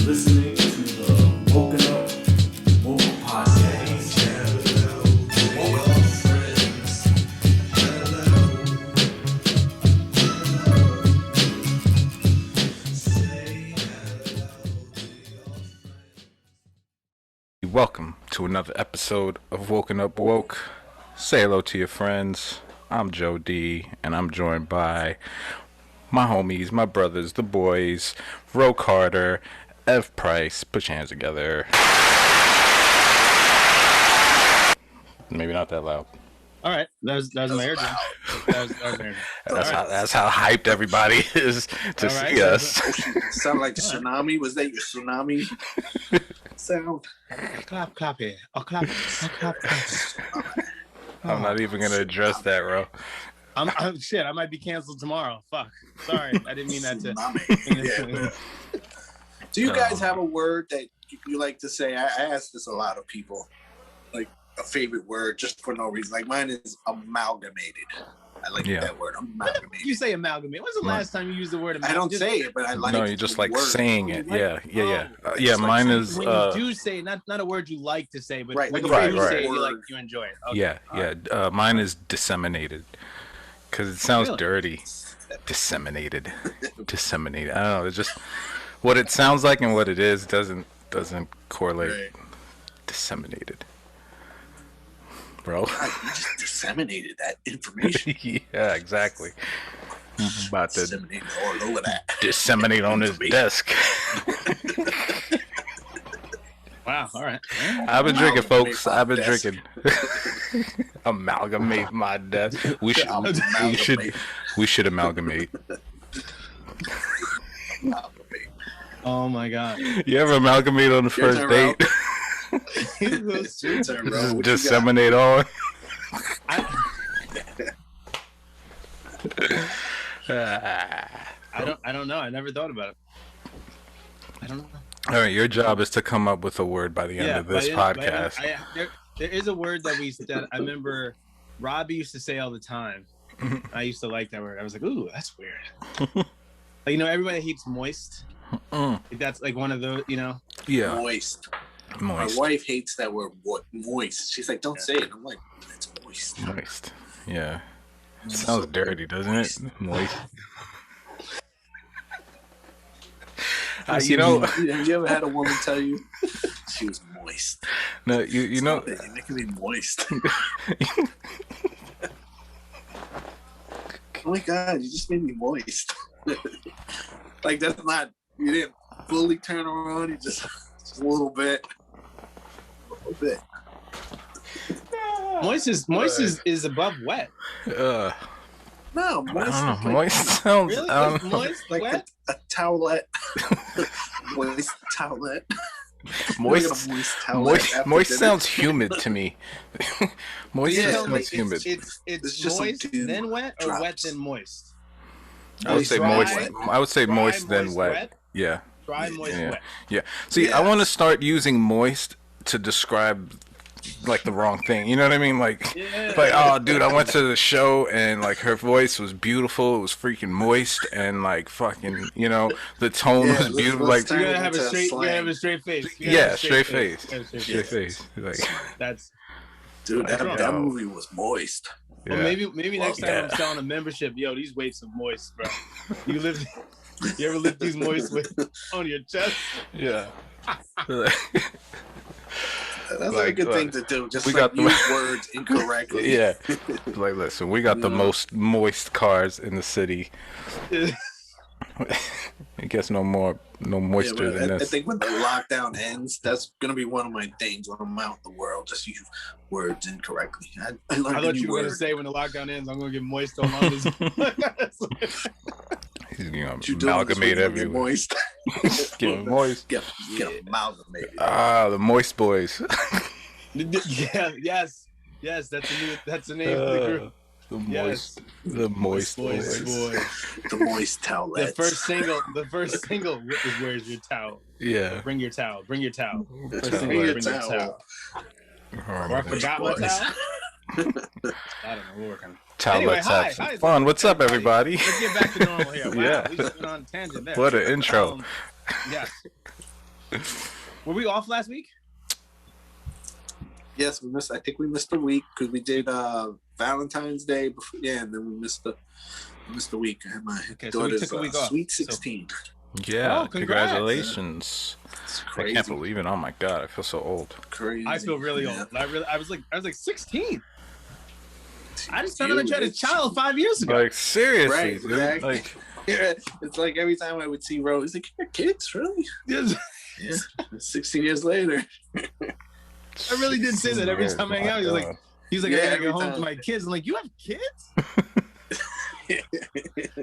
listening to the Woken Up Woke podcast. Woke up, friends. Welcome to another episode of Woken Up Woke. Say hello to your friends. I'm Joe D, and I'm joined by my homies, my brothers, the boys, Ro Carter, EvPrice. Put your hands together. Maybe not that loud. All right, that was my air drum. That was my air drum. That's how hyped everybody is to see us. Sound like a tsunami. Was that your tsunami sound? Clap here. Oh, clap. I'm not even gonna address that, Ro. I'm shit. I might be canceled tomorrow. Fuck. Sorry, I didn't mean that to. Yeah. Do you guys have a word that you like to say? I ask this a lot of people, like a favorite word just for no reason. Like mine is amalgamated. I like that word, amalgamated. You say amalgamate. When's the last time you used the word amalgamate? I don't say it, but I like. No, you just like word. saying it. Yeah. Like Mine is. When you do say, not a word you like to say, but Right, when like you a do say it, word. you enjoy it. Okay. Yeah. Mine is disseminated, because it sounds Really? dirty. Disseminated. I don't know. It's just what it sounds like and what it is doesn't correlate. Right. Disseminated, bro. God, you just disseminated that information. Yeah, exactly. About to Disseminated all over that. disseminate on his desk. Wow. All right. I've been drinking, folks. my I've been desk. drinking. Amalgamate my desk. We should amalgamate. Amalgamate. Oh my god. You ever amalgamate on the Your first turn, date? It's your turn, bro. Just What you got? disseminate on. I don't know. I never thought about it. I don't know. All right, your job is to come up with a word by the end of this podcast. There is a word that I remember Robbie used to say all the time. I used to like that word. I was like, ooh, that's weird. Like, everybody hates moist. That's like one of those, Yeah, Moist. My moist. wife hates that word. What moist? She's like, don't say it. I'm like, it's moist. Moist. Yeah. Sounds dirty, doesn't it? Moist. Have you ever had a woman tell you she was moist? No, you know. You're making me moist. Oh my god, you just made me moist. Like that's not. You didn't fully turn around. You just a little bit. A little bit. Moist is above wet. No, I moist. don't know. Is like, Moist sounds. Really? I don't know. Moist, like wet? a towelette. Moist towelette. Moist. Moist towelette. after Moist dinner. sounds humid to me. Moist Yeah, just Tell me, sounds humid. It's just some moist dew then wet or wet drops. then moist? I would say Dry- moist. I would say dry, moist then moist, wet. Yeah. Dry, moist, Yeah. wet. Yeah. See, Yeah. I want to start using moist to describe like the wrong thing. You know what I mean? Like, Yeah. like, oh, dude, I went to the show and like her voice was beautiful. It was freaking moist and like fucking, the tone Yeah, was let's- beautiful. let's Like, You gotta have Into a straight. You slang. gotta have a straight face. You gotta yeah, have a straight face. You gotta have a Straight face. Like, That's. Dude, That's that wrong. movie was moist. yeah. Well, maybe next time yeah. I'm selling a membership. Yo, these weights are moist, bro. You ever lift these moist weights on your chest? Yeah. That's Like, a good look, thing to do. Just we like got the- use words incorrectly. Yeah. Like, listen, we got the most moist cars in the city. I guess no moisture Yeah, than but I this. think when the lockdown ends, that's gonna be one of my things when I'm out in the world. Just use words incorrectly. I learned I a thought new you were word. gonna say when the lockdown ends, I'm gonna get moist on all this. He's gonna What you doing amalgamate this week? Get everywhere. moist. Get moist. Get amalgamated. Ah, the moist boys. Yeah, yes, that's the name of the group. The Yes. moist Moist boys. boy. The moist towelette. The first single is "Where's Your Towel." Yeah. Bring your towel. Bring your towel. First Towel. single, Bring your bring your towel. towel. Or I forgot my boys. towel. I don't know. We're working. Towel, Anyway, let's hi. have some Hi, fun. What's up, everybody? Let's get back to normal here. Wow, Yeah. we just went on a tangent there. What an intro. Yes. Were we off last week? Yes, we missed. I think we missed a week because we did Valentine's Day before. Yeah, and then we missed the week. I had my daughter's took a week off. sweet 16. Yeah, Oh, congrats. congratulations. It's I crazy. can't believe it. Oh my god, I feel so old. Crazy. I feel really Yeah. old. I was like 16. I just found out I had a child 5 years ago. Like seriously, Right, dude. exactly. Like Yeah, it's like every time I would see Rose, he's like, "Your kids, really?" Yes. Yeah. 16 years later. I really did say that every time I hang out. He's like, Yeah, I gotta every go home to time. my kids. I'm like, you have kids?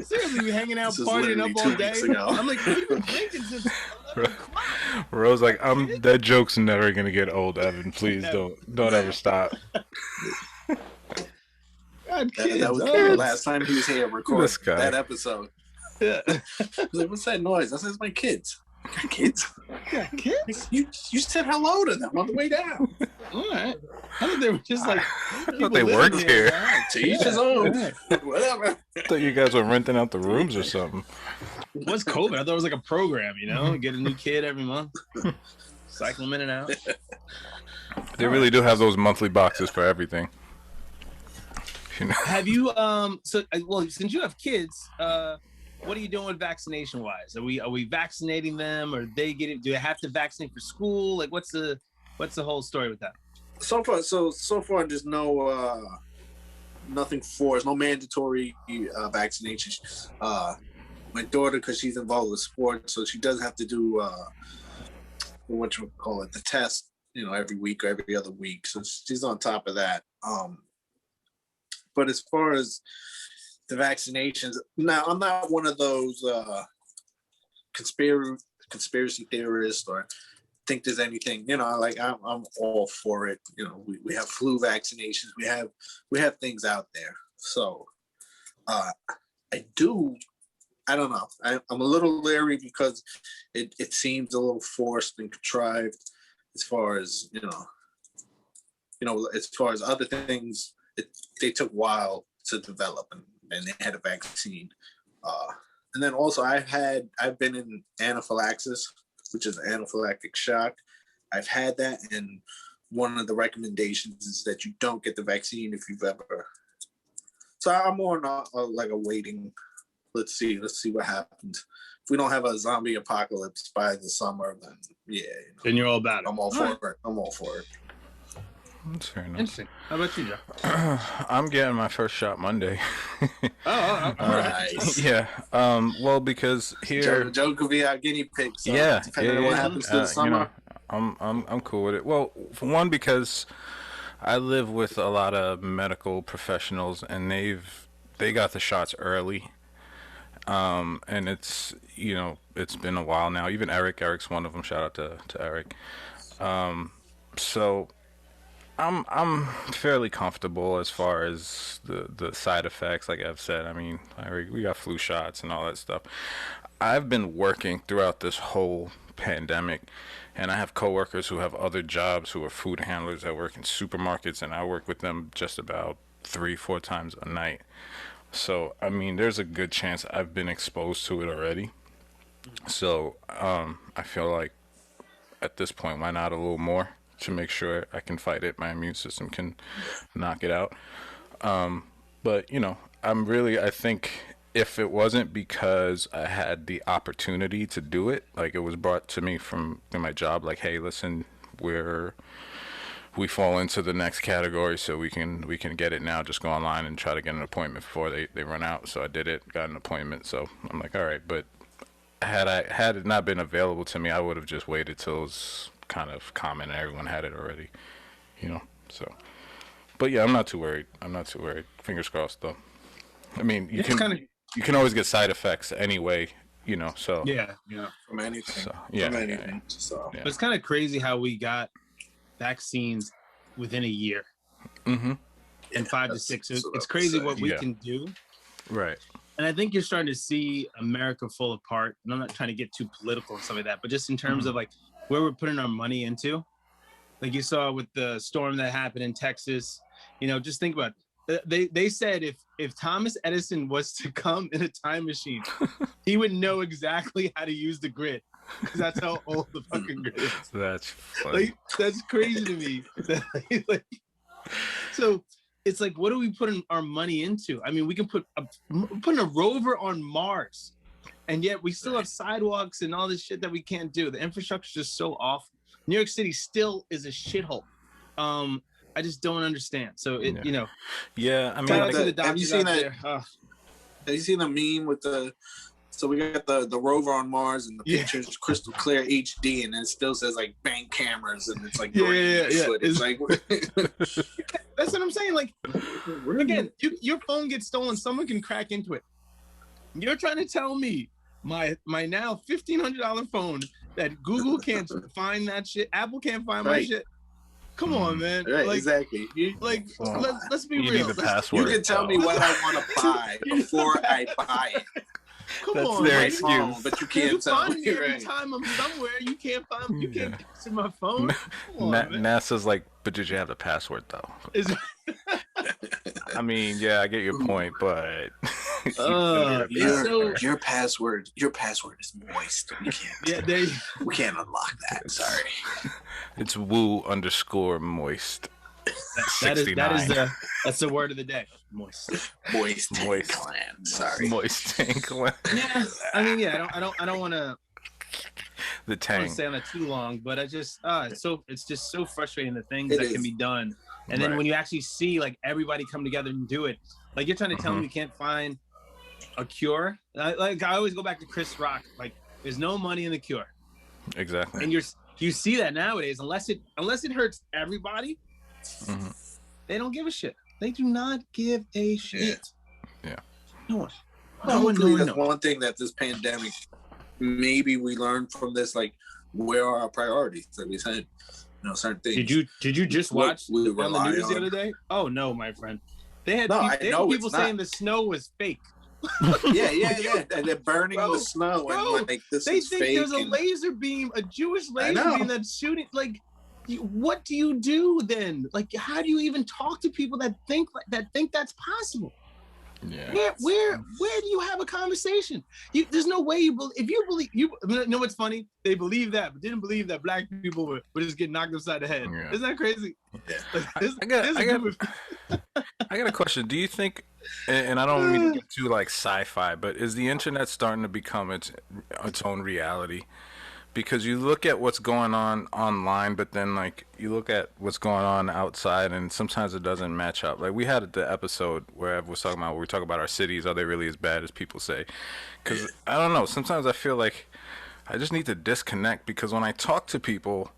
Seriously, we hanging out, This is partying literally up 2 all day. weeks ago. I'm like, we've been drinking since 11 o'clock. Rose, like that joke's never gonna get old, Evan. Please Never. don't ever stop. God, kids. That was oh. the last time he was here recording This guy. that episode. Yeah. I was like, "What's that noise?" I said, "It's my kids." "Your kids? Yeah, kids? You said hello to them on the way down." All right. I thought they were just like. I thought they worked here. To each his own. Whatever. I thought you guys were renting out the rooms or something. What's COVID? I thought it was like a program, you know? Get a new kid every month, cycle them in and out. They really do have those monthly boxes for everything. You know? Have you since you have kids, what are you doing vaccination wise? Are we vaccinating them, or do they have to vaccinate for school? Like what's the whole story with that? So far, there's no nothing forced, no mandatory vaccinations. My daughter, because she's involved with sports, so she does have to do the test, every week or every other week. So she's on top of that. But as far as the vaccinations, now I'm not one of those conspiracy theorists or think there's anything, like I'm all for it. We have flu vaccinations, we have things out there. So I don't know. I'm a little leery because it seems a little forced and contrived as far as, as far as other things, they took a while to develop and they had a vaccine. And then also I've been in anaphylaxis, which is anaphylactic shock. I've had that, and one of the recommendations is that you don't get the vaccine if you've ever. So I'm more not like a waiting. Let's see what happens. If we don't have a zombie apocalypse by the summer, then yeah. Then you're all about it. I'm all for it. I'm all for it. That's fair enough. Interesting. How about you, Joe? I'm getting my first shot Monday. All right. Nice. Yeah. Well, because here, Joe could be our guinea pig. So yeah, depending on what happens to the summer. I'm cool with it. Well, for one, because I live with a lot of medical professionals, and they got the shots early. And it's been a while now. Even Eric's one of them. Shout out to Eric. So I'm fairly comfortable as far as the side effects. Like I've said, I mean, we got flu shots and all that stuff. I've been working throughout this whole pandemic, and I have coworkers who have other jobs who are food handlers that work in supermarkets, and I work with them just about 3-4 times a night. So, I mean, there's a good chance I've been exposed to it already. So, I feel like at this point, why not a little more to make sure I can fight it? My immune system can knock it out. But, I think if it wasn't because I had the opportunity to do it, like it was brought to me from my job, like, hey, listen, we fall into the next category, so we can get it now. Just go online and try to get an appointment before they run out. So I did it, got an appointment. So I'm like, all right. But had it not been available to me, I would have just waited till it was kind of common and everyone had it already, So, but yeah, I'm not too worried. Fingers crossed, though. I mean, you can always get side effects anyway, So Yeah. From anything. So, yeah. From anything. So. Yeah. But it's kind of crazy how we got vaccines within a year. Mm-hmm. And 5 to 6. It's crazy what we can do. Right. And I think you're starting to see America fall apart. And I'm not trying to get too political and stuff like that, but just in terms of like where we're putting our money into. Like you saw with the storm that happened in Texas, just think about it. They said if Thomas Edison was to come in a time machine, he would know exactly how to use the grid. That's how old the fucking grid is. That's funny. Like, that's crazy to me. Like, so it's like, what do we put our money into? I mean, we can putting a rover on Mars, and yet we still have sidewalks and all this shit that we can't do. The infrastructure is just so awful. New York City still is a shithole. I just don't understand. So you know. Yeah, I mean, Shout out to the have you doctors seen out that? there. Have you seen the meme with the? So we got the rover on Mars, and the picture's crystal clear HD, and it still says like bank cameras, and it's like green footage. It's like that's what I'm saying. Like, again, your phone gets stolen, someone can crack into it. You're trying to tell me my now $1,500 phone that Google can't find that shit, Apple can't find my shit. Come on, man. Right, like, exactly. Let's be you real. need the password. You can tell me what I want to buy before I buy it. Come That's on, their man. excuse. But you can't tell find me. me every Right. time I'm somewhere. You can't find. You can't get to my phone. Come on, man. NASA's like, but did you have the password though? I mean, yeah, I get your point, but Your password is moist. We can't. Yeah, We can't unlock that. Sorry. it's woo_moist. That's the word of the day. Moist. Moist. Moist. Clan. Sorry. Moist tank. Yeah, I mean, yeah, I don't want to The tang. stay on that too long, but it's just so frustrating the things that can be done, and then when you actually see like everybody come together and do it, like you're trying to tell me you can't find a cure. Like I always go back to Chris Rock. Like there's no money in the cure. Exactly. And you see that nowadays, unless it hurts everybody, they don't give a shit. They do not give a shit. Yeah. No one. Hopefully that's one thing that this pandemic, maybe we learned from this, like where are our priorities? Like we said, certain things. Did you just watch we on the news the other day? Oh no, my friend. They had people saying the snow was fake. yeah. And they're burning the snow and like this is fake. They think there's a laser beam, a Jewish laser beam that's shooting. Like, what do you do then? Like, how do you even talk to people that think that's possible? Yeah. Where do you have a conversation? There's no way if you believe you know what's funny? They believe that, but didn't believe that black people would just get knocked upside the head. Yeah. Isn't that crazy? Yeah. I got a question. Do you think, and I don't mean to get too like sci-fi, but is the internet starting to become its own reality? Because you look at what's going on online, but then like you look at what's going on outside, and sometimes it doesn't match up. Like we had the episode where we talk about our cities. Are they really as bad as people say? Because I don't know. Sometimes I feel like I just need to disconnect, because when I talk to people,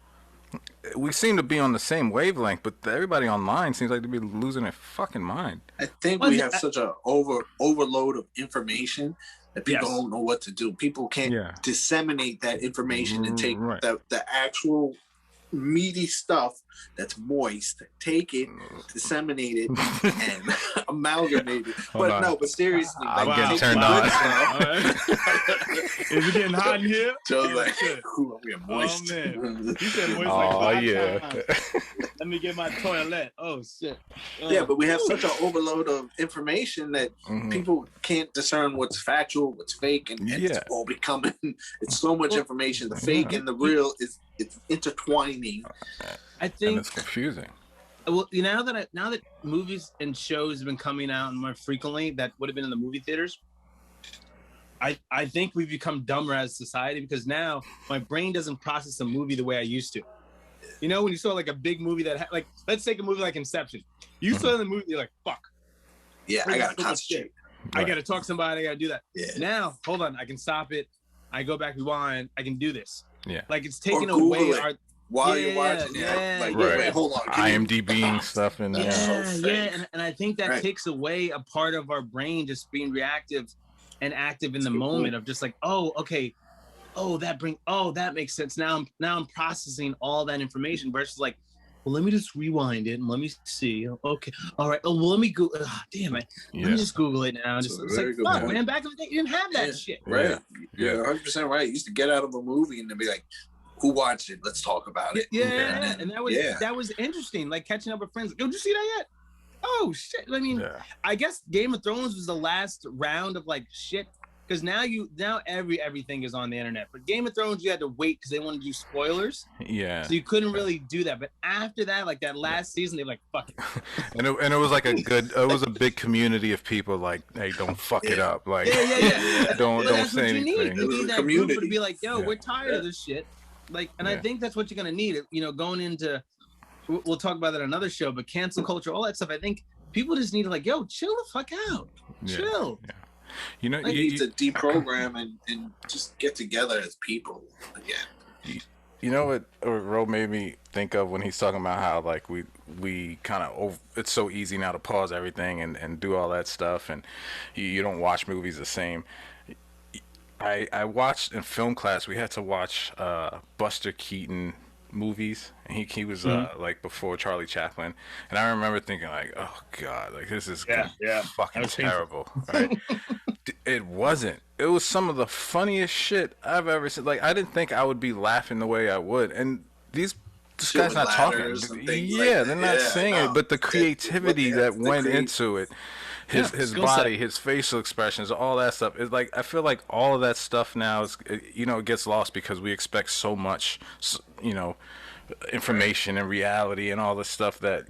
we seem to be on the same wavelength, but everybody online seems like to be losing their fucking mind. I think we have such a overload of information that people don't know what to do. People can't disseminate that information and take the actual meaty stuff that's moist, take it, disseminate it, and amalgamate it. But seriously, I'm getting turned on. Is it getting hot in here? Joe's like, ooh, I'm getting moist. Oh man, you said moist like 5 times. Let me get my toilet. Oh shit. Yeah, but we have such an overload of information that people can't discern what's factual, what's fake, and it's all becoming. It's so much information. The fake and the real it's intertwining. I think it's confusing. Well, now that movies and shows have been coming out more frequently, that would have been in the movie theaters. I think we've become dumber as a society, because now my brain doesn't process a movie the way I used to. You know, when you saw like a big movie that like, let's take a movie like Inception. You saw the movie, you're like, fuck. Yeah, I gotta concentrate. I gotta talk to somebody. I gotta do that. Yeah. Now, hold on, I can stop it. I go back, rewind. I can do this. Yeah. Like it's taking away our. While you're watching it, like, wait, hold on. IMDb stuff and and I think that takes away a part of our brain just being reactive and active in the moment of just like, oh, okay, that makes sense. Now I'm processing all that information versus like, well, let me just rewind it and let me see. Okay, all right. Oh, well, let me go. Damn it. Let me just Google it now. Just it's like, fuck, man. Back in the day, you didn't have that shit. Right. Yeah, 100% right. You used to get out of a movie and then be like, who watched it? Let's talk about it. Yeah, and that was interesting. Like catching up with friends. Yo, did you see that yet? Oh shit! I mean, I guess Game of Thrones was the last round of like shit because now everything is on the internet. But Game of Thrones, you had to wait because they wanted to do spoilers. Yeah. So you couldn't really do that. But after that, like that last season, they were like, fuck it. and it was like it was a big community of people like, hey, don't fuck it up. Like, don't say anything. You need that group to be like, yo, we're tired of this shit. Like, and I think that's what you're gonna need. You know, going into, we'll talk about that on another show, but cancel culture, all that stuff. I think people just need to like, yo, chill the fuck out. Chill. Yeah. You know, you need to deprogram and just get together as people again. You know what Ro made me think of when he's talking about how like we kind of it's so easy now to pause everything and do all that stuff, and you don't watch movies the same. I watched in film class, we had to watch Buster Keaton movies, and he was like before Charlie Chaplin, and I remember thinking like, oh god, like this is fucking terrible, right? It wasn't. It was some of the funniest shit I've ever seen. Like, I didn't think I would be laughing the way I would, and this guy's not talking. Yeah, they're not saying it, but the creativity that went into it, his body, his facial expressions, all that stuff. It's like, I feel like all of that stuff now is, you know, it gets lost because we expect so much, you know, information and reality and all this stuff that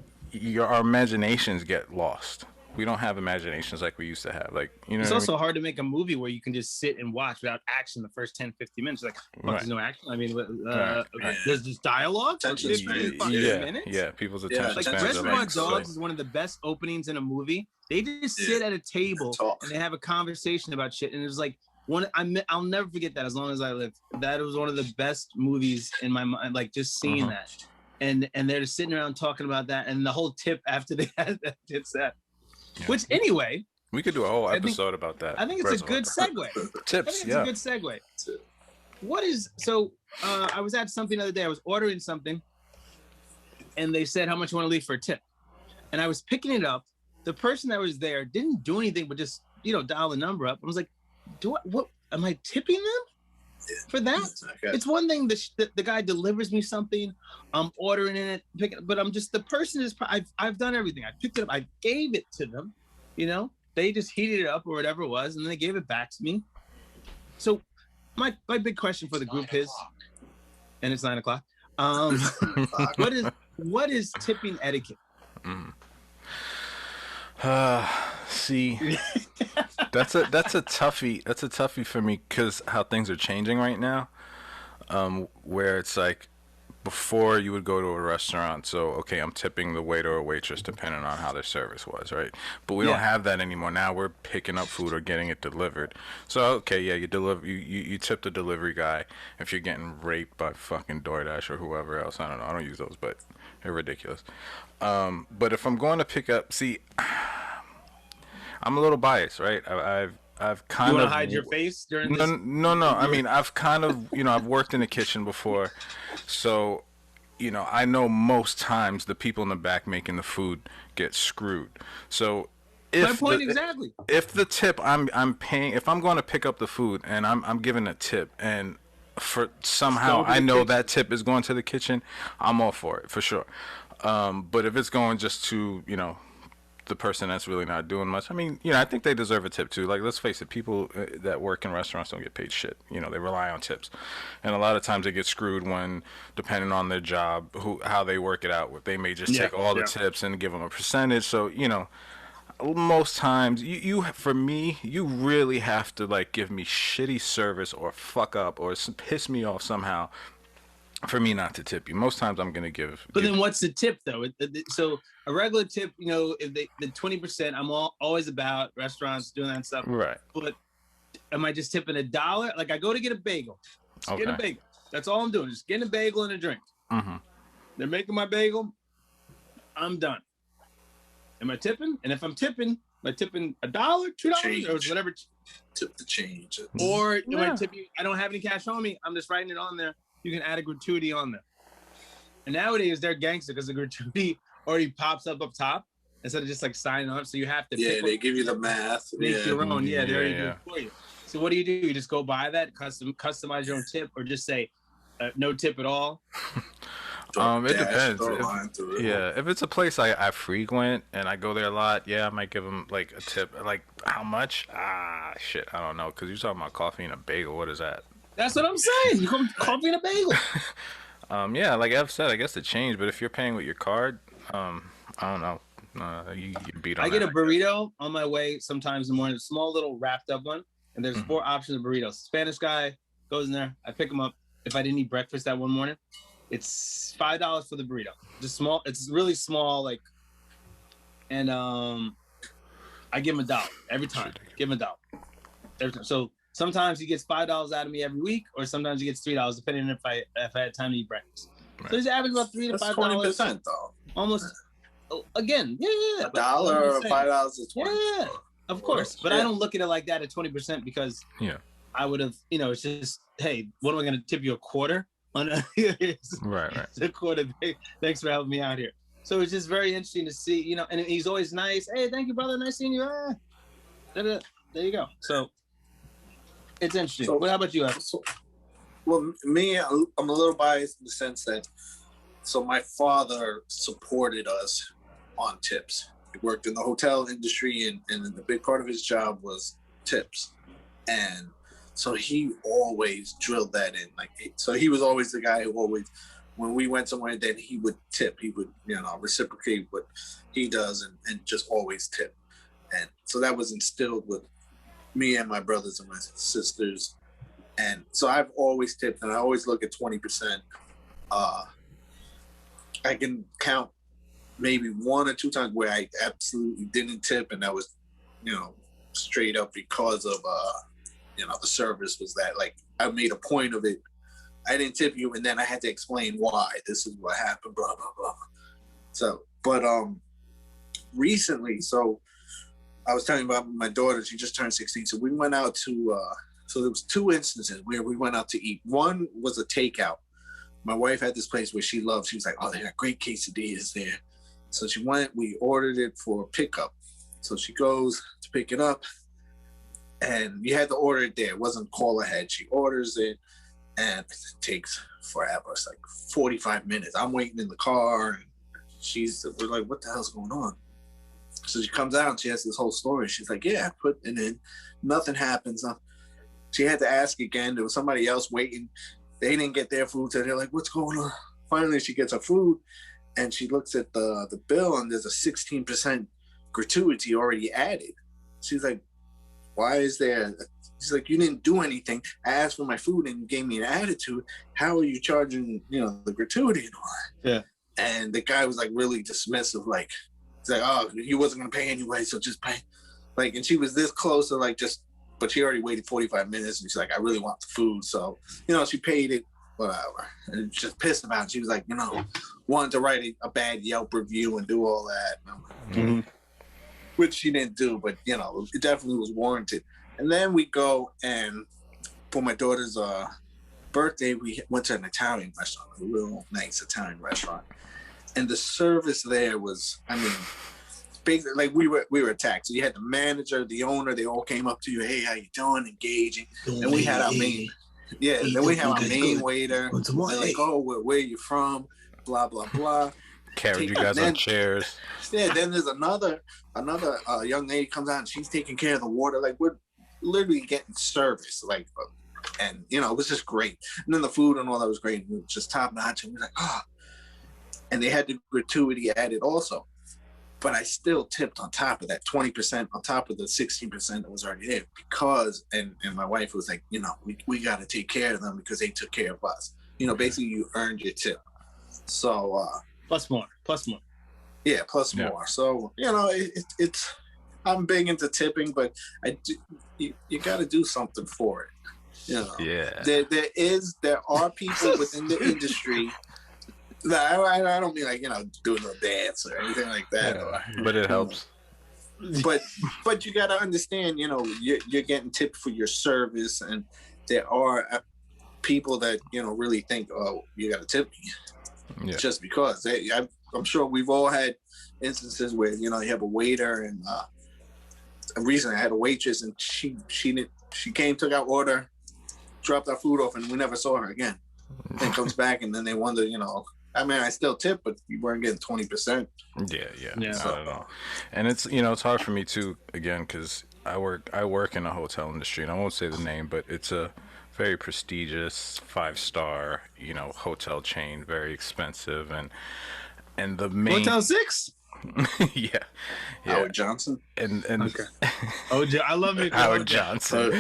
our imaginations get lost. We don't have imaginations like we used to have. Like, you know, it's also hard to make a movie where you can just sit and watch without action the first 10, 15 minutes. Like, there's no action. I mean, there's just dialogue for 15 minutes. Yeah, people's attention like spans Reservoir are like Dogs is one of the best openings in a movie. They just sit at a table and they have a conversation about shit. And it was like, I'll never forget that as long as I live. That was one of the best movies in my mind, like just seeing that. And they're just sitting around talking about that. And the whole tip after they had that, it's that. Yeah. Which anyway, we could do a whole episode about that. I think it's a good segue. Tips, a good segue. What is I was at something the other day. I was ordering something, and they said how much you want to leave for a tip, and I was picking it up. The person that was there didn't do anything but just dial the number up. I was like, what am I tipping them for that? It's one thing the guy delivers me something, I'm ordering it, but I'm just, the person is, I've done everything. I picked it up, I gave it to them, they just heated it up or whatever it was, and then they gave it back to me. So my big question for the group is, and it's 9:00. What is tipping etiquette? See, that's a toughie. That's a toughie for me because how things are changing right now. Where it's like before you would go to a restaurant, so okay, I'm tipping the waiter or waitress depending on how their service was, right? But we don't have that anymore. Now we're picking up food or getting it delivered. So okay, yeah, you tip the delivery guy if you're getting raped by fucking DoorDash or whoever else. I don't know. I don't use those, but they're ridiculous. But if I'm going to pick up, see, I'm a little biased, right? I've kind of. You want to hide your face during this? No. I mean, I've kind of, I've worked in the kitchen before, so, I know most times the people in the back making the food get screwed. So, my point exactly. If the tip I'm paying, if I'm going to pick up the food and I'm giving a tip and for somehow I know that tip is going to the kitchen, I'm all for it for sure. But if it's going just to, the person that's really not doing much, I mean, I think they deserve a tip too. Like, let's face it, people that work in restaurants don't get paid shit. They rely on tips. And a lot of times they get screwed when, depending on their job, how they work it out with. They may just take all the tips and give them a percentage. So, most times, for me, you really have to, like, give me shitty service or fuck up or piss me off somehow for me not to tip you. Most times I'm going to give. But then what's the tip, though? So a regular tip, if the 20%, I'm always about restaurants doing that stuff. Right. But am I just tipping $1? Like, I go to get a bagel. Get a bagel. That's all I'm doing. Just getting a bagel and a drink. Mm-hmm. They're making my bagel. I'm done. Am I tipping? And if I'm tipping, am I tipping $1, $2, or whatever? Tip the change. Or am I tipping? I don't have any cash on me. I'm just writing it on there. You can add a gratuity on there. And nowadays they're gangster because the gratuity already pops up top instead of just like signing up. So you have to they give you the math. Make your own. They already do it for you. So what do? You just go buy that, customize your own tip, or just say no tip at all? It Dash, depends. throw a line through it. Yeah, if it's a place I frequent and I go there a lot, yeah, I might give them like a tip. Like how much? Ah, shit, I don't know. Because you're talking about coffee and a bagel. What is that? That's what I'm saying. You come coffee and a bagel. Yeah, like Ev said, I guess it changed. But if you're paying with your card, I don't know. You beat on I that. get a burrito on my way sometimes in the morning, a small little wrapped up one, and there's 4 options of burritos. Spanish guy goes in there. I pick him up. If I didn't eat breakfast that one morning, it's $5 for the burrito. Just small. It's really small, like, and I give him $1 every time. Give him $1 every time. So sometimes he gets $5 out of me every week, or sometimes he gets $3, depending if I had time to eat breakfast. Right. So he's averaging about $3 to That's $5. 20% though. Almost. Again, yeah. $1 or $5 is 20. Yeah, of course. But I don't look at it like that at 20% because I would have, it's just, hey, what am I going to tip you, a quarter? Right. A quarter. Thanks for helping me out here. So it's just very interesting to see, and he's always nice. Hey, thank you, brother. Nice seeing you. There you go. So it's interesting. So, how about you, Ev? Well, me, I'm a little biased in the sense that, so my father supported us on tips. He worked in the hotel industry, and the big part of his job was tips. And so he always drilled that in. So he was always the guy who always, when we went somewhere, then he would tip. He would, reciprocate what he does and just always tip. And so that was instilled with me and my brothers and my sisters. And so I've always tipped, and I always look at 20%. I can count maybe 1 or 2 times where I absolutely didn't tip, and that was, straight up because of, the service was that. Like, I made a point of it. I didn't tip you, and then I had to explain why. This is what happened, blah, blah, blah. So, but recently, so I was telling you about my daughter. She just turned 16. So we went out to, so there was 2 instances where we went out to eat. One was a takeout. My wife had this place where she loved. She was like, oh, they got great quesadillas there. So she went, we ordered it for pickup. So she goes to pick it up, and you had to order it there. It wasn't call ahead. She orders it, and it takes forever. It's like 45 minutes. I'm waiting in the car, and we're like, what the hell's going on? So she comes out, and she has this whole story. She's like, yeah, I put it in. Nothing happens. She had to ask again. There was somebody else waiting. They didn't get their food, so they're like, what's going on? Finally, she gets her food, and she looks at the bill, and there's a 16% gratuity already added. She's like, why is there? She's like, you didn't do anything. I asked for my food, and you gave me an attitude. How are you charging, the gratuity and all that? Yeah. And the guy was like really dismissive, like, he's like, oh, you wasn't gonna pay anyway, so just pay. Like, and she was this close to like just, but she already waited 45 minutes, and she's like, I really want the food. So, she paid it, whatever. And just pissed about it. She was like, wanted to write a bad Yelp review and do all that. Which she didn't do, but, it definitely was warranted. And then we go, and for my daughter's birthday, we went to an Italian restaurant, a real nice Italian restaurant. And the service there was, basically, like we were attacked. So you had the manager, the owner, they all came up to you, hey, how you doing? Engaging. And we had our main, then we had our main waiter. They're like, oh, where are you from? Blah, blah, blah. Carried you guys on chairs. Yeah, then there's another young lady comes out, and she's taking care of the water. Like, we're literally getting service. Like, and, it was just great. And then the food and all that was great. It was just top notch. And we're like, oh. And they had the gratuity added also. But I still tipped on top of that 20%, on top of the 16% that was already there, because, and my wife was like, we got to take care of them because they took care of us. Basically you earned your tip. So, plus more. Yeah, plus more. So, it's, I'm big into tipping, but you got to do something for it. Yeah. There are people within the industry. I don't mean like, doing a dance or anything like that. Yeah, but it helps. But you got to understand, you're getting tipped for your service, and there are people that, really think, oh, you got to tip me just because. I'm sure we've all had instances where, you have a waiter, and recently I had a waitress, and she came, took our order, dropped our food off, and we never saw her again. And comes back, and then they wonder, I mean, I still tip, but you weren't getting 20%. Yeah, Yeah. not at all. And it's it's hard for me too, again, because I work in a hotel industry, and I won't say the name, but it's a very prestigious 5-star hotel chain, very expensive, and the main Motel 6? yeah, Howard Johnson. and Okay. I love me. Howard Johnson.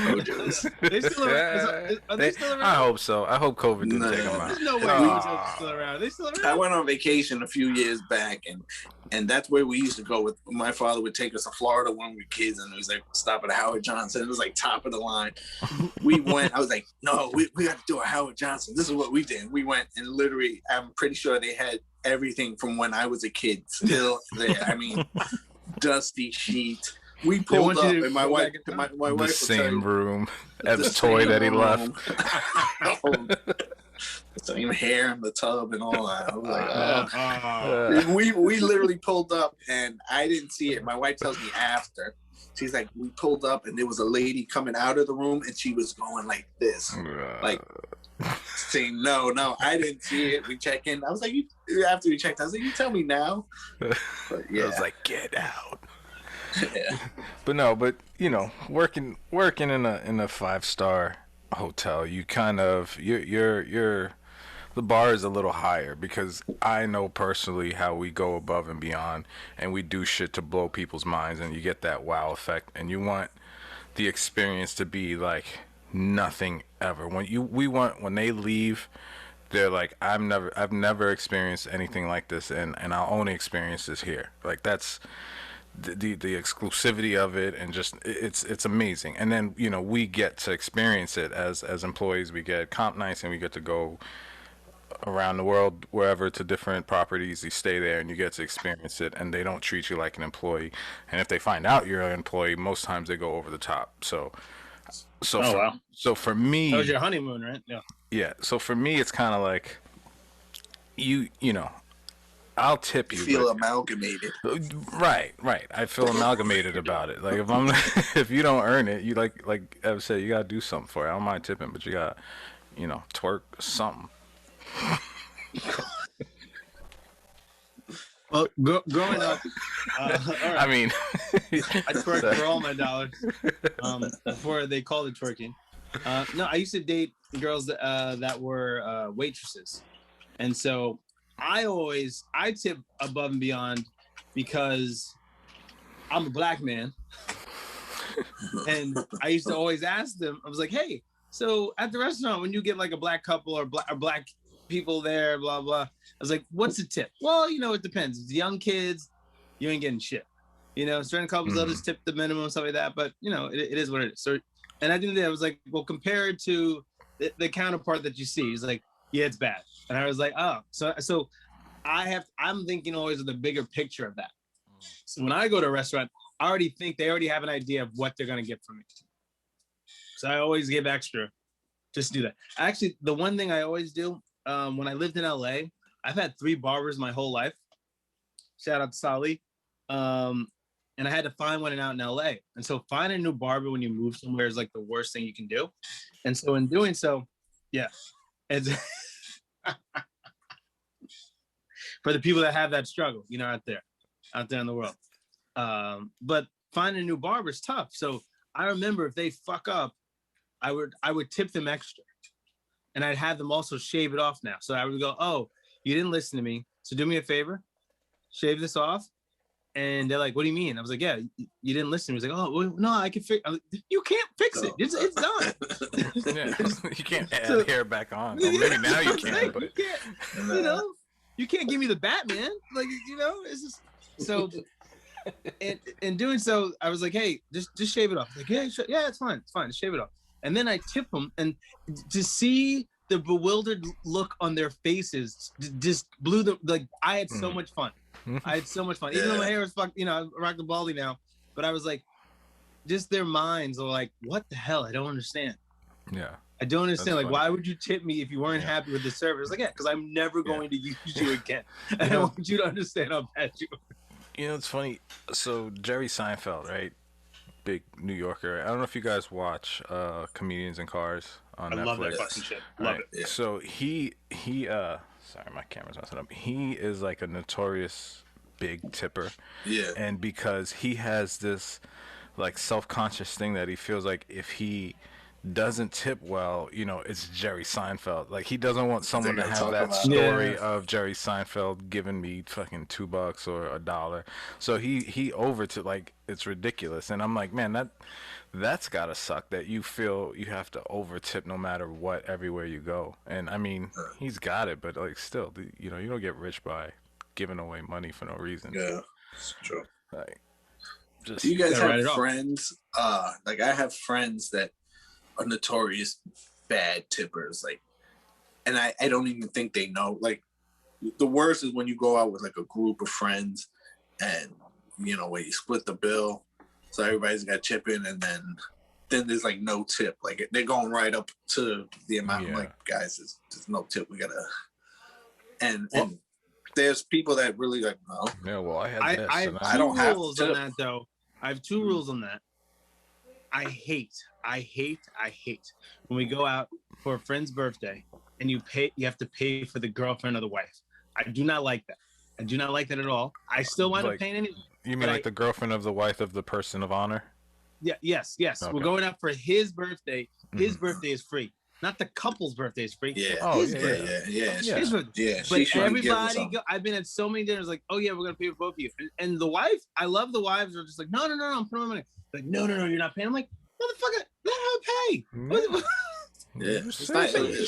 They still around? Are they still around? I hope so. I hope COVID didn't take them out. There's no way hotels are still around. Are they still around? I went on vacation a few years back, and that's where we used to go. With my father would take us to Florida when we were kids, and it was like stop at a Howard Johnson. It was like top of the line. We went. I was like, no, we got to do a Howard Johnson. This is what we did. We went, and literally, I'm pretty sure they had everything from when I was a kid still there. I mean, dusty sheet. We pulled up, and my wife, the same room, Ev's toy that he left. Same hair in the tub and all that. I was like, we literally pulled up, and I didn't see it. My wife tells me after. She's like, we pulled up, and there was a lady coming out of the room, and she was going like this, like saying, no, I didn't see it. We check in. I was like, after we checked, I was like, you tell me now. But yeah, I was like, get out. Yeah. But working in a 5-star hotel, you kind of you're the bar is a little higher, because I know personally how we go above and beyond, and we do shit to blow people's minds, and you get that wow effect, and you want the experience to be like nothing ever. When they leave, they're like, I've never experienced anything like this, and I'll only experience this here. Like, that's the exclusivity of it, and just it's amazing. And then we get to experience it as employees. We get comp nights, and we get to go around the world, wherever, to different properties. You stay there and you get to experience it, and they don't treat you like an employee. And if they find out you're an employee, most times they go over the top. So for me, that was your honeymoon, right? Yeah. So for me, it's kind of like I'll tip you. Feel amalgamated. Right. I feel amalgamated about it. Like, if you don't earn it, you like Ev said, you gotta do something for it. I don't mind tipping, but you got twerk something. Well, growing up, all right. I mean, I twerked for all my dollars before they called it twerking. No, I used to date girls that were waitresses, and so I tip above and beyond because I'm a black man, and I used to always ask them. I was like, hey, so at the restaurant, when you get like a black couple or black people there, blah blah, I was like, what's the tip? Well, it depends. If it's young kids, you ain't getting shit. Certain couples they'll just tip the minimum, stuff like that. But it is what it is. So, and I think that I was like, well, compared to the counterpart that you see, he's like, yeah, it's bad. And I was like, oh, so I'm thinking always of the bigger picture of that. So when I go to a restaurant, I already think they already have an idea of what they're gonna get from me. So I always give extra, just do that. Actually, the one thing I always do. When I lived in LA, I've had 3 barbers my whole life. Shout out to Sally. And I had to find one out in LA. And so finding a new barber when you move somewhere is like the worst thing you can do. And so in doing so, yeah. It's for the people that have that struggle, out there in the world. But finding a new barber is tough. So I remember if they fuck up, I would tip them extra. And I'd have them also shave it off now. So I would go, oh, you didn't listen to me. So do me a favor, shave this off. And they're like, what do you mean? I was like, yeah, you didn't listen to me. He's like, oh, well, no, I can fix it. You can't fix it. It's done. Yeah. You can't add hair back on. Well, maybe now you can, but you can't, you can't give me the Batman. Like, it's just so. In doing so, I was like, hey, just shave it off. Like, yeah, it's fine. It's fine. Just shave it off. And then I tip them, and to see the bewildered look on their faces just blew them. Like, I had so much fun. Even though my hair was fucked, I rock the baldy now. But I was like, just their minds are like, what the hell? I don't understand. Yeah. I don't understand. Like, why would you tip me if you weren't happy with the service? Like, yeah, because I'm never going to use you again. And I want you to understand how bad you are. It's funny. So Jerry Seinfeld, right? Big New Yorker. I don't know if you guys watch Comedians in Cars on I Netflix. love that fucking shit. Love Right. it. Yeah. So he sorry, my camera's messing up. He is like a notorious big tipper. Yeah. And because he has this like self-conscious thing that he feels like if he doesn't tip well, it's Jerry Seinfeld. Like he doesn't want someone to gonna have talk that about story Yeah. of Jerry Seinfeld giving me fucking $2 or $1. So he over to like it's ridiculous. And I'm like, man, that's gotta suck that you feel you have to over tip no matter what everywhere you go. And I mean, he's got it, but like still, you don't get rich by giving away money for no reason. Yeah. It's true. Like, just Do you guys Gotta write have it off. friends? Like I have friends that are notorious bad tippers. Like, and I don't even think they know. Like, the worst is when you go out with like a group of friends, and when you split the bill, so everybody's got chip in, and then there's like no tip. Like they're going right up to the amount. Yeah. I'm like, guys, there's no tip. We gotta. And there's people that really like no. yeah. Well, I had this. I and have I two don't have to rules on tip. that though. I have two rules on that. I hate when we go out for a friend's birthday and you have to pay for the girlfriend or the wife. I do not like that. I do not like that at all. I still wind up Like- paying anyway. You mean But like the girlfriend of the wife of the person of honor? Yeah, yes. Okay. We're going out for his birthday. His Mhm. birthday is free. Not the couple's birthday is free. Yeah. Oh, His yeah. birthday. Yeah. His birthday. Yeah. But she shouldn't give us everybody, something. I've been at so many dinners like, oh yeah, we're gonna pay for both of you. And the wife, I love the wives are just like, no, I'm putting my money. Like, no, you're not paying. I'm like, motherfucker, let her pay. Yeah. Yeah. You It's say not- it.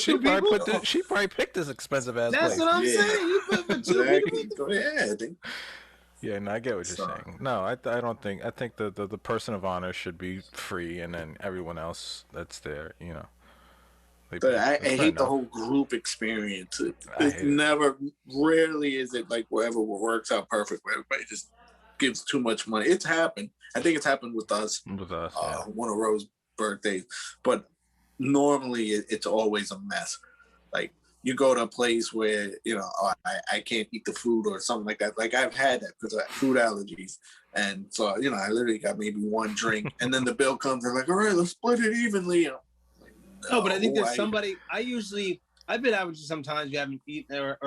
She probably picked this expensive ass That's place. what I'm Yeah. saying. You put for two Exactly. people. Yeah. I think. Yeah, no, I get what you're So- saying. No, I don't think. I think the person of honor should be free, and then everyone else that's there, they But pay. I That's fair hate the enough. whole group experience. I It's hate it. never, rarely is it like wherever works out perfect, where everybody just gives too much money. It's happened. I think it's happened with us, With us. Yeah. one of Rose's birthdays. But normally it's always a mess. Like you go to a place where, I can't eat the food or something like that. Like I've had that because I have food allergies. And so, I literally got maybe one drink and then the bill comes and like, all right, let's split it evenly. No, but I think there's I- somebody. I've been out with you sometimes. We haven't eaten, or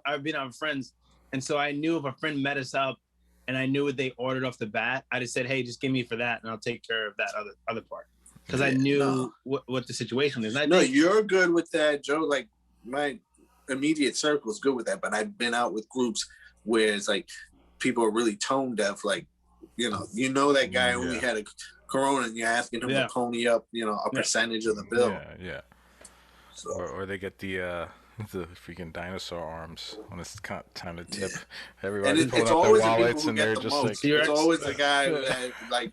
I've been out with friends, and so I knew if a friend met us up, and I knew what they ordered off the bat, I just said, hey, just give me for that, and I'll take care of that other part, because I Yeah, knew no. what the situation is. And I No, think, you're good with that, Joe. Like my immediate circle is good with that, but I've been out with groups where it's like people are really tone deaf. Like, that guy only had a Corona, and you're asking him to pony up, a percentage of the bill. Yeah. So Or they get the freaking dinosaur arms when it's time to tip. Everybody's and pulling it's out their always the people wallets who and get they're the just most. like, It's T-Rex. always the guy that like,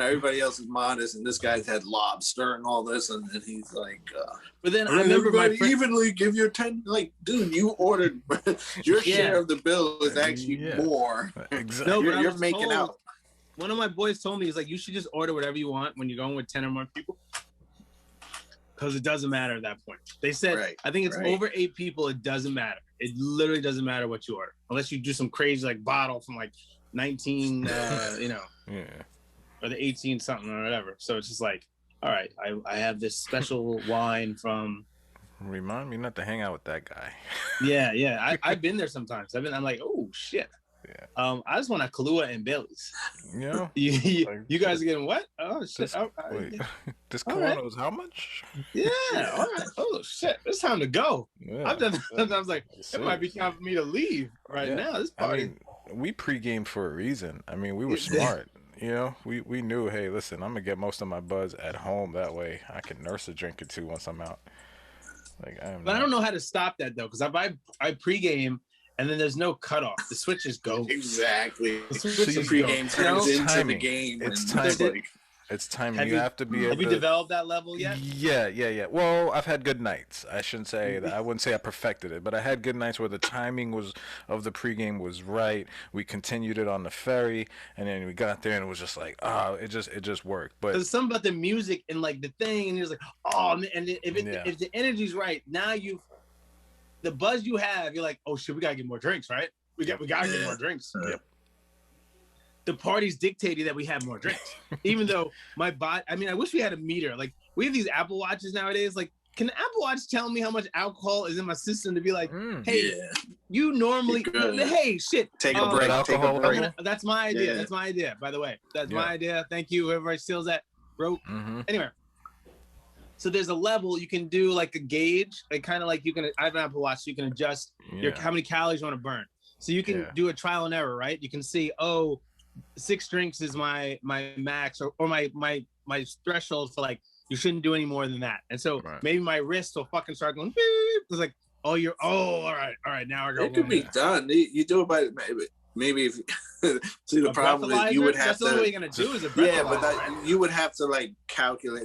everybody else is modest, and this guy's had lobster and all this, and he's like, but then I remember my everybody friend. evenly give your 10. Like, dude, you ordered your share of the bill is actually more. exactly. No, but I You're was making told- out. One of my boys told me, he's like, you should just order whatever you want when you're going with 10 or more people. Because it doesn't matter at that point. They said, Right, I think it's right. over 8 people, it doesn't matter. It literally doesn't matter what you order. Unless you do some crazy like bottle from like 19, Yeah. or the 18 something or whatever. So it's just like, all right, I have this special wine from, Remind me not to hang out with that guy. yeah. I've been there sometimes. I'm like, oh shit. Yeah. I just want a Kahlua and Bailey's. Like, You guys are getting what? Oh shit. This, Oh, wait, this All Corona right. was how much? yeah. All right. Oh shit. It's time to go. Yeah. I've done that sometimes. Like it might be Seriously. time for me to leave right Yeah. now. This I party. mean, we pre-gamed for a reason. I mean, we were Yeah. smart. We knew, hey, listen, I'm gonna get most of my buzz at home. That way, I can nurse a drink or two once I'm out. Like, But I don't know how to stop that though, because if I pregame and then there's no cutoff, the switches go. Exactly. The The switches pregame go. turns You know? into the Timing. game. It's and timing. like, It's timing. Have You you- have to be. Have you developed that level yet? Yeah. Well, I've had good nights. I shouldn't say that. I wouldn't say I perfected it, but I had good nights where the timing of the pregame was right. We continued it on the ferry, and then we got there, and it was just like, it just worked. But There's something about the music and like the thing, and you're just like, oh man. And Yeah. if the energy's right, now the buzz you have, you're like, oh shit, we gotta get more drinks, right? We gotta get more drinks. Yep. The party's dictating that we have more drinks. Even though my body, I mean, I wish we had a meter. Like we have these Apple Watches nowadays. Like can the Apple Watch tell me how much alcohol is in my system to be like, hey, Yeah. you normally, hey, shit. Take a break. Take a alcohol break. level? That's my idea. Yeah. That's my idea, by the way. That's Yeah. my idea. Thank you, whoever steals that. Bro. Anyway. So there's a level you can do like a gauge, like kind of like I have an Apple Watch, so you can adjust how many calories you want to burn. So you can do a trial and error, right? You can see, 6 drinks is my max or my threshold for like, you shouldn't do any more than that. And so maybe my wrist will fucking start going, beep. It's like, all right, now I go. It could be done. You do it by maybe if see the problem is you would have that's to. the only way you're gonna do is a breathalyzer. Yeah, but you would have to like calculate.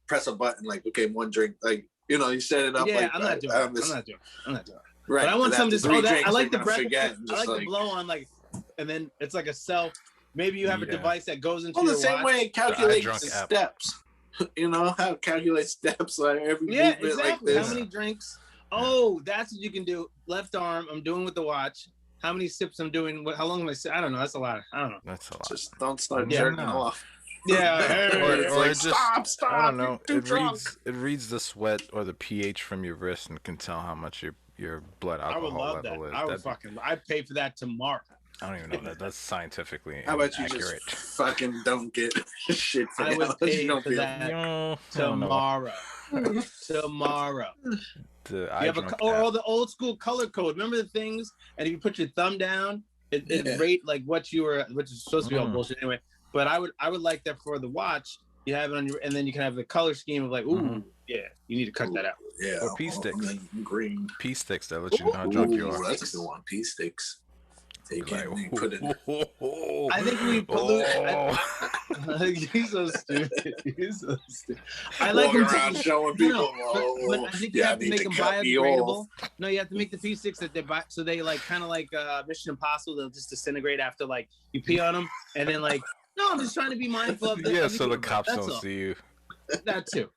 Press a button like, okay, 1 drink. Like, you set it up. Yeah, like, I'm not doing it. I'm not doing it. Right. But I want some just. I like the breath. I I like the blow on like, and then it's like a self. Maybe you have a device that goes into your the same watch. way it calculates the steps. How it calculates steps like every movement exactly. like this. How many drinks? Oh, that's what you can do. Left arm, I'm doing with the watch. How many sips I'm doing? How long am I? I don't know. That's a lot. I don't know. That's a lot. Just don't start jerking off. Yeah, or like, stop. I don't know. It reads the sweat or the pH from your wrist and can tell how much your blood alcohol I would love level that. is. I'd pay for that tomorrow. I don't even know that. That's scientifically How about you accurate. just fucking don't get shit for I would that? pay for that tomorrow. Tomorrow. You have or the old school color code. Remember the things? And if you put your thumb down, it rate like which is supposed to be all bullshit anyway. But I would like that for the watch. You have it on and then you can have the color scheme of like, you need to cut that out. Yeah. Or pea sticks. Green. Pea sticks that let you know how drunk you are. That's a good one. Pea sticks. Take it and put it. I think we pollute. He's so stupid. I like him around showing people. But I think you have to make them biodegradable. No, you have to make the pea sticks that they buy, so they like kind of like Mission Impossible. They'll just disintegrate after like you pee on them, and then like I'm just trying to be mindful of this. So the cops don't see you. That too.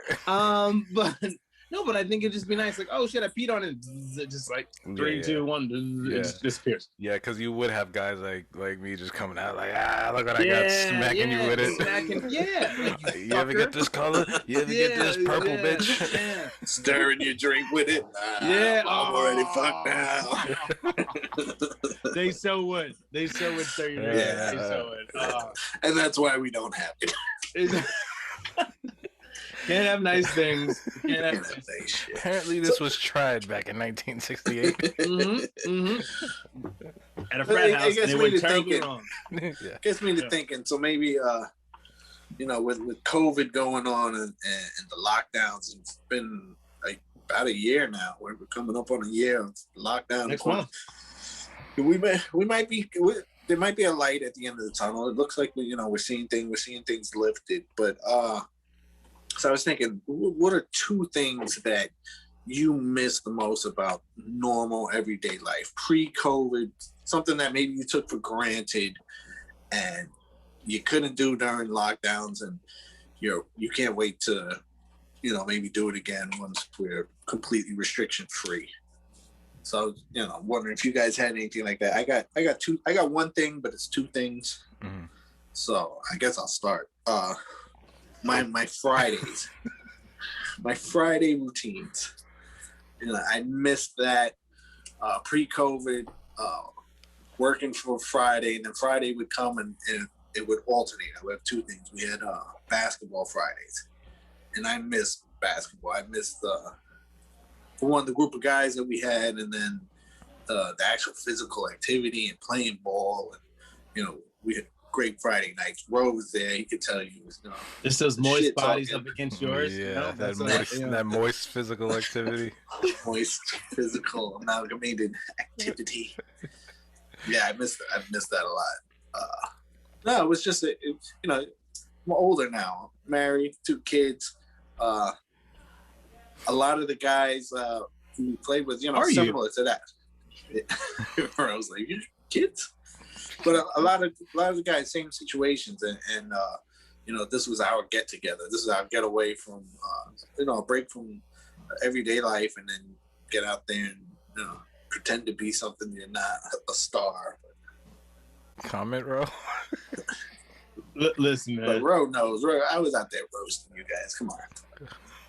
But I think it'd just be nice. Like, oh shit, I peed on it. It just like 3, 2, 1. It just disappears. Yeah, because you would have guys like me just coming out like, look what I got, smacking you with it. Like, you ever get this color? You ever get this purple bitch? Yeah. Stirring your drink with it. I'm already fucked now. They so would stir your drink. Yeah. They so would. And that's why we don't have it. Can't have nice things. Apparently, this was tried back in 1968. At a frat house, and it went terribly wrong. Gets me to thinking. So maybe, with COVID going on and the lockdowns, it's been like about a year now. We're coming up on a year of lockdown. Next month. There might be a light at the end of the tunnel. It looks like we're seeing things lifted, but so I was thinking, what are 2 things that you miss the most about normal everyday life, pre-COVID, something that maybe you took for granted and you couldn't do during lockdowns, and you can't wait to, maybe do it again once we're completely restriction free. So, wondering if you guys had anything like that. I got 1 thing, but it's 2 things. Mm-hmm. So I guess I'll start. My Fridays, my Friday routines. I missed that pre-COVID, working for Friday, and then Friday would come and it would alternate. I would have 2 things. We had basketball Fridays, and I missed basketball. I missed for one, the group of guys that we had, and then the actual physical activity and playing ball. And we had great Friday nights. Ro was there. He could tell you. Just those moist bodies up agaast yours. Yeah, that moist physical activity. Moist physical amalgamated activity. Yeah, I missed that a lot. No, it was just I'm older now. I'm married, 2 kids. A lot of the guys who we played with, similar to that. I was like, you kids? But a lot of the guys, same situations, and this was our get together. This is our getaway from a break from everyday life, and then get out there and pretend to be something you're not, a star. Comment, Ro. Listen, man. But Ro knows. I was out there roasting you guys. Come on.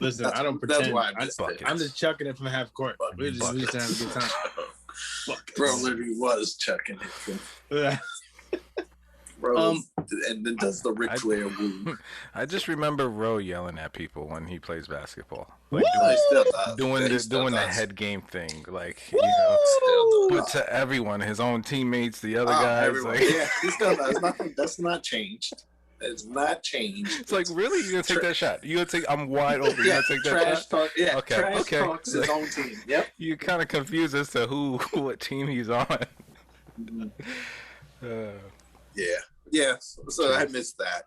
Listen, That's- I don't that's pretend. why I missed it. I'm just chucking it from half court. We just having a good time. Bro literally was chucking it. Yeah. Bro, and then does the Ric Flair woo. I just remember Ro yelling at people when he plays basketball, What? He still does. doing He still the does. head game thing, like Still but does. to everyone, his own teammates, the other Oh, guys, everyone. like Yeah, he still does. Nothing. That's not changed. It's not changed. it's like, really, you gonna take that shot? You gonna take? I'm wide open. You Yeah, gonna take that trash shot? talk. Yeah, Okay, trash okay. talks his own team. Yep. You're kind of confused as to what team he's on. Yeah. So I missed that.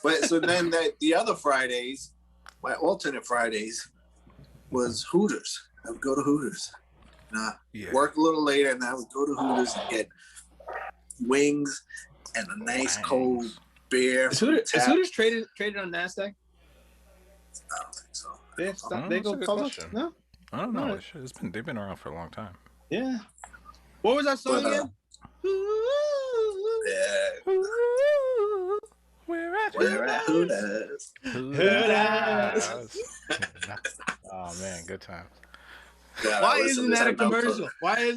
But so then the other Fridays, my alternate Fridays, was Hooters. I would go to Hooters. Work a little later, and I would go to Hooters and get wings and a nice cold beer. Is Hooters traded on NASDAQ? I don't think so. They go That's a good public? question. No? I don't know. Alright. They've been around for a long time. Yeah. What was that song But, again? Yeah. We're at Hooters. Hooters. Oh man, good times. God, Why I listen isn't to that a this, I know commercial? Why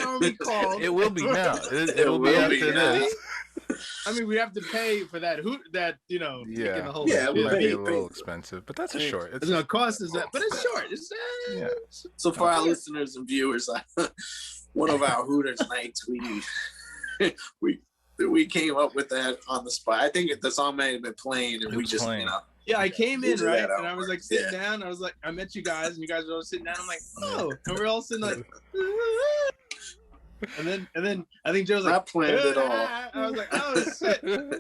aren't we called? It will be now. It will be will after be now. this. I mean, we have to pay for that Yeah. taking the whole Yeah, It we might pay- be a little expensive, but that's a short. It's gonna cost us that, but it's short. It's Yeah. So for our listeners and viewers, one of our Hooters nights, we came up with that on the spot. I think the song may have been playing, and It we was just playing. Yeah, I came in, Figure right? that out. And I was like sitting down. I was like, I met you guys, and you guys were all sitting down. I'm like, oh, and we're all sitting like, and then I think Joe was like, Not planned at all. I was like, oh shit. And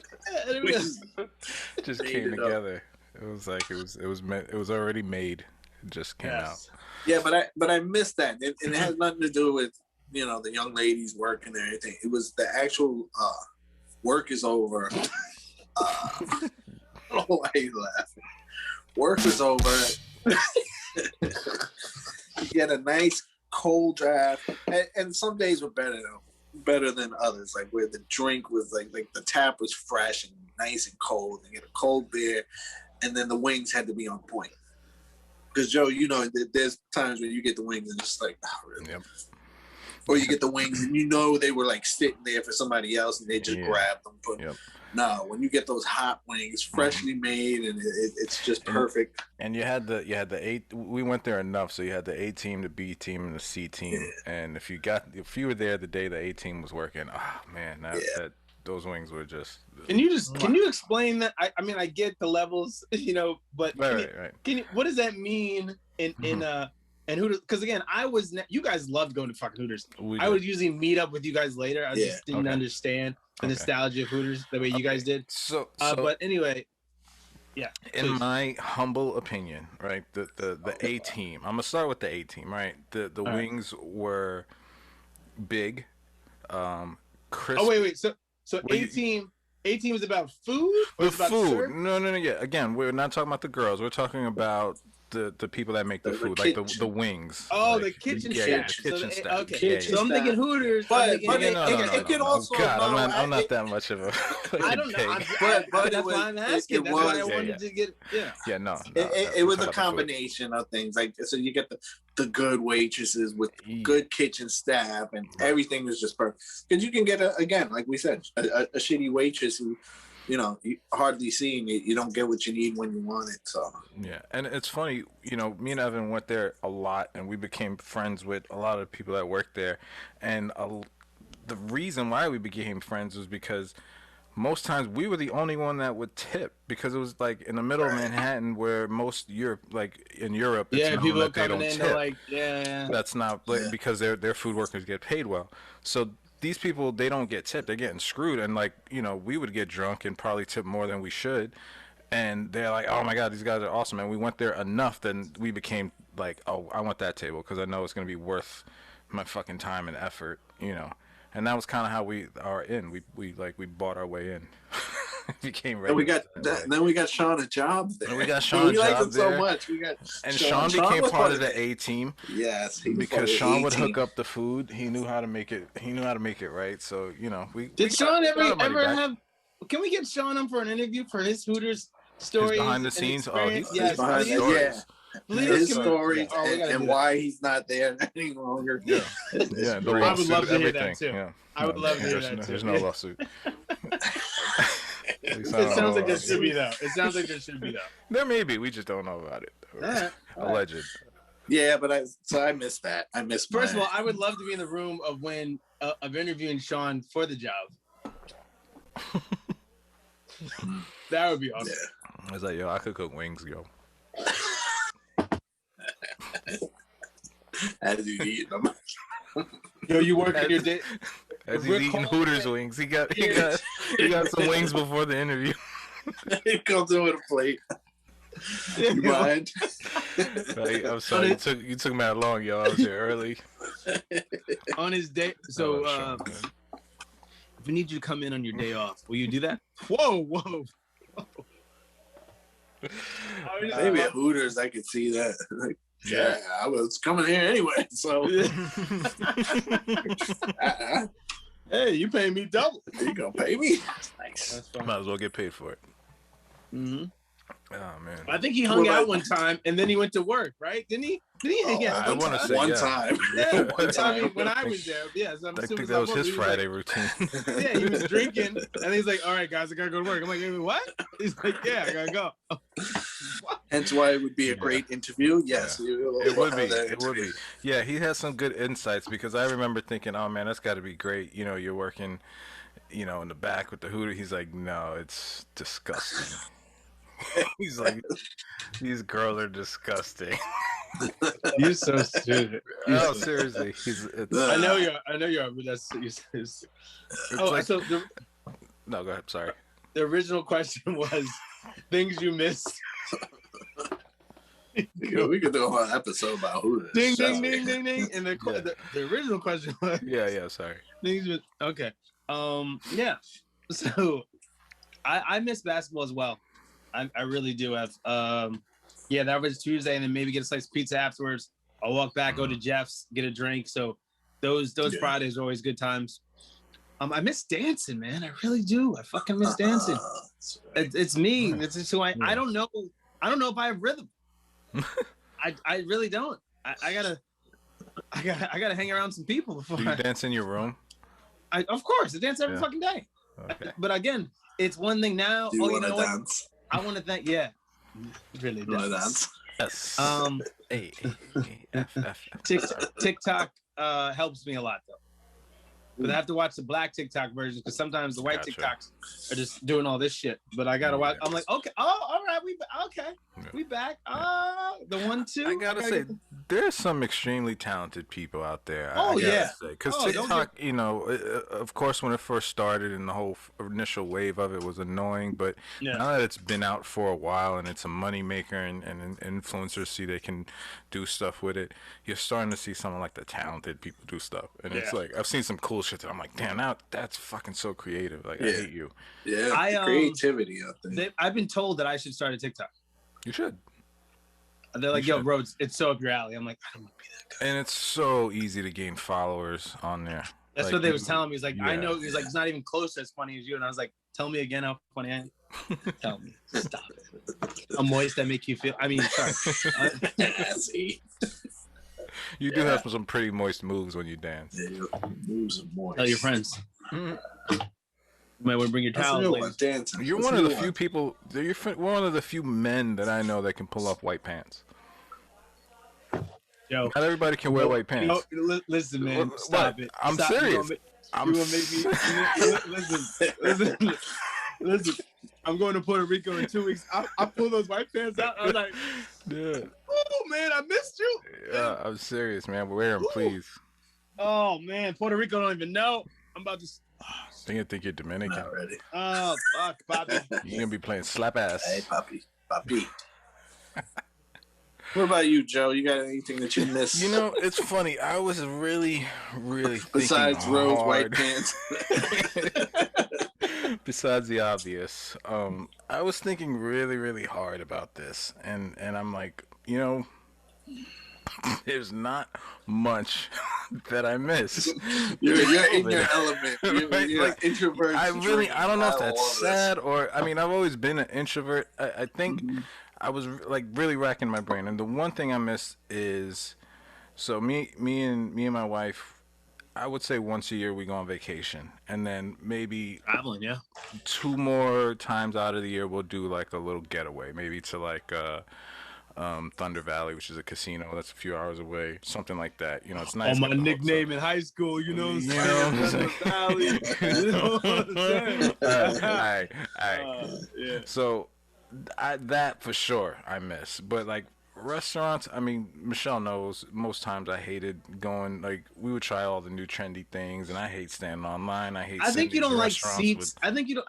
it was, Just Made came it up. together. It was like it was already made. It just came out. yes. Yeah, but I missed that, and it has nothing to do with the young ladies working and everything. It was the actual work is over. I don't know why you laughing. Work is over. You get a nice cold draft, and some days were better than others. Like where the drink was like the tap was fresh and nice and cold. And you get a cold beer, and then the wings had to be on point. Because Joe, there's times when you get the wings and it's like, oh, really? Yep. Or you get the wings and they were like sitting there for somebody else and they just grabbed them. Yep. No, when you get those hot wings, freshly made, and it's just perfect. And you had the eight. We went there enough, so you had the A team, the B team, and the C team. Yeah. And if you were there the day the A team was working, oh man, that those wings were just. Can you explain that? I mean, I get the levels, but right. What does that mean in and Hooters? Because again, you guys loved going to fucking Hooters. I would usually meet up with you guys later. I just didn't understand the nostalgia of Hooters the way you guys did. So but anyway, yeah. In my humble opinion, right, the A team. I'm gonna start with the A team, right? The wings were big, crisp. Oh wait. So A team is about food? Or The it's about food. syrup? No. Yeah. Again, we're not talking about the girls. We're talking about the people that make the food, like the wings. Oh, like, the kitchen yeah, staff. kitchen So staff. okay. Yeah, So I'm yeah. thinking Hooters. But it can also. God, no, I'm not that much of a. I don't know. But That's it why I'm was- asking. it That's why I was- wanted to get. Yeah. Yeah, no. It was a combination of things. Like, so you get the good waitresses with good kitchen staff, and everything was just perfect. Because you can get again, like we said, a shitty waitress who, you hardly seeing it. You don't get what you need when you want it. So yeah, and it's funny, me and Evan went there a lot, and we became friends with a lot of people that worked there, and the reason why we became friends was because most times we were the only one that would tip, because it was like in the middle of Manhattan, where most Europe, like in Europe, it's known people that they coming don't in, tip. they're like, yeah. That's not because their food workers get paid well. So these people, they don't get tipped. They're getting screwed. And we would get drunk and probably tip more than we should. And they're like, oh my God, these guys are awesome. And we went there enough, then we became like, oh, I want that table because I know it's going to be worth my fucking time and effort, And that was kind of how we are in. We bought our way in. Became ready. Then we got Sean a job there. And we got Sean we a liked job him so there. much. We got Sean became was part of the A team. Yes, because Sean would hook up the food. He knew how to make it. He knew how to make it right. So Did Sean ever back. have? Can we get Sean on for an interview for his Hooters stories? His behind the scenes. Oh, yes, behind please. the- his give me- stories Oh, we gotta and do why he's not there any longer. Yeah. It's Yeah, the great. I would love lawsuit, to hear that everything. too. Yeah. I would love to hear there's that no, too. There's no lawsuit. At least I It don't sounds know like there about should it. be though. It sounds like there should be though. There may be. We just don't know about it. Alright. Alleged. Yeah, but I missed that. I missed. First of all, I would love to be in the room of when of interviewing Sean for the job. That would be awesome. Yeah. I was like, yo, I could cook wings, yo. As you eat them. Yo, you working your day? As We're he's eating calling Hooters it- wings, he got some wings before the interview. He comes in with a plate. You mind? Like, I'm sorry, you took me that long, yo. I was here early. On his day. So Oh, Sean, man. if we need you to come in on your day off, will you do that? Whoa. Maybe at Hooters, I could see that. Like, yeah, I was coming here anyway, so Hey, you paying me double. you gonna pay me? Nice. That's fun. Might as well get paid for it. Mm-hmm. Oh man. I think he hung out one time and then he went to work, right? Didn't he? I wanna say, one yeah. time. Yeah, One time. I mean, when I was there, yeah. So I'm I assuming think that was his he was Friday like- routine. Yeah, he was drinking, and he's like, "All right, guys, I gotta go to work." I'm like, "What?" He's like, "Yeah, I gotta go." Hence why it would be a great interview. Yes, It would be. It would be. Yeah, he has some good insights because I remember thinking, oh man, that's got to be great. You know, you're working, you know, in the back with the Hooter. He's like, no, it's disgusting. He's like, these girls are disgusting. You're so stupid. No, seriously, I know you're. But that's. Oh, like- so no, go ahead. Sorry. the original question was things you missed. We could do a whole episode about Hooters. Ding, Trust me. ding, ding, ding, ding. And the original question was Yeah, sorry. things you missed. Okay. Yeah. So I miss basketball as well. I really do have. Yeah, that was Tuesday, and then maybe get a slice of pizza afterwards. I'll walk back, go to Jeff's, get a drink. So those Fridays are always good times. I miss dancing, man. I really do. I fucking miss dancing. It's me. It's just who I don't know. I don't know if I have rhythm. I really don't. I gotta hang around some people before. Do you dance in your room? Of course, I dance every fucking day. Okay. But again, it's one thing now. Do you want know to what? dance? I want to thank. Yeah, really You want to dance. dance? Yes. F. TikTok helps me a lot though. But I have to watch the black TikTok versions because sometimes the white Gotcha. TikToks are just doing all this shit. But I gotta watch. I'm like, okay, all right, we back. The 1, 2. I gotta say, there's some extremely talented people out there. Oh, yeah. Because Oh, don't TikTok, you know, of course, when it first started and the whole initial wave of it was annoying, but now that it's been out for a while and it's a money maker and influencers see they can do stuff with it, you're starting to see some of like the talented people do stuff, and it's like I've seen some cool shit that I'm like, damn, now that's fucking so creative. Like I hate you. Yeah, the creativity out there. I've been told that I should start a TikTok. You should. They're like, yo, bro, it's so up your alley. I'm like, I don't want to be that guy. And it's so easy to gain followers on there. That's Like, what they was telling me. He's like, I yeah. know. He's like, it's not even close to as funny as you. And I was like, tell me again how funny I am. Tell me. Stop it. I'm moist. That make you feel. I mean, sorry. See? You do have some pretty moist moves when you dance. Yeah, moves are moist. Tell your friends. You might want to bring your That's a towels. new one, ladies. dancing. You're That's one a of new the one. few people. You're one of the few men that I know that can pull off white pants. Yo, Not everybody can wear white pants. Listen, man. What? Stop it. I'm Stop. serious. You I'm gonna make me listen. I'm going to Puerto Rico in 2 weeks. I pull those white pants out. I was like, Yeah. oh man, I missed you. Yeah, I'm serious, man. Wear them, please. Oh man, Puerto Rico don't even know. I'm about to. They gonna think you're Dominican. Not ready. Oh fuck, Bobby. You're gonna be playing slap ass. Hey, Papi. What about you, Joe? You got anything that you missed? You know, it's funny. I was really besides thinking Rose hard. white pants. Besides the obvious, I was thinking really hard about this, and I'm like, you know, there's not much that I miss. You're in your element. Right? You're Like, introvert. I don't know if that's sad or, I mean, I've always been an introvert. I think I was like really racking my brain, and the one thing I miss is, so me and my wife, I would say once a year we go on vacation, and then maybe Traveling, yeah. 2 more times out of the year we'll do like a little getaway, maybe to like Thunder Valley, which is a casino that's a few hours away, something like that. You know, it's nice. Oh, my nickname in high school, you know what I'm saying? Thunder Valley. You know what I'm saying? All right. Yeah. So that for sure I miss, but like restaurants, I mean, Michelle knows most times I hated going, like we would try all the new trendy things, and I hate standing online. I think you don't like seats. with, I think you don't.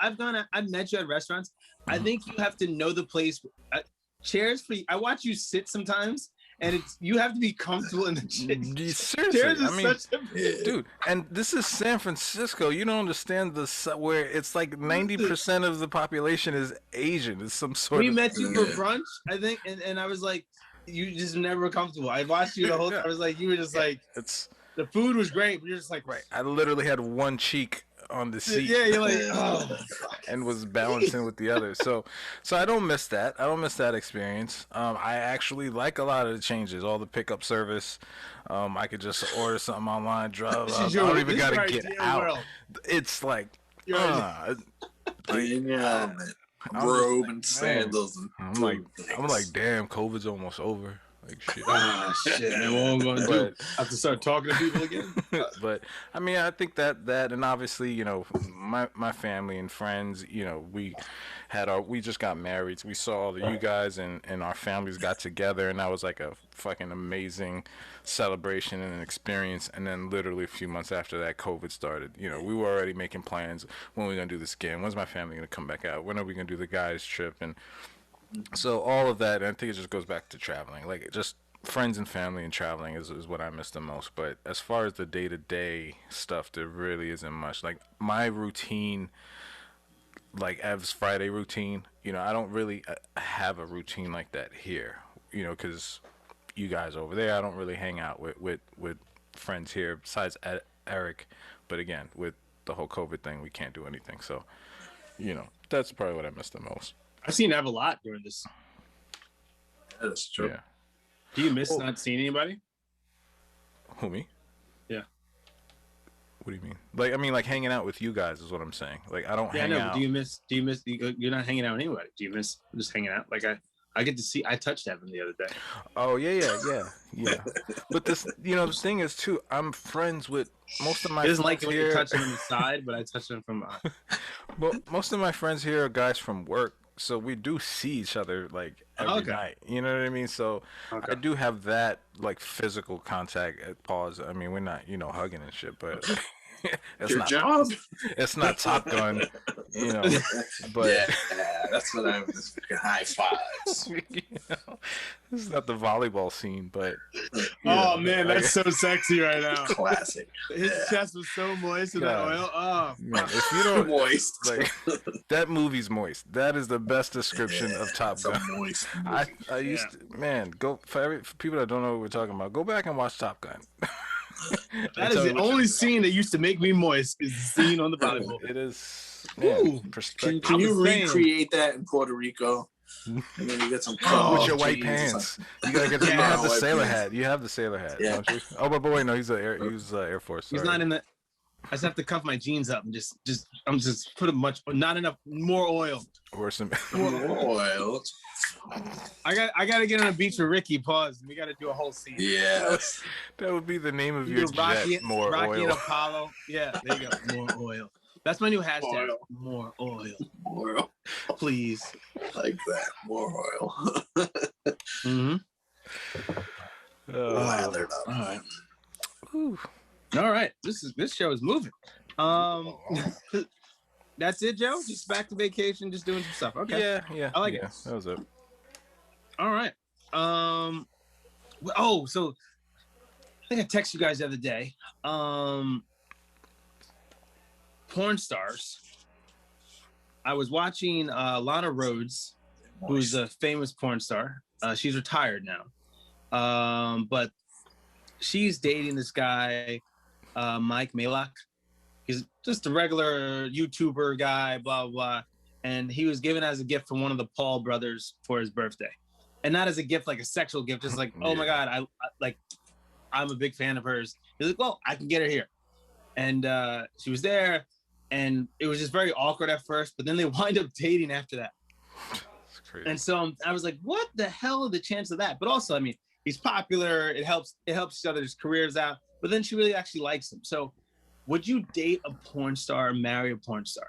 I've met you at restaurants. I think you have to know the place. Chairs for you. I watch you sit sometimes, and you have to be comfortable in the chair. Seriously, Chairs is I mean, such a dude, and this is San Francisco. You don't understand where it's like 90% of the population is Asian. It's some sort We of. met you for brunch, I think, and I was like, you just never comfortable. I watched you the whole time. I was like, you were just like, It's the food was great, but you're just like, right. I literally had one cheek on the seat. yeah, you're like, oh. And was balancing with the other. So I don't miss that. I don't miss that experience. I actually like a lot of the changes, all the pickup service. I could just order something online, drive up. I don't even gotta get out. World. It's like, robe and sandals. I'm like, damn, COVID's almost over. Like shit. Shit, man, what am I gonna do? I have to start talking to people again. But I mean, I think that, and obviously, you know, my family and friends, you know, we just got married. We saw all of you guys, and our families got together, and that was like a fucking amazing celebration and an experience. And then literally a few months after that, COVID started. You know, we were already making plans. When are we gonna do this again? When's my family gonna come back out? When are we gonna do the guys trip? And so all of that, and I think it just goes back to traveling. Like, just friends and family and traveling is what I miss the most. But as far as the day-to-day stuff, there really isn't much. Like, my routine, like Ev's Friday routine, you know, I don't really have a routine like that here, you know, because you guys over there, I don't really hang out with friends here besides Eric. But again, with the whole COVID thing, we can't do anything. So, you know, that's probably what I miss the most. I've seen Ev a lot during this. That's true. Yeah. Do you miss not seeing anybody? Who, me? Yeah. What do you mean? Like, I mean, like hanging out with you guys is what I'm saying. Like, I don't hang out. Do you miss? You're not hanging out with anybody. Do you miss just hanging out? Like I get to see. I touched Evan the other day. Oh yeah. But this, you know, the thing is too. I'm friends with most of my. He doesn't like friends when here. you touch him on the side, but I touched him from. Well, most of my friends here are guys from work, so we do see each other like every night. You know what I mean? So I do have that like physical contact at pause. I mean, we're not, you know, hugging and shit, but it's your not job. It's not Top Gun, you know. But yeah, that's what I'm. Just high fives. You know, this is not the volleyball scene, but oh man, that's so sexy right now. Classic. His chest was so moist with that oil. Oh, man, if you don't moist, like that movie's moist. That is the best description of Top Gun. Moist I used to, man, go for people that don't know what we're talking about. Go back and watch Top Gun. That is the only scene that used to make me moist. Is the scene on the volleyball. It is. Man, can you recreate that in Puerto Rico? And then you get some with your white pants. You gotta get. You have the sailor hat. You have the sailor hat, don't you? Oh, but wait, no, he's Air Force. Sorry. He's not in the. I just have to cuff my jeans up and I'm just put not enough, more oil. Or some more oil. I got to get on a beach with Ricky. Pause. We got to do a whole scene. Yeah, that would be the name of your jet. More Rocky oil. and Apollo. Yeah, there you go. More oil. That's my new hashtag. Oil. More oil. More oil. Please. Like that. More oil. Mm-hmm. Lathered up. All right. Whew. All right. This show is moving. That's it, Joe? Just back to vacation, just doing some stuff. Okay. Yeah. I like it. That was it. All right. So I think I texted you guys the other day. Porn stars. I was watching Lana Rhodes, who's a famous porn star. She's retired now. But she's dating this guy, Mike Malak. He's just a regular YouTuber guy, blah, blah, blah. And he was given as a gift from one of the Paul brothers for his birthday. and not as a gift, like a sexual gift, just like, oh my God, I'm a big fan of hers. He's like, well, I can get her here. And she was there, and it was just very awkward at first, but then they wind up dating after that. That's crazy. And so I was like, what the hell are the chances of that? But also, I mean, he's popular. It helps each other's careers out. But then she really actually likes him. So would you date a porn star or marry a porn star?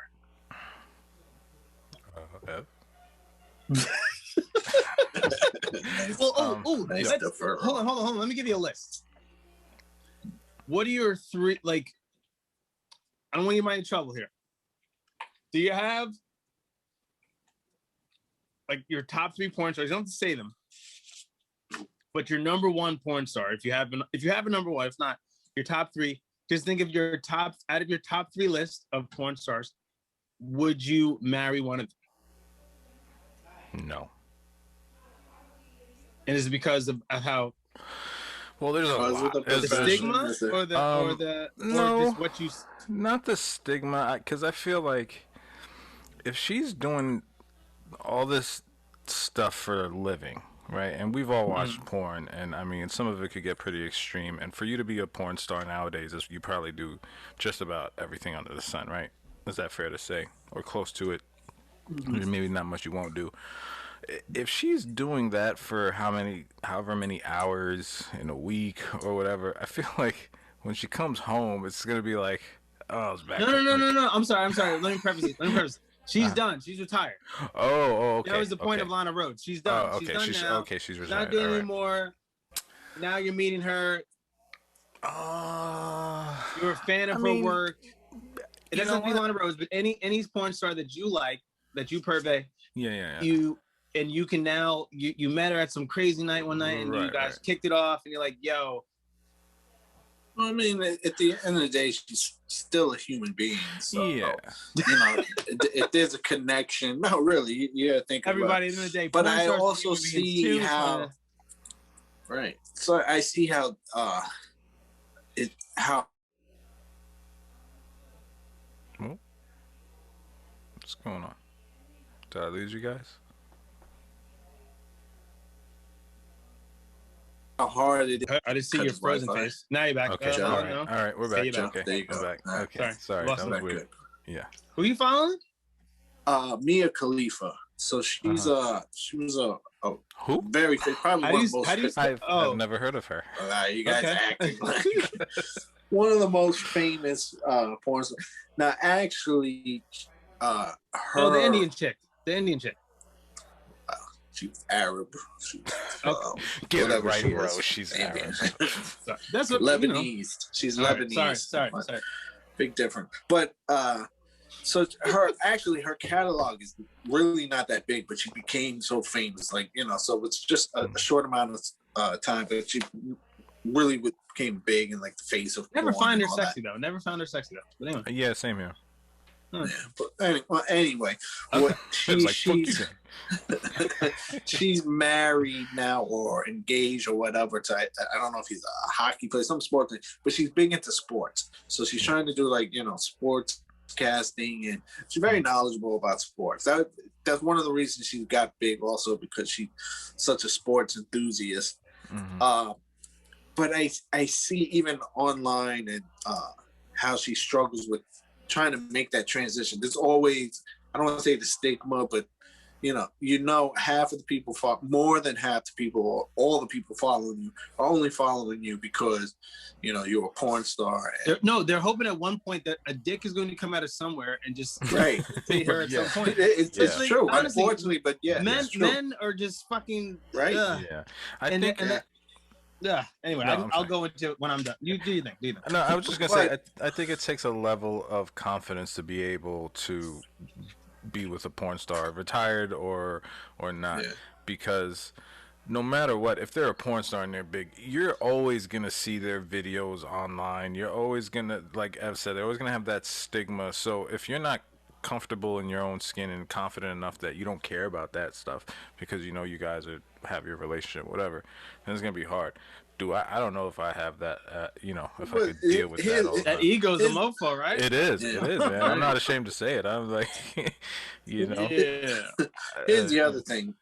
Well, hold on. Let me give you a list. What are your three, like, I don't want you to get in trouble here. Do you have like your top 3 porn stars? You don't have to say them, but your number 1 porn star. If you have a number 1, if not your top 3, just think of your out of your top 3 list of porn stars. Would you marry one of them? No. And is it because of how? Well, there's a lot. The stigma or just what you? Not the stigma, because I feel like if she's doing all this stuff for a living, right? And we've all watched porn, and I mean, some of it could get pretty extreme. And for you to be a porn star nowadays, you probably do just about everything under the sun, right? Is that fair to say, or close to it? Maybe not much you won't do. If she's doing that for however many hours in a week or whatever, I feel like when she comes home, it's gonna be like, oh, it's back. No. I'm sorry. Let me preface it. She's done. She's retired. Oh, okay. That was the point of Lana Rhoades. She's done. Oh, okay. She's done now. Okay, she's Not retired. doing anymore. Now you're meeting her. You're a fan of her work. It doesn't have to be Lana Rhoades, but any porn star that you like, that you purvey. Yeah. You can now you met her at some crazy night one night, and you guys kicked it off, and you're like, yo. Well, I mean, at the end of the day, she's still a human being. So, yeah. If there's a connection, no, really, you think everybody at the end of the day. But I also see how, right. So I see how What's going on? Did I lose you guys? how hard it is. I just see your frozen face. Now you're back. Okay, all right, we're back. Back. Okay, there you go. We're back. Okay, sorry, Lost that was him. weird. Yeah. Who you following? Mia Khalifa. So she was a who? Very probably one of the most. I've never heard of her. You guys acting like one of the most famous porn stars. Now, actually, her. Oh, the Indian chick. She's Arab. Get it right, bro. She's Arab. That's what Lebanese. She's Lebanese. Sorry. Big difference. But so her catalog is really not that big, but she became so famous, so it's just a short amount of time, but she really became big and like the face of. Never found her sexy though. But anyway. Yeah, same here. Yeah, but anyway, she's married now or engaged or whatever to I don't know if he's a hockey player, some sport thing, but she's big into sports. So she's trying to do sports casting, and she's very knowledgeable about sports. That's one of the reasons she got big, also because she's such a sports enthusiast. But I see even online and how she struggles with trying to make that transition. There's always, I don't want to say the stigma, but half of the people, more than half the people, or all the people following you are only following you because you're a porn star. They're hoping at one point that a dick is going to come out of somewhere and just pay her at some point. It's true, honestly, unfortunately, but men are just fucking right. Yeah, I think. Anyway, I'll go into it when I'm done. You do your thing. No, I was just gonna say, I think it takes a level of confidence to be able to be with a porn star, retired or not, because no matter what, if they're a porn star and they're big, you're always gonna see their videos online. You're always gonna, like Ev said, they're always gonna have that stigma. So if you're not comfortable in your own skin and confident enough that you don't care about that stuff because you guys have your relationship, whatever, then it's gonna be hard. I don't know if I have that, if I could deal with that all the time. That ego's a mofo, right? It is, man. I'm not ashamed to say it. I'm like, Yeah. Here's the other thing.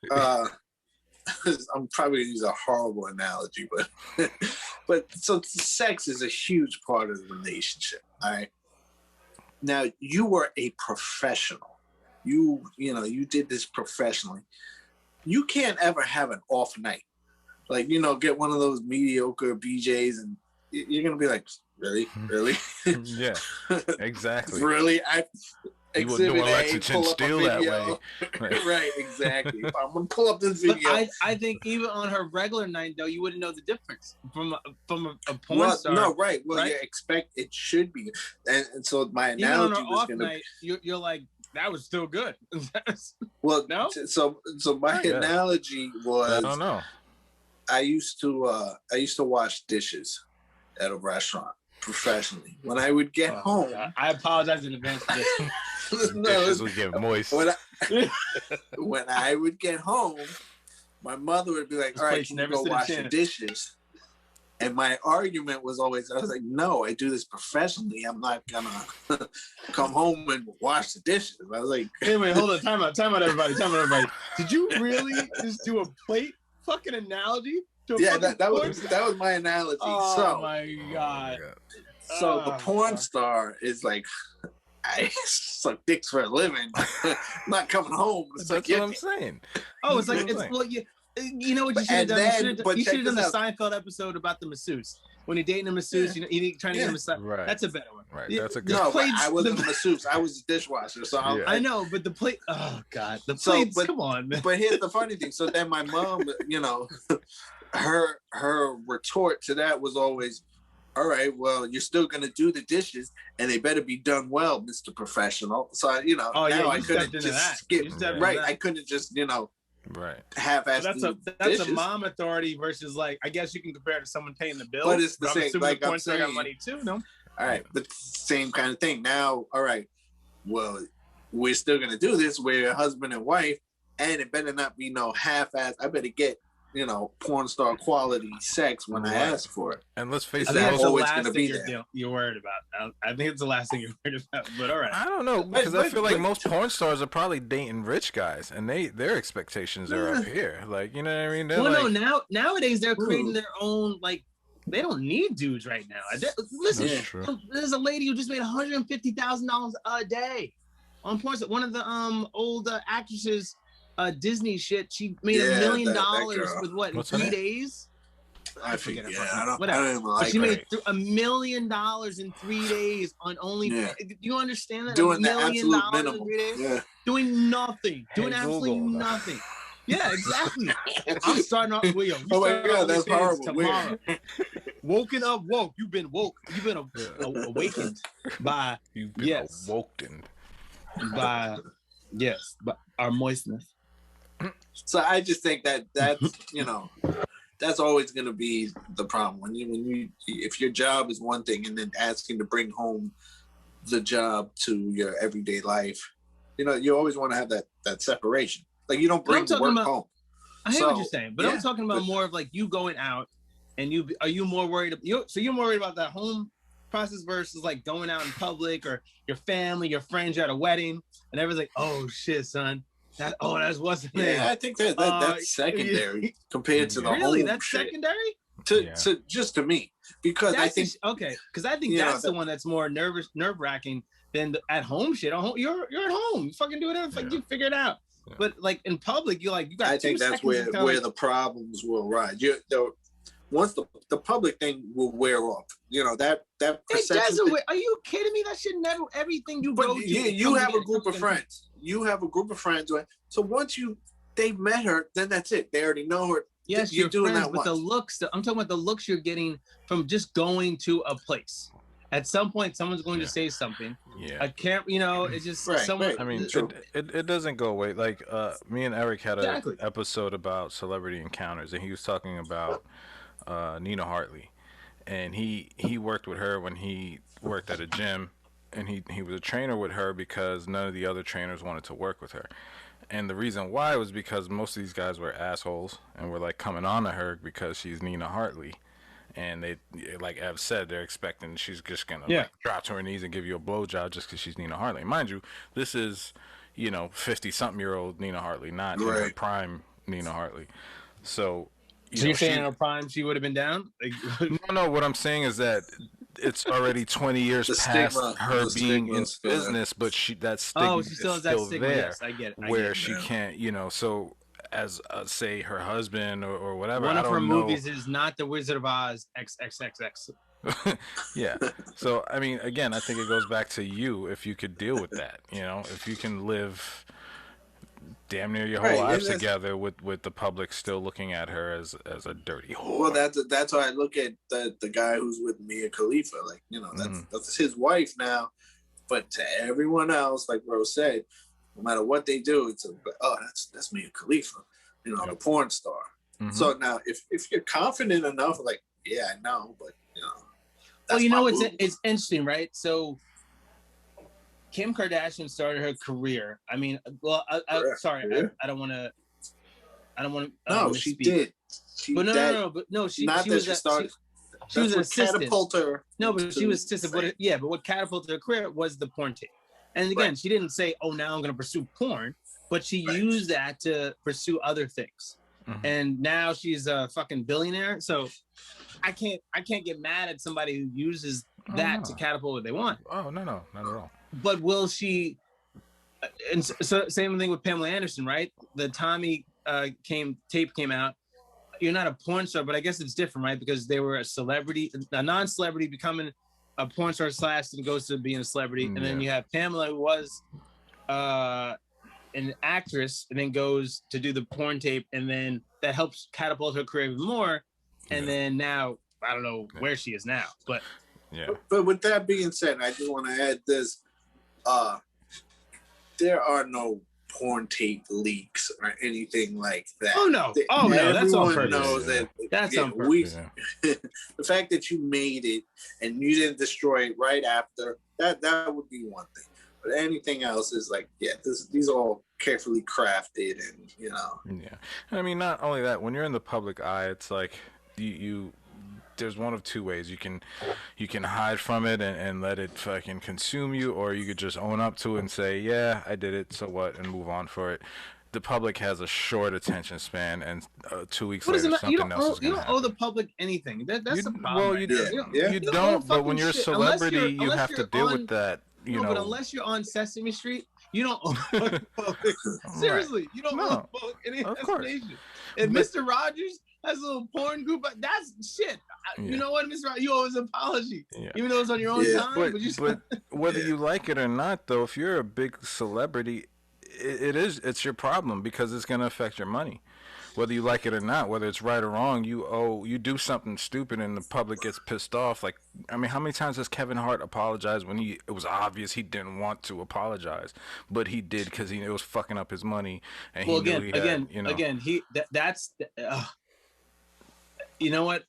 I'm probably gonna use a horrible analogy, but so sex is a huge part of the relationship. All right. Now you were a professional. You did this professionally. You can't ever have an off night. Like, get one of those mediocre BJs and you're gonna be like, really? Yeah, exactly. Really? You wouldn't do Alexa steal that way. Right, exactly. I'm gonna pull up this video. But I think even on her regular night though, you wouldn't know the difference from a porn star. No, right. Well, right? you expect it should be, and so my Even analogy on her was off gonna. night, you're like, that was still good. Well, no. So my analogy was. I don't know. I used to wash dishes at a restaurant professionally. When I would get home, I apologize in advance for this. Dishes would get moist. When I would get home, my mother would be like, "All right, can you go wash the dishes?" And my argument was always, I was like, "No, I do this professionally. I'm not gonna come home and wash the dishes." I was like, "Anyway, hold on, time out, everybody. Did you really just do a plate fucking analogy?" Yeah, that was my analogy. Oh my god! So the porn star is like, I suck dicks for a living. I'm not coming home. That's what I'm saying. Oh, it's like well, you know what you should have done? You should have done the Seinfeld episode about the masseuse. When you're dating a masseuse, he trying to get a massage. Right. That's a better one. Right. That's a good. No, but I wasn't a masseuse. I was a dishwasher. So I know, but the plate. Oh god, the plates. Come on, man. But here's the funny thing. So then my mom, her retort to that was always, "All right, well, you're still gonna do the dishes, and they better be done well, Mr. Professional." So I couldn't just skip. Right, I couldn't just right. half-ass. That's a mom authority versus like I guess you can compare it to someone paying the bill. But it's the same. Like I'm saying, got money too. No. All right, but same kind of thing. Now, all right, well, we're still gonna do this. We're husband and wife, and it better not be no half-ass. I better get porn star quality sex when I ask for it. And let's face it, that's always going to be you're worried about. I think it's the last thing you're worried about. But all right, I don't know because I feel like most porn stars are probably dating rich guys, and their expectations are up here. Like, you know what I mean? No, nowadays they're creating their own like. They don't need dudes right now. Listen, there's a lady who just made $150,000 a day on porn. One of the old actresses. Disney shit. She made $1 million with what in 3 days? I forget. I don't even like. But she made $1 million in 3 days on only. Do you understand that? Doing $1 million the absolute minimum. in 3 days? Yeah. Doing nothing. Doing absolutely nothing. Yeah, exactly. I'm starting off with you. Oh my god, that's horrible. Tomorrow. Woken up, woke. You've been woke. You've been awakened by. You've been awoken by our moistness. So I just think that's that's always going to be the problem when you if your job is one thing and then asking to bring home the job to your everyday life, you always want to have that separation. Like you don't bring work home. I hear what you're saying, but I'm talking about more of like you going out and are you more worried? You're more worried about that home process versus like going out in public or your family, your friends, you're at a wedding and everyone's like, oh shit, son. That's what's the name. I think that's secondary compared to the whole. Really, that's secondary. To just to me, because I think because I think that's the one that's more nerve wracking than the at home shit. You're at home, you fucking do whatever, you figure it out. Yeah. But like in public, you got. I think that's where the problems will rise. Once the public thing will wear off, that perception. It doesn't. Are you kidding me? That should never. Everything you go to. You have a group of friends. You have a group of friends. So once they've met her, then that's it. They already know her. Yes, you're doing friends, that. But the looks. I'm talking about the looks you're getting from just going to a place. At some point, someone's going to say something. Yeah. I can't. It's just someone. Right. I mean, it doesn't go away. Like me and Eric had an episode about celebrity encounters, and he was talking about Nina Hartley, and he worked with her when he worked at a gym, and he was a trainer with her because none of the other trainers wanted to work with her. And the reason why was because most of these guys were assholes and were like coming on to her because she's Nina Hartley. And they, like Ev said, they're expecting she's just going to drop to her knees and give you a blowjob just because she's Nina Hartley. Mind you, this is, 50-something-year-old Nina Hartley, not prime Nina Hartley. So, So you're saying in her prime she would have been down? Like, no. What I'm saying is that it's already 20 years The past stigma- her the being in stigma's still there. business, but that stigma she still is has that still stigma. there, Yes, I get it. where she Yeah. can't, So as say her husband or whatever, One I of her don't know. movies is not The Wizard of Oz XXXX. Yeah. So I mean, again, I think it goes back to you if you could deal with that. If you can live damn near your whole Right, lives and that's- together with the public still looking at her as a dirty whore. Well, that's why I look at the guy who's with Mia Khalifa. Like, that's his wife now. But to everyone else, like Rose said, no matter what they do, it's that's Mia Khalifa, the porn star. Mhm. So now, if you're confident enough, like, yeah, I know, but Well, that's my boo. it's interesting, right? So Kim Kardashian started her career. I mean, well, sorry, Yeah. I don't want to. No, she did. She But that- no, she not she that was she a, started. she was an assistant. Catapulted her. No, but she into was assistant. fame. But what catapulted her career was the porn tape. And again, Right. she didn't say, "Oh, now I'm going to pursue porn," but she Right. used that to pursue other things. Mhm. And now she's a fucking billionaire. So I can't get mad at somebody who uses that to catapult what they want. Oh no, not at all. But will she? And so same thing with Pamela Anderson, right? The Tommy tape came out. You're not a porn star, but I guess it's different, right? Because they were a celebrity, a non-celebrity becoming a porn star / and goes to being a celebrity, and then you have Pamela, who was an actress, and then goes to do the porn tape, and then that helps catapult her career even more. And then now I don't know where she is now, but Yeah. But with that being said, I do want to add this. There are no porn tape leaks or anything like that. Oh no, that's on Everyone purpose. knows that. That's on purpose. The fact that you made it and you didn't destroy it right after, that would be one thing. But anything else is like, these are all carefully crafted, and Yeah. I mean, not only that, when you're in the public eye, it's like you there's one of two ways. You can hide from it and let it fucking consume you, or you could just own up to it and say, yeah, I did it, so what, and move on for it. The public has a short attention span, and 2 weeks later something else is going to happen. You don't owe the public anything. That's the problem. Well, you don't, but when you're a celebrity, you have to deal with that. But unless you're on Sesame Street, you don't owe the public. Seriously, you don't owe the public any explanation. If Mr. Rogers has a little porn group, that's shit. You know what, Mr. Rogers, you owe his apology, even though it's on your own time. But whether you like it or not, though, if you're a big celebrity, it's your problem, because it's going to affect your money. Whether you like it or not, whether it's right or wrong, you do something stupid and the public gets pissed off. Like, I mean, how many times has Kevin Hart apologized when it was obvious he didn't want to apologize, but he did because it was fucking up his money, and he knew that's you know what?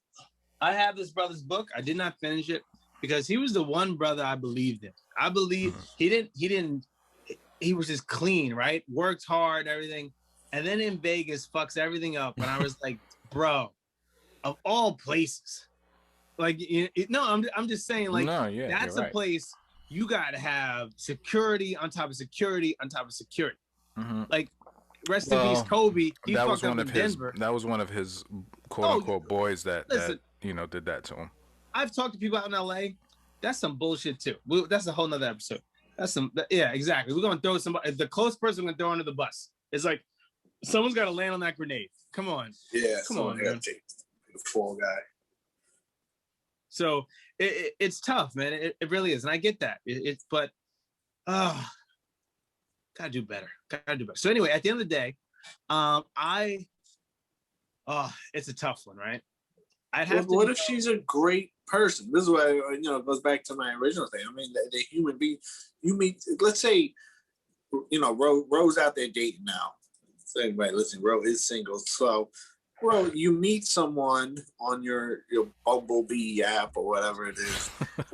I have this brother's book. I did not finish it because he was the one brother I believed in. I believe he was just clean, right? Worked hard, everything. And then in Vegas fucks everything up. And I was like, bro, of all places, like, I'm just saying, like, that's a place you got to have security on top of security on top of security. Mm-hmm. Like, rest in peace, Kobe. He fucked up in Denver. That was one of his quote unquote boys that did that to him. I've talked to people out in LA. That's some bullshit too. That's a whole nother episode. Exactly. We're gonna throw somebody. The close person we're gonna throw under the bus. It's like, someone's got to land on that grenade. Come on. Yeah. Come on, man. Take the fall guy. So it's tough, man. It really is, and I get that. But gotta do better. So anyway, at the end of the day, it's a tough one, right? What if she's a great person? This is why it goes back to my original thing. I mean, the human being you meet. Let's say, Rose out there dating now. So anybody listen, Rose is single. So, you meet someone on your Bumblebee app or whatever it is,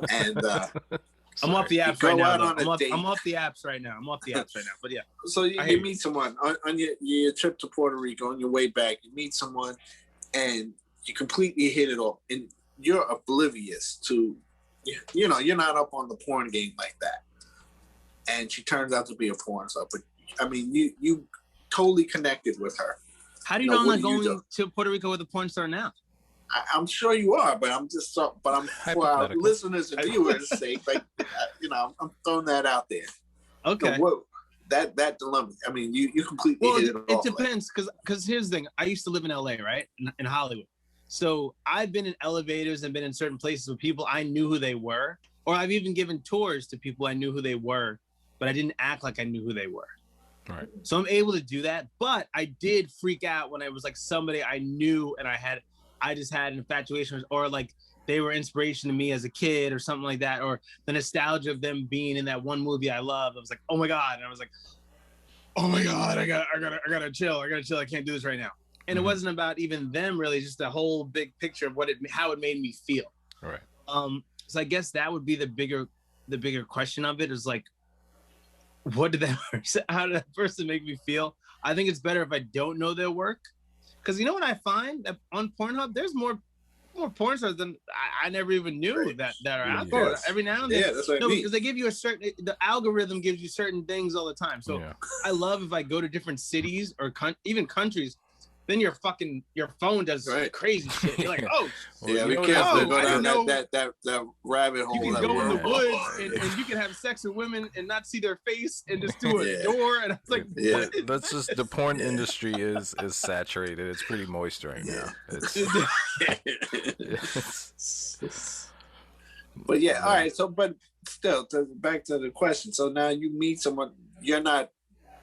and I'm off the apps right now. I'm off the apps right now. But yeah. So you meet someone on your trip to Puerto Rico. On your way back, you meet someone, and you completely hit it off, and you're oblivious to, you're not up on the porn game like that. And she turns out to be a porn star, but I mean, you totally connected with her. How do you No, know I'm what not do you going do? to Puerto Rico with a porn star now? I'm sure you are, but I'm for our Hypothetical. listeners and viewers' sake, like I'm throwing that out there. Okay. So that dilemma. I mean, you completely Well, hit it it off. depends because here's the thing. I used to live in LA, right? In Hollywood. So I've been in elevators and been in certain places with people I knew who they were, or I've even given tours to people I knew who they were, but I didn't act like I knew who they were. Right. So I'm able to do that, but I did freak out when I was like somebody I knew and I just had an infatuation with, or like they were inspiration to me as a kid or something like that, or the nostalgia of them being in that one movie I loved. I was like, oh my God. And I was like, oh my God, I gotta chill. I can't do this right now. And it wasn't about even them really, just the whole big picture of how it made me feel. Right. So I guess that would be the bigger question of it is like, how did that person make me feel? I think it's better if I don't know their work. Because you know what I find? That on Pornhub, there's more porn stars than I never even knew that are out there. Every now and then. Yeah, that's what I mean. Because they give you the algorithm gives you certain things all the time. So I love if I go to different cities or even countries, then your phone does crazy shit. You're like, oh, yeah, we can't go down that rabbit hole. You can go in the woods and you can have sex with women and not see their face and just do a door. And I was like, that's just the porn industry is saturated. It's pretty moist right now. But yeah, all right. So, but still, back to the question. So now you meet someone. You're not.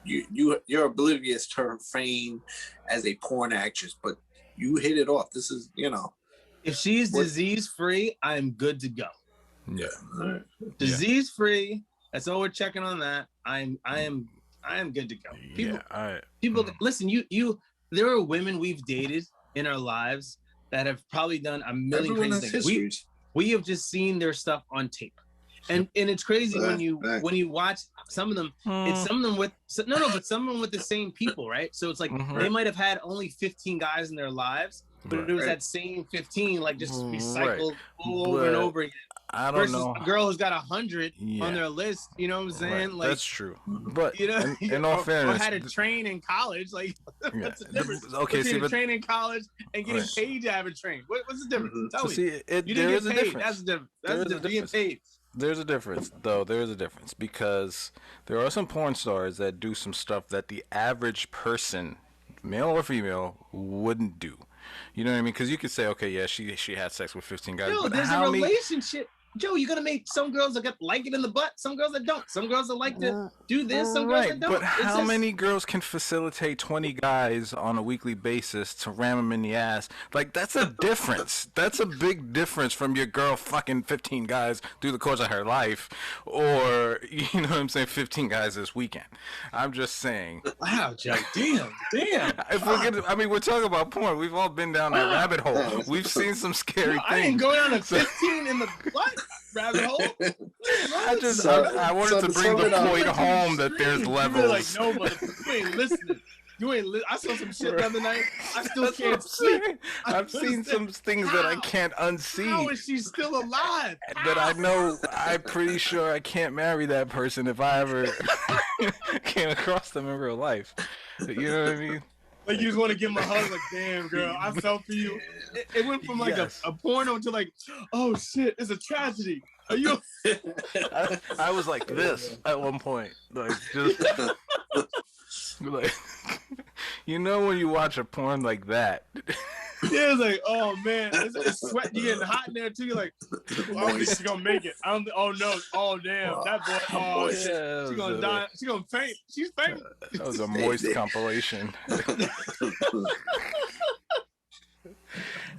You're oblivious to her fame as a porn actress, but you hit it off. This is, if she's disease free, I'm good to go. Yeah. Disease free. That's all we're checking on that. I am good to go. People listen, there are women we've dated in our lives that have probably done a million crazy things. We have just seen their stuff on tape. And it's crazy when you watch some of them. It's some of them with but some of them with the same people, right? So it's like they might have had only 15 guys in their lives, but it was that same 15 like just recycled over and over again. I don't know. A girl who's got 100 on their list, you know what I'm saying? Right. Like that's true. But in all or fairness, had to train in college. Like what's the difference? Okay, between train in college and getting paid to have a train. What's the difference? Tell me. See, you didn't get paid. That's the difference. That's the being paid. There's a difference, though. There is a difference because there are some porn stars that do some stuff that the average person, male or female, wouldn't do. You know what I mean? Because you could say, okay, yeah, she had sex with 15 guys. Yo, but there's a relationship. Joe, you're gonna make some girls that like it in the butt, some girls that don't. Some girls that like to do this, some girls that don't. But how many girls can facilitate 20 guys on a weekly basis to ram them in the ass? Like, that's a difference. That's a big difference from your girl fucking 15 guys through the course of her life, or, you know what I'm saying, 15 guys this weekend. I'm just saying. Wow, Joe, damn. We're talking about porn. We've all been down that rabbit hole. We've seen some scary things. I ain't going on a 15 in the what? Rabbit hole. I wanted to bring the point home that there's levels. Like, no, but you ain't listening. I saw some shit the other night. I still can't sleep. I've seen some things that I can't unsee. How is she still alive? That I know. I'm pretty sure I can't marry that person if I ever came across them in real life. You know what I mean? Like, you just want to give him a hug, like, damn, girl, I fell for you. It went from like a porno to like, oh shit, it's a tragedy. Are you? I was like this at one point, like just like, you know, when you watch a porn like that. Yeah, it's like, oh man, it's sweat. You getting hot in there too. You're like, I don't think she's gonna make it. Oh no, oh damn, that boy. Oh shit, she's gonna die. She's gonna faint. She's fainting. That was a moist compilation.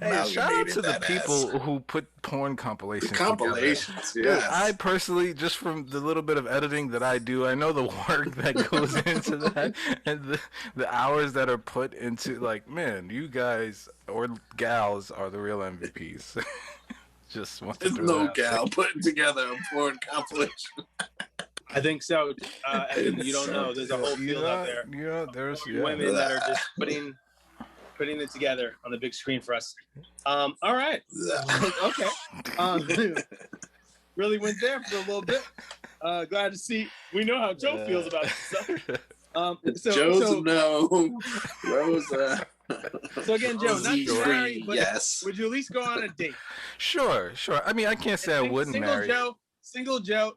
Hey, shout out to the people who put porn compilations together. Yeah. I personally, just from the little bit of editing that I do, I know the work that goes into that and the hours that are put into, like, man, you guys or gals are the real MVPs. Just want to There's no gal putting together a porn compilation. I think so. You don't know. There's a whole field out there. Yeah, there's women that are just putting it together on the big screen for us. All right. Okay. Really went there for a little bit. Glad to see. We know how Joe feels about this stuff. Joe's no. Rose. So again, Joe, not to marry, but yes. would you at least go on a date? Sure. I mean, I can't say I wouldn't marry. Single Joe.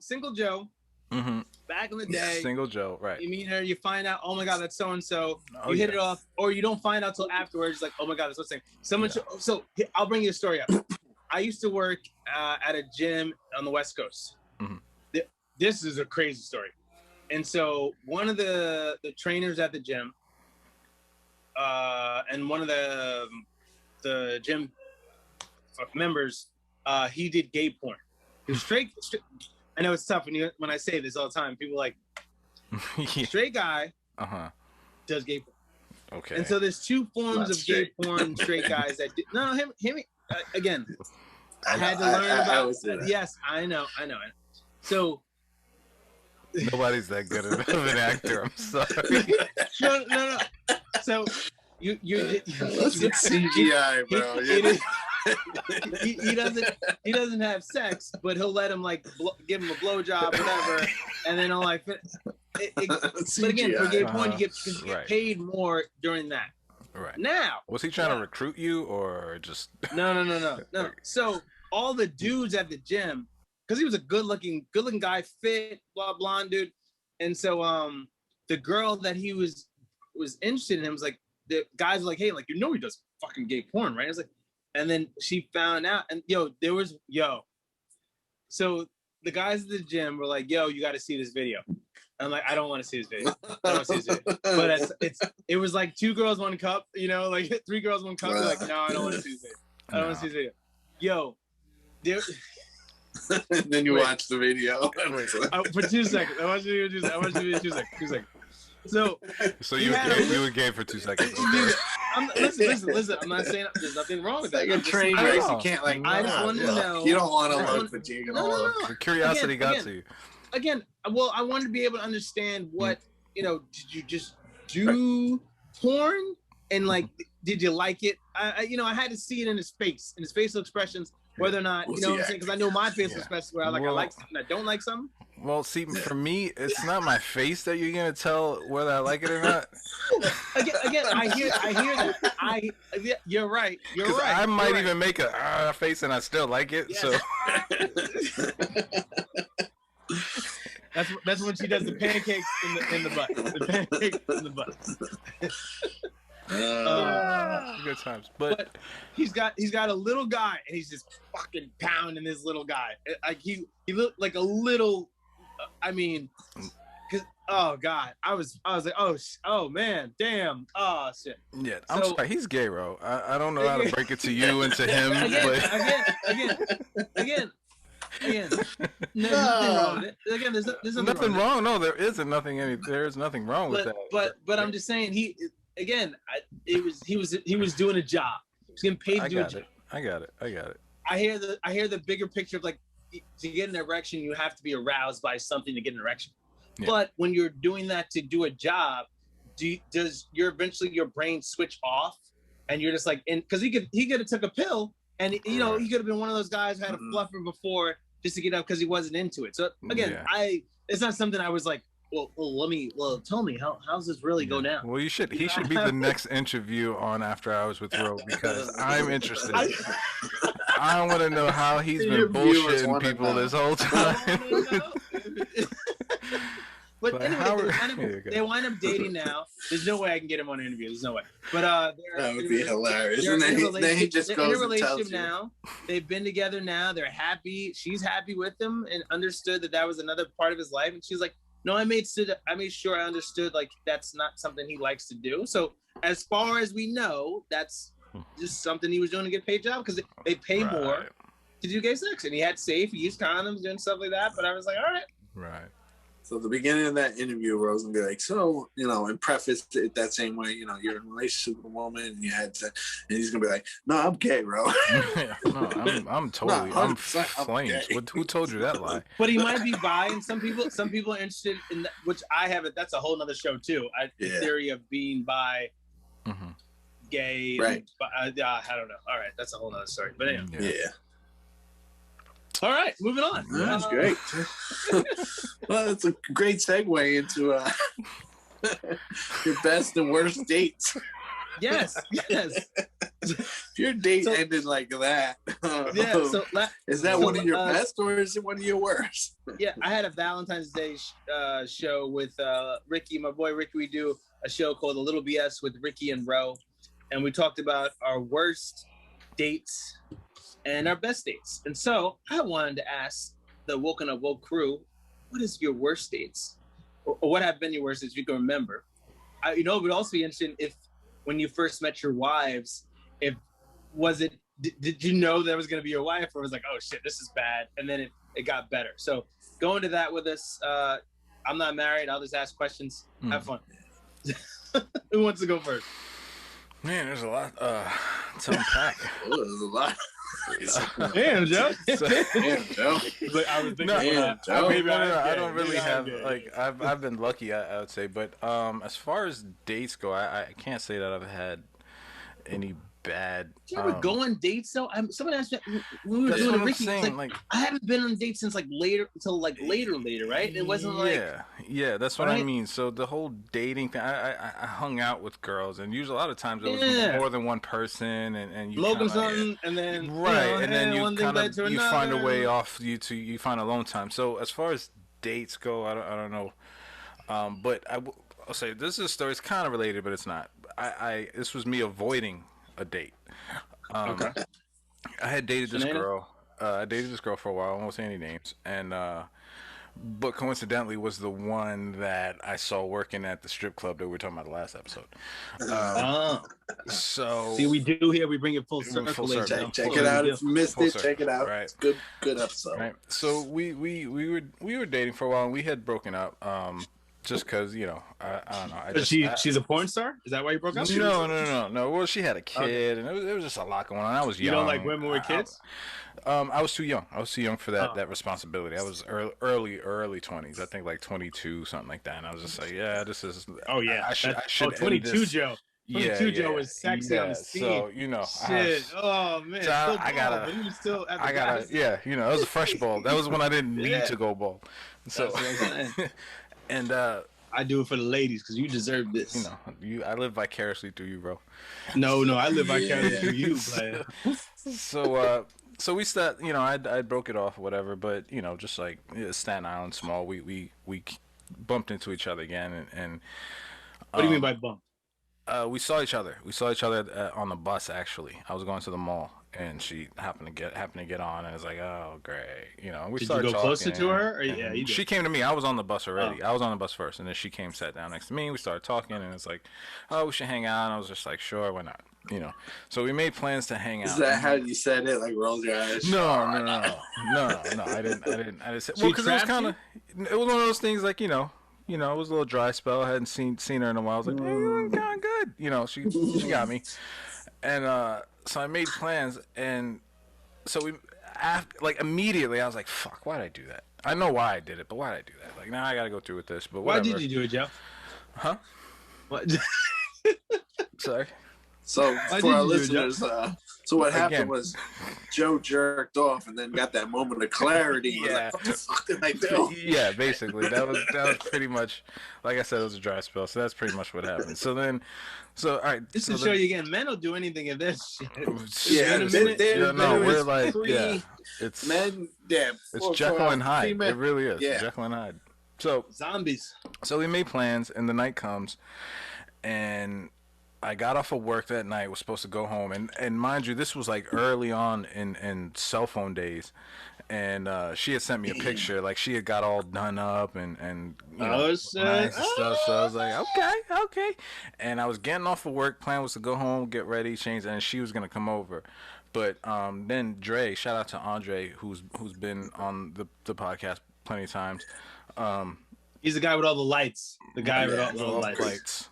Mm-hmm. Back in the day. Single Joe, right. You meet her, you find out, oh my God, that's so-and-so. Oh, you hit it off, or you don't find out till afterwards, like, oh my God, that's what's saying. So I'll bring you a story up. I used to work at a gym on the West Coast. Mm-hmm. This is a crazy story. And so one of the trainers at the gym, and one of the gym members, he did gay porn. He was straight. I know it's tough when I say this all the time. People are like, straight guy does gay porn. Okay. And so there's two forms of gay porn straight guys that did. No, him again. I had to learn about. Yes, I know. So nobody's that good of an actor. I'm sorry. No. So you What's the CGI, bro? He doesn't have sex, but he'll let him like give him a blowjob, whatever, and then I'll like. But again, for gay porn, you get paid more during that. Right. Now, was he trying to recruit you or just? No. So all the dudes at the gym, because he was a good looking guy, fit, blonde dude, and so the girl that he was interested in him was like, the guys were like, hey, like, he does fucking gay porn, right? I was like, and then she found out, and so the guys at the gym were like, yo, you got to see this video. I'm like, I don't want to see this video. But it was like 2 girls, 1 cup, like 3 girls, 1 cup. They're like, no, I don't want to see this video. I don't want to see this video. Yo, there. And then you watch the video. For 2 seconds. I watched the video 2 seconds. I watched the video 2 seconds. 2 seconds. So you were gay for 2 seconds. Okay. Listen. I'm not saying there's nothing wrong with that. Like a train race, you can't like. I just want to know. You don't want to look, but you're gonna look. The curiosity got to you. Again, well, I wanted to be able to understand what did you just do porn and like did you like it? I had to see it in his facial expressions, whether or not what I'm saying, because I know my facial expressions where I like something, I don't like something. Well, see, for me, it's not my face that you're gonna tell whether I like it or not. Again, I hear that. You're right. I might even make a face and I still like it. Yes. So that's when she does the pancakes in the butt. The pancakes in the butt. Good times, but he's got a little guy and he's just fucking pounding this little guy. Like he looked like a little. I mean, cause oh god, I was like oh man, damn, oh shit. Yeah, I'm sorry, he's gay, bro. I don't know how to break it to you and to him. Again. No, nothing wrong with it. Again, there's nothing wrong. No, there isn't nothing. There's nothing wrong with that. But I'm just saying he was doing a job. He was getting paid to do a job. I got it. I hear the bigger picture of like, to get an erection, you have to be aroused by something to get an erection. Yeah. But when you're doing that to do a job, does your brain switch off and you're just like, because he could have took a pill and he could have been one of those guys who had a fluffer before just to get up because he wasn't into it. So again, it's not something I was like, well, tell me how's this really go down? Well, he should be the next interview on After Hours with Ro because I'm interested. I want to know how he's been bullshitting people this whole time. But anyway, they wind up dating now. There's no way I can get him on an interview. There's no way. But that would be hilarious. And then he just goes and tells you. Now. They've been together now. They're happy. She's happy with him and understood that was another part of his life. And she's like, no, I made sure I understood like that's not something he likes to do. So as far as we know, that's just something he was doing to get paid job because they pay more to do gay sex. And he had safe, he used condoms, doing stuff like that. But I was like, all right. Right. So at the beginning of that interview, Rose gonna be like, so, and preface it that same way, you're in a relationship with a woman and you had to, and he's gonna be like, no, I'm gay, bro. No, I'm totally, I'm flames. Who told you that lie? But he might be bi, and some people are interested in that, which I have it. That's a whole nother show too. The theory of being bi, gay, right? I don't know. All right, that's a whole nother story. But anyway, yeah. All right, moving on. That's great. Well, it's a great segue into Your best and worst dates. Yes. If your date ended like that, Yeah. So is that one of your best or is it one of your worst? Yeah, I had a Valentine's Day show with Ricky, my boy Ricky. We do a show called A Little BS with Ricky and Ro, and we talked about our worst dates and our best dates. And so I wanted to ask the Woken Up Woke crew, what is your worst dates, or what have been your worst dates if you can remember? It would also be interesting if when you first met your wives, did you know that was going to be your wife, or was like, oh shit, this is bad, and then it got better. So go into that with us. I'm not married. I'll just ask questions. Have fun. Who wants to go first? Man, there's a lot to unpack. There's a lot. Damn, Joe. Damn, Joe. But I was thinking, I don't really have I've been lucky, I would say, but as far as dates go, I can't say that I've had any bad. Do you ever go on dates though? Someone asked me when we were doing Ricky. Like, I haven't been on dates since later, right? It wasn't yeah, that's what I mean. So the whole dating thing, I hung out with girls, and usually a lot of times it was more than one person, and you something, and then and then you kind of you find a way off. You find alone time. So as far as dates go, I don't know, but I'll say this is a story. It's kind of related, but it's not. This was me avoiding a date. Okay. I had dated this girl. I dated this girl for a while. I won't say any names. And but coincidentally was the one that I saw working at the strip club that we were talking about the last episode. So see, we do here. We bring it full circle. Check it out. If you missed it, check it out. Right. It's good episode. Right. So we were dating for a while, and we had broken up. Just because, I don't know. She's a porn star? Is that why you broke up? No. Well, she had a kid, and it was just a lot going on. I was young. You don't like women with kids? I was too young. I was too young for that responsibility. I was early 20s. I think like 22, something like that. And I was just like, yeah, this is. Oh yeah, I should 22, Joe. 22 Joe was sexy on the scene. So shit. Oh man, so I gotta. it was a fresh ball. That was when I didn't need to go bald. So. And I do it for the ladies because you deserve this. I live vicariously through you, bro. No, I live vicariously through you, player. So we start. I broke it off, or whatever. But just like Staten Island, small. We bumped into each other again, and what do you mean by bump? We saw each other. We saw each other on the bus. Actually, I was going to the mall, and she happened to get on, and it's like, oh great, we did started you go talking, closer to her? Or, yeah, you did. She came to me. I was on the bus already. I was on the bus first, and then she came, sat down next to me. We started talking, and it's like, oh, we should hang out. And I was just like, sure, why not? So we made plans to hang out. Is that how you said it? Like roll your eyes? No. I didn't say. Well, because it was kind of, it was one of those things like it was a little dry spell. I hadn't seen her in a while. I was like, hey, you're kind of good. She got me, and so I made plans, and so immediately I was like, fuck, why'd I do that? I know why I did it, but why'd I do that? Like, now I gotta go through with this. But whatever. Why did you do it, Joe? Huh? What? Sorry. So for our listeners, so what happened was Joe jerked off and then got that moment of clarity. Yeah. Like, what the fuck did I do? Yeah, basically that was pretty much, like I said, it was a dry spell. So that's pretty much what happened. So all right. Just to show you again, men will do anything if this shit. We're like, it's men. It's Jekyll and Hyde. It really is. Yeah. Jekyll and Hyde. So zombies. So we made plans, and the night comes, and I got off of work that night, was supposed to go home, and mind you, this was like early on in cell phone days, and she had sent me a picture, like she had got all done up and nice and stuff. So I was like, okay, and I was getting off of work. Plan was to go home, get ready, change, and she was gonna come over, but then Dre, shout out to Andre, who's been on the podcast plenty of times. He's the guy with all the lights. The guy with all the lights.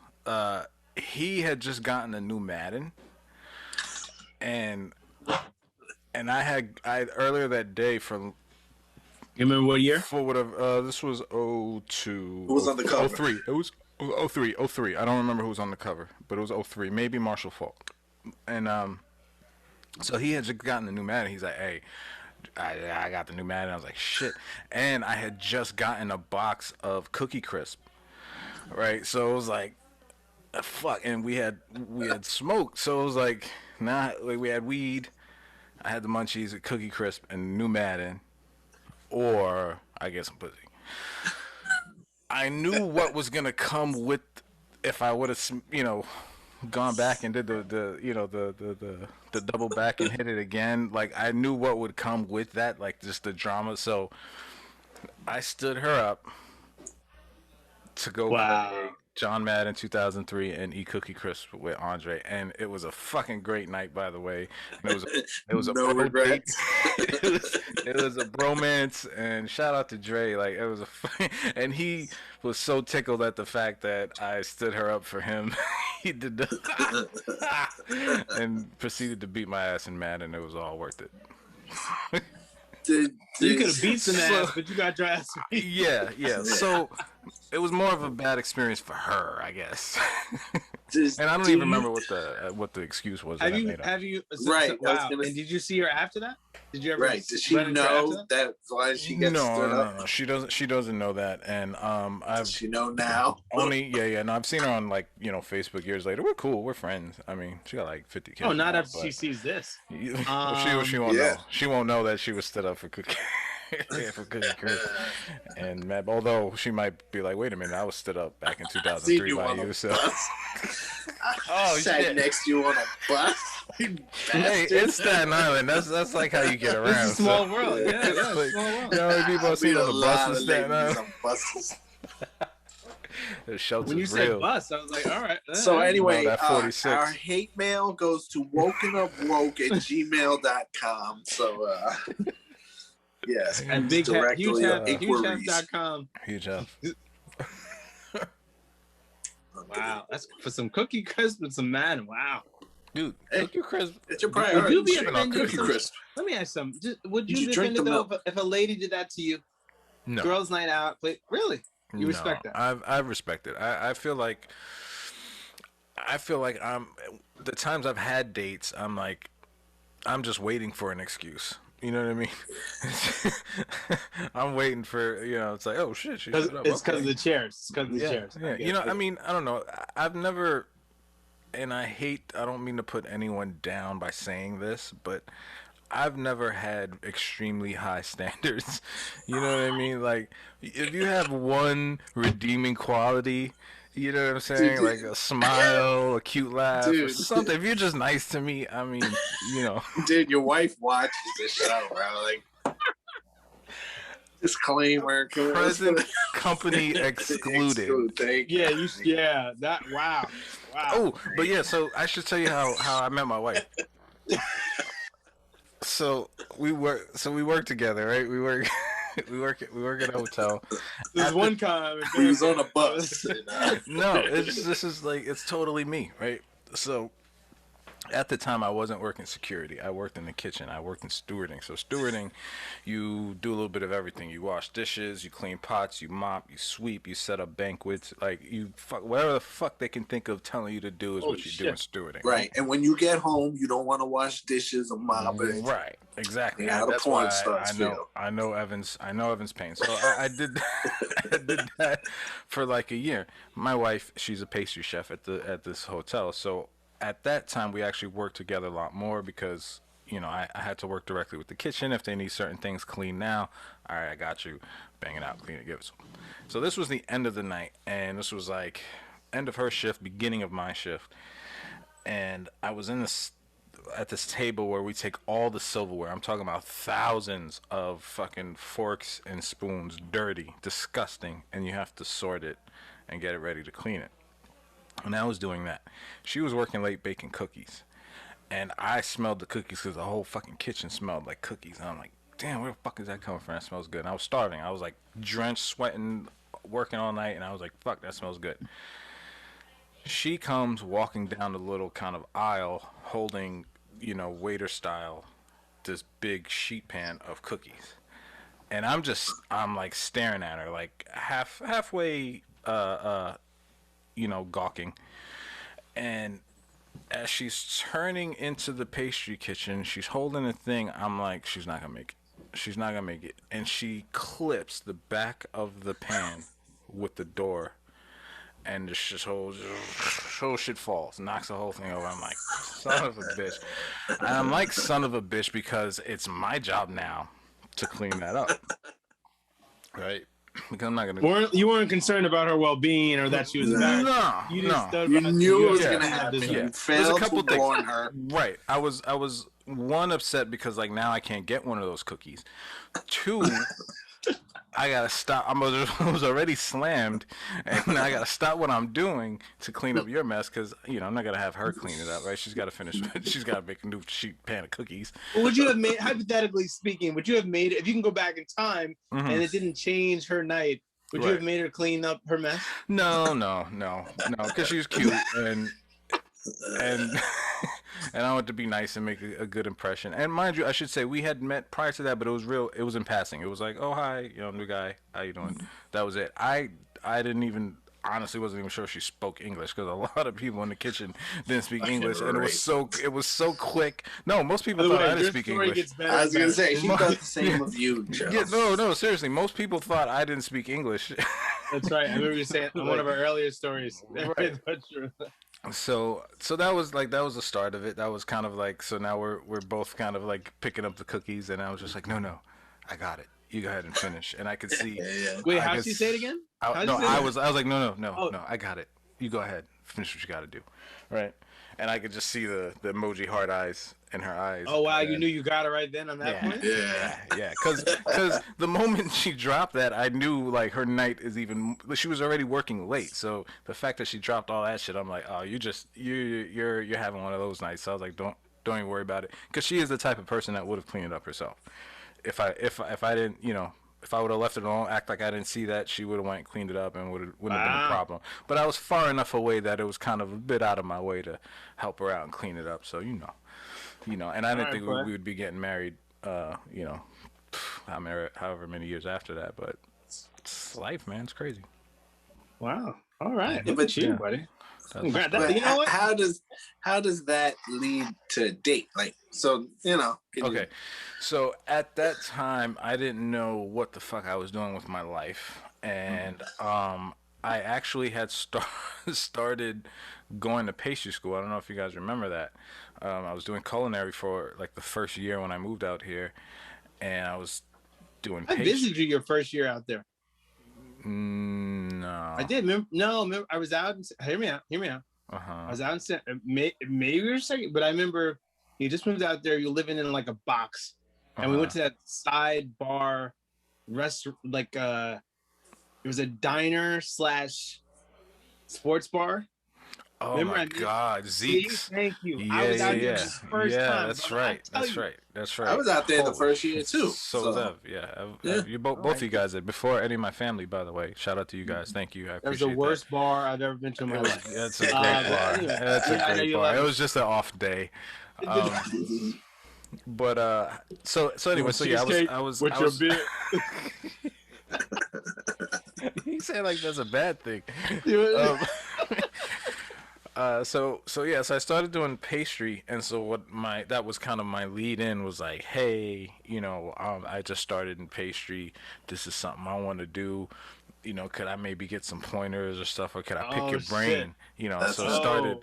He had just gotten a new Madden, and I had earlier that day for. You remember what year? For whatever. This was 02. Who was on the cover? 03. It was 03. I don't remember who was on the cover, but it was 03. Maybe Marshall Faulk. And so he had just gotten the new Madden. He's like, hey, I got the new Madden. I was like, shit. And I had just gotten a box of Cookie Crisp. right? So it was like, fuck, and we had smoke, so it was like, like we had weed. I had the munchies, a Cookie Crisp, and New Madden, or I get some pussy. I knew what was gonna come with if I would have, gone back and did the double back and hit it again. Like I knew what would come with that, like just the drama. So I stood her up to go play Wow. John Madden 2003 and eat Cookie Crisp with Andre, and it was a fucking great night, by the way. And it was a No bro date. regrets. it was a bromance, and shout out to Dre. Like it was and he was so tickled at the fact that I stood her up for him. He did and proceeded to beat my ass in Madden. It was all worth it. You could have beat some ass, but you got your ass beat. Yeah. So it was more of a bad experience for her, I guess. And I don't even remember what the excuse was. Have you? Right. Wow. And did you see her after that? Did you ever? Right. Does she know that's why she gets stood up? No. She doesn't know that, and Does she know now? only No, I've seen her on Facebook years later. We're cool. We're friends. I mean, she got like 50 kids. Oh, not now, after she sees this. she won't know. She won't know that she was stood up for Cookie. For Cookie Crisp. And although she might be like, wait a minute, I was stood up back in 2003 by you. So. Oh, sat next to you on a bus. Hey, it's Staten Island. That's like how you get around. It's a small world. Yeah, small world. You know how many people I've seen on the bus in Staten Island? Buses. The shelter's When you real. said bus, I was like, all right. So anyway, that 46. our hate mail goes to wokenupwoke@gmail.com. So yes, And big huge.com. Huge F. Wow, that's for some Cookie Crisp and some Madden. Wow, Dude, Cookie Crisp. it's your would priority. you be Shipping offended? Cookie Crisp. Let me ask something. Would Did you you be drink offended the though milk? if a lady did that to you? No. Girls' night out. Really? You respect that? I respect it. I feel like I'm the times I've had dates, I'm just waiting for an excuse. You know what I mean? I'm waiting for, it's like, oh shit, she showed up. It's because of the chairs. It's because of the chairs. Yeah. I mean, I don't know. I've never, and I don't mean to put anyone down by saying this, but I've never had extremely high standards. You know what I mean? Like, if you have one redeeming quality, you know what I'm saying? Dude. Like a smile, a cute laugh, or Dude. something. If you're just nice to me, I mean, Dude, your wife watches this show, bro. Like, disclaimer. Present company excluded. Thank you. Wow. Oh, but yeah, so I should tell you how I met my wife. So we work together, right? We work at a hotel. There's one time He was on a bus. No, it's totally me, right? So at the time I wasn't working security. I worked in the kitchen. I worked in stewarding. So stewarding, you do a little bit of everything. You wash dishes, you clean pots, you mop, you sweep, you set up banquets. Like whatever the fuck they can think of telling you to do is what you do in stewarding. Right. And when you get home, you don't want to wash dishes or mop it. Right. Exactly. Yeah, That's the porn why stars I know. feel. I know Evan's pain. So I did. I did that for like a year. My wife, she's a pastry chef at this hotel. So at that time, we actually worked together a lot more because I had to work directly with the kitchen. If they need certain things clean now, all right, I got you. Bang it out, clean it, give it to them. So this was the end of the night, and this was like end of her shift, beginning of my shift, and I was at this table where we take all the silverware. I'm talking about thousands of fucking forks and spoons, dirty, disgusting, and you have to sort it and get it ready to clean it. And I was doing that. She was working late baking cookies. And I smelled the cookies because the whole fucking kitchen smelled like cookies. And I'm like, damn, where the fuck is that coming from? That smells good. And I was starving. I was like drenched, sweating, working all night. And I was like, fuck, that smells good. She comes walking down the little kind of aisle holding, waiter style, this big sheet pan of cookies. And I'm like staring at her like halfway, gawking. And as she's turning into the pastry kitchen, she's holding a thing. I'm like, she's not gonna make it. She's not gonna make it. And she clips the back of the pan with the door. and this whole shit falls, knocks the whole thing over. I'm like, son of a bitch. And I'm like, son of a bitch, because it's my job now to clean that up, right? Because I'm not gonna. You weren't concerned about her well-being or that she was embarrassed. No, You just stood You back. knew it was Yeah. gonna happen. Yeah. You There's a failed couple to things. warn her. Right. I was one, upset because like now I can't get one of those cookies. Two, I gotta stop. I was already slammed, and I gotta stop what I'm doing to clean up your mess, because I'm not gonna have her clean it up, right? She's gotta finish. She's gotta make a new pan of cookies. Would you have made, hypothetically speaking, would you have made it if you can go back in time Mhm. and it didn't change her night? Would you Right. have made her clean up her mess? No, because she's cute and and I want to be nice and make a good impression. And mind you, I should say we had met prior to that, but it was in passing. It was like, oh hi, new guy, how you doing? That was it. I didn't even honestly wasn't even sure she spoke English, because a lot of people in the kitchen didn't speak English, and it was so quick. No, most people thought I didn't speak English. I was gonna say she thought the same of you, Joe. Yeah, no, seriously, most people thought I didn't speak English. That's right. I remember you saying on one of our earlier stories. Right. That's true. So that was the start of it. That was kind of like, so now we're both kind of like picking up the cookies, and I was just like, no, I got it. You go ahead and finish. And I could see. Wait, how did she say it again? I was like, no, I got it. You go ahead, finish what you got to do, right? And I could just see the emoji heart eyes in her eyes. Oh wow, you knew you got it right then on that point. Yeah. Because the moment she dropped that, I knew like her night is even. She was already working late, so the fact that she dropped all that shit, I'm like, oh, you're having one of those nights. So I was like, don't even worry about it, because she is the type of person that would have cleaned it up herself. If I didn't, if I would have left it alone, act like I didn't see that, she would have went and cleaned it up and wouldn't have been a problem. But I was far enough away that it was kind of a bit out of my way to help her out and clean it up. So and I didn't think we would be getting married, however many years after that. But it's life, man. It's crazy. Wow. All right. Yeah, but you, buddy. But You know what? how does that lead to a date? Like, so Okay, so at that time, I didn't know what the fuck I was doing with my life, and I actually had started going to pastry school. I don't know if you guys remember that. I was doing culinary for like the first year when I moved out here, and I was doing I pastry. visited you your first year out there. No. I did. Remember, I was out. Hear me out. I was out in maybe your second, but I remember you just moved out there. You're living in like a box, and we went to that side bar, restaurant, like it was a diner / sports bar. Oh Remember my God, Zeke's. Thank you. Yeah, I was out there yeah. the first time. That's but right. I tell That's you, right. I was out there the first year too. So was Ev. Yeah. You both of you guys did before any of my family, by the way. Shout out to you guys. Thank you. I that was appreciate the worst bar I've ever been to in my life. That's a great bar. Anyway, That's a I know great you bar. love It it. was just an off day. But so anyway, so yeah, I was With your beer. He said like that's a bad thing. So I started doing pastry, and so that was kind of my lead in was like, hey, I just started in pastry. This is something I want to do. Could I maybe get some pointers or stuff, or could I pick your brain? So started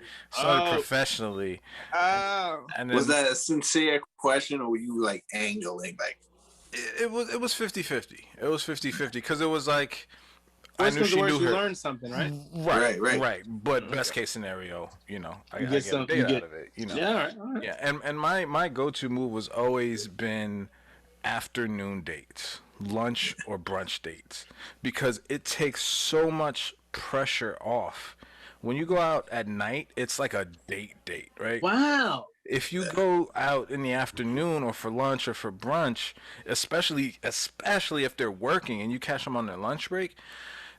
professionally. Oh. And then, Was that a sincere question, or were you like angling? Like, it was 50-50. It was 50-50 because it was like. Worst I knew she comes to knew worst, her. you learn something, right? Right. But best case scenario, I get a date out of it. Yeah, all right. Yeah, and my go-to move was always been afternoon dates, lunch or brunch dates, because it takes so much pressure off. When you go out at night, it's like a date, right? Wow. If you go out in the afternoon or for lunch or for brunch, especially if they're working and you catch them on their lunch break,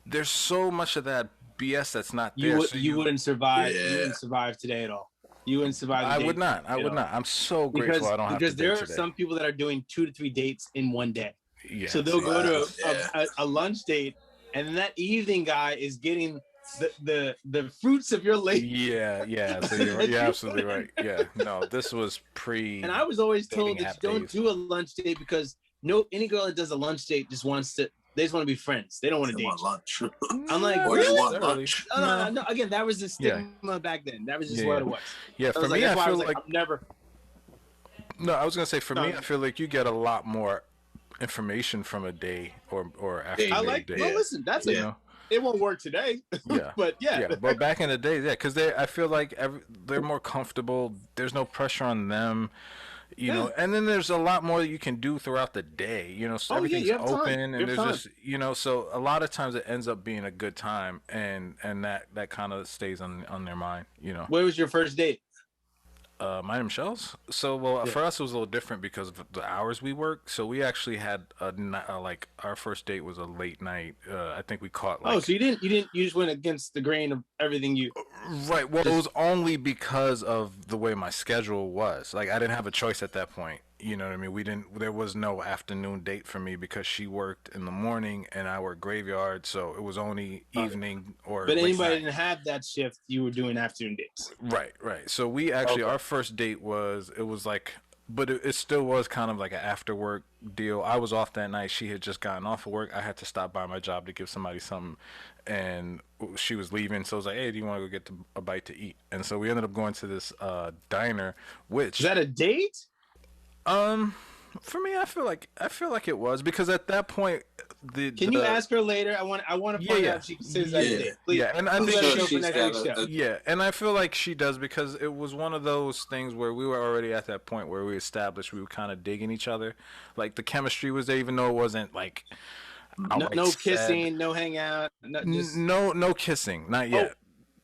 there's so much of that BS that's not there. You wouldn't survive. You wouldn't survive today at all. You wouldn't survive. I would not. I'm so grateful I don't have to because there are today. some people that are doing 2 to 3 dates in one day. Yes, So they'll go to a lunch date, and then that evening guy is getting the fruits of your labor. Yeah. So you're absolutely right. Yeah. No, this was pre. And I was always told dating that app you don't days. do a lunch date because any girl that does a lunch date just wants to They just want to be friends. They don't want to They date. want lunch. I'm like, Or really? you want lunch. No. Again, that was the stigma back then. That was just what it was. Yeah, for me, that's I why feel was like I'm never. No, I was gonna say for me, I feel like you get a lot more information from a day or after I a like. day. Well, listen, that's You it. know? It won't work today. Yeah. But yeah. But back in the day, because I feel like they're more comfortable. There's no pressure on them, you know. And then there's a lot more that you can do throughout the day, you know. So everything's you have time. open, You and have there's time. just, so a lot of times it ends up being a good time, and that kind of stays on their mind, you know. Where was your first date? My name Shells. So, for us, it was a little different because of the hours we work. So we actually had like our first date was a late night. I think we caught like. Oh, so you just went against the grain of everything you. Right. Well, it was only because of the way my schedule was. Like I didn't have a choice at that point. You know what I mean? There was no afternoon date for me because she worked in the morning and I worked graveyard. So it was only evening or. But anybody night. didn't have that shift. You were doing afternoon dates. Right. So we actually, our first date was like, but it still was kind of like an after work deal. I was off that night. She had just gotten off of work. I had to stop by my job to give somebody something, and she was leaving. So I was like, hey, do you want to go get a bite to eat? And so we ended up going to this diner, which. Is that a date? For me, I feel like it was because at that point, Can you ask her later? I want to find out if she considers that a date. Please, yeah, and I think let her know for next week's show. Yeah, and I feel like she does because it was one of those things where we were already at that point where we established we were kind of digging each other, like the chemistry was there, even though it wasn't like no kissing, no hangout, no kissing, not yet.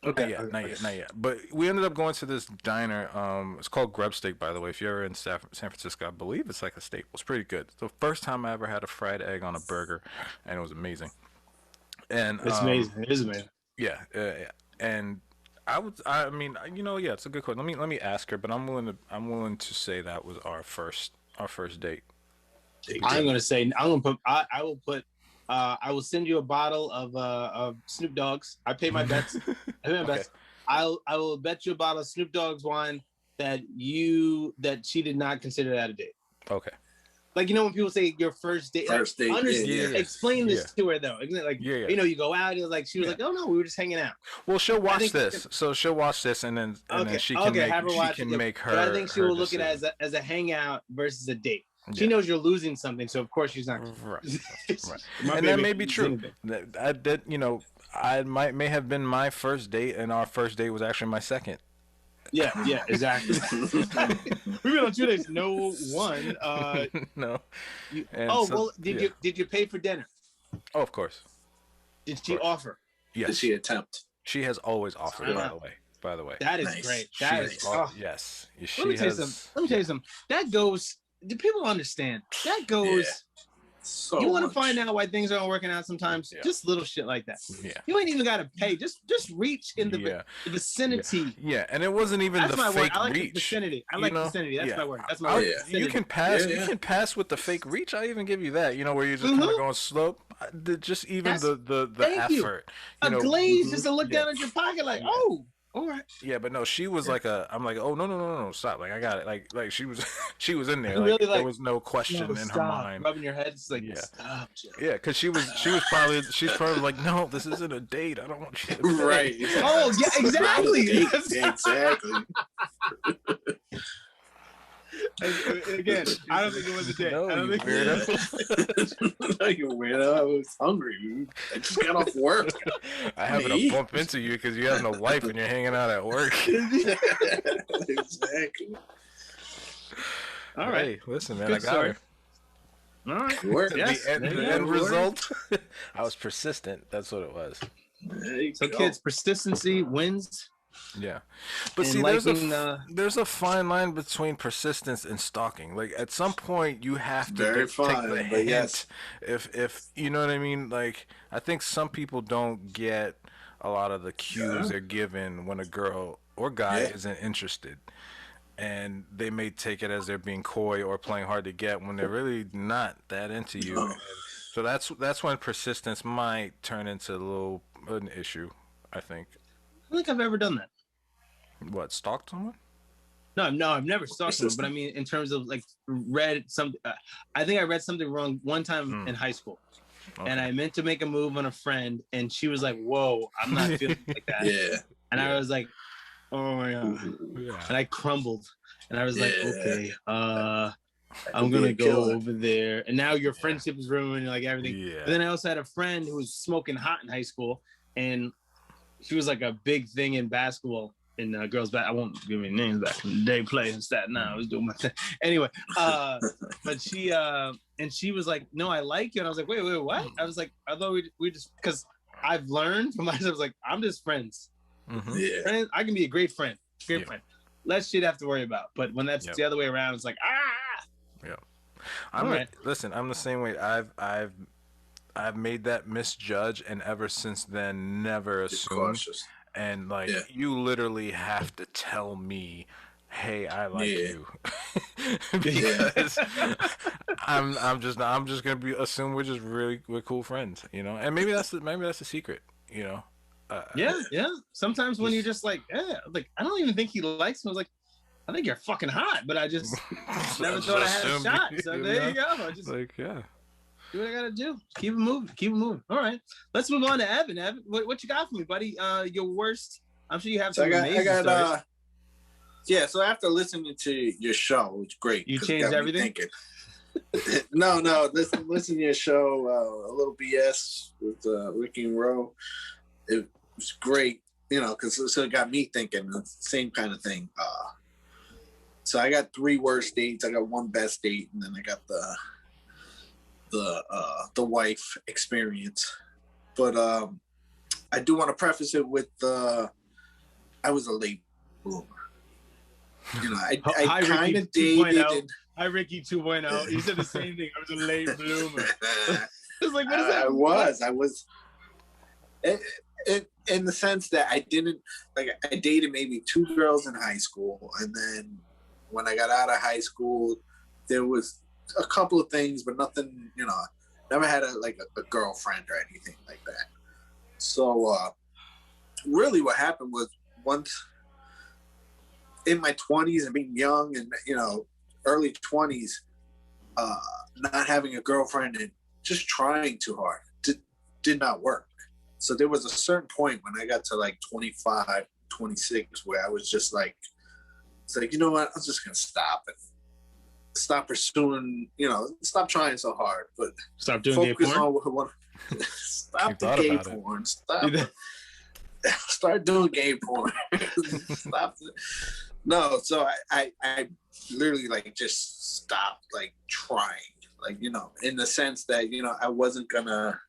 Okay. Not yet. But we ended up going to this diner. It's called Grub Steak, by the way. If you're ever in San Francisco, I believe it's like a staple. It's pretty good. It's the first time I ever had a fried egg on a burger, and it was amazing. And it's amazing. It is amazing. Yeah. And it's a good question. Let me ask her, but I'm willing to say that was our first date. I will send you a bottle of Snoop Dogg's. I pay my bets. I pay my bets. I will bet you a bottle of Snoop Dogg's wine that she did not consider that a date. Okay. Like, when people say your first date, explain this to her though. Like, you go out. It was like she was like, oh no, we were just hanging out. Well, she'll watch this. So she'll watch this, and then she can make her. But I think she will look at it as a hangout versus a date. She knows you're losing something, so of course she's not. Right. And that may be true. I may have been my first date, and our first date was actually my second. Yeah, exactly. We've been on 2 days. No one. No. Did you pay for dinner? Oh, of course. Did she offer? Yes. Did she attempt? She has always offered. By the way. That is nice. Great. Yes. Let me tell you something. That goes. Do people understand? That goes. Yeah. So you want to find out why things aren't working out sometimes? Yeah. Just little shit like that. Yeah. You ain't even got to pay. Just reach in the vicinity. Yeah, and it wasn't even That's the my fake word. I like reach. Vicinity. I like vicinity. That's my word. That's my word. You can pass. You can pass with the fake reach. I even give you that. Where you're just kind of going slow. Just even the effort. A glaze just to look down at your pocket like, oh. All right. Yeah, but no, she was like I'm like, oh no, stop! Like I got it. Like she was in there. Really, there was no question in her mind. Rubbing your head, it's like stop. Joe. Yeah, because she's probably like, no, this isn't a date. I don't want you to right. Oh yeah, exactly. Exactly. Again, I don't think it was a date. No, I don't you think weirdo. No, you weirdo. I was hungry. I just got off work. I happen to bump into you because you have no wife and you're hanging out at work. Exactly. All right. Hey, listen, man, Good I got story. her. All right. Work. Yes. The end result, I was persistent. That's what it was. So, kids, persistency wins. Yeah, but and see, there's a fine line between persistence and stalking. Like at some point, you have to take the hint. Yes. If you know what I mean. Like I think some people don't get a lot of the cues they're given when a girl or guy isn't interested, and they may take it as they're being coy or playing hard to get when they're really not that into you. And so that's when persistence might turn into an issue. I think. I don't think I've ever done that. What, stalked someone? No, I've never stalked someone. But I mean, in terms of like read something, I think I read something wrong one time in high school. and I meant to make a move on a friend, and she was like, "Whoa, I'm not feeling like that." Yeah. And I was like, "Oh my god!" Yeah. And I crumbled, and I was like, Yeah. "Okay, I'm could be gonna a go killer. over there." And now your friendship is ruined, like everything. Yeah. But then I also had a friend who was smoking hot in high school, and she was like a big thing in basketball. In girls' back, I won't give any names back in the day. Play in Staten Island, I was doing my thing. Anyway, but she and she was like, "No, I like you," and I was like, "Wait, what?" I was like, "I thought we just because I've learned from myself. I was like, I'm just friends. Mm-hmm. Yeah. Friends, I can be a great friend, friend. Less shit I have to worry about. But when that's the other way around, it's like Listen, I'm the same way. I've made that misjudge, and ever since then, never assumed. And like, you literally have to tell me, "Hey, I like you," because I'm just gonna assume we're cool friends, you know. And maybe that's the secret, you know. Yeah. Sometimes when you're just like, like I don't even think he likes me. I was like, I think you're fucking hot, but I just never thought I had a shot. So there you go. I just like do what I gotta do. Keep it moving. All right, let's move on to Evan. Evan, what you got for me, buddy? Your worst. I'm sure you have some amazing stories. So after listening to your show, it's great. You changed everything. No. Listen to your show. A little BS with Ricky and Roe. It was great, you know, because it got me thinking the same kind of thing. So I got 3 worst dates. I got 1 best date, and then I got the wife experience. But I do want to preface it with I was a late bloomer. You know, I kind of dated. Hi, Ricky 2.0. You said the same thing. I was a late bloomer. It's like, what is that? I was. In the sense that I didn't, like, I dated maybe 2 girls in high school, and then when I got out of high school, there was a couple of things, but nothing, you know, never had a girlfriend or anything like that. So really what happened was, once in my 20s and being young and, you know, early 20s, not having a girlfriend and just trying too hard did not work. So there was a certain point when I got to like 25, 26, where I was just like, it's like, you know what, I'm just going to stop and stop pursuing, you know, stop trying so hard, but stop doing gay porn. Stop the gay porn. Start doing gay porn. Stop. No, so I literally like just stopped like trying, like, you know, in the sense that, you know, I wasn't gonna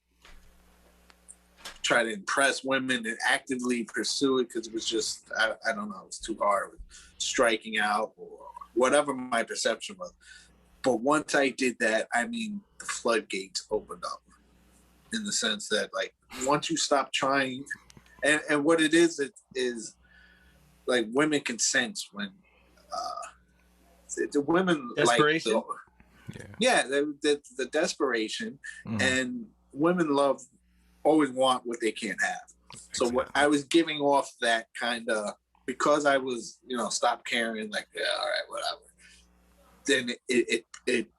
try to impress women and actively pursue it, because it was just, I don't know, it was too hard with striking out or whatever my perception was. But once I did that, I mean, the floodgates opened up, in the sense that, like, once you stop trying, and what it is like, women can sense when the women desperation. Like the desperation, and women always want what they can't have. So what I was giving off that kind of, because I was, you know, stopped caring, like, yeah, all right, whatever. Then it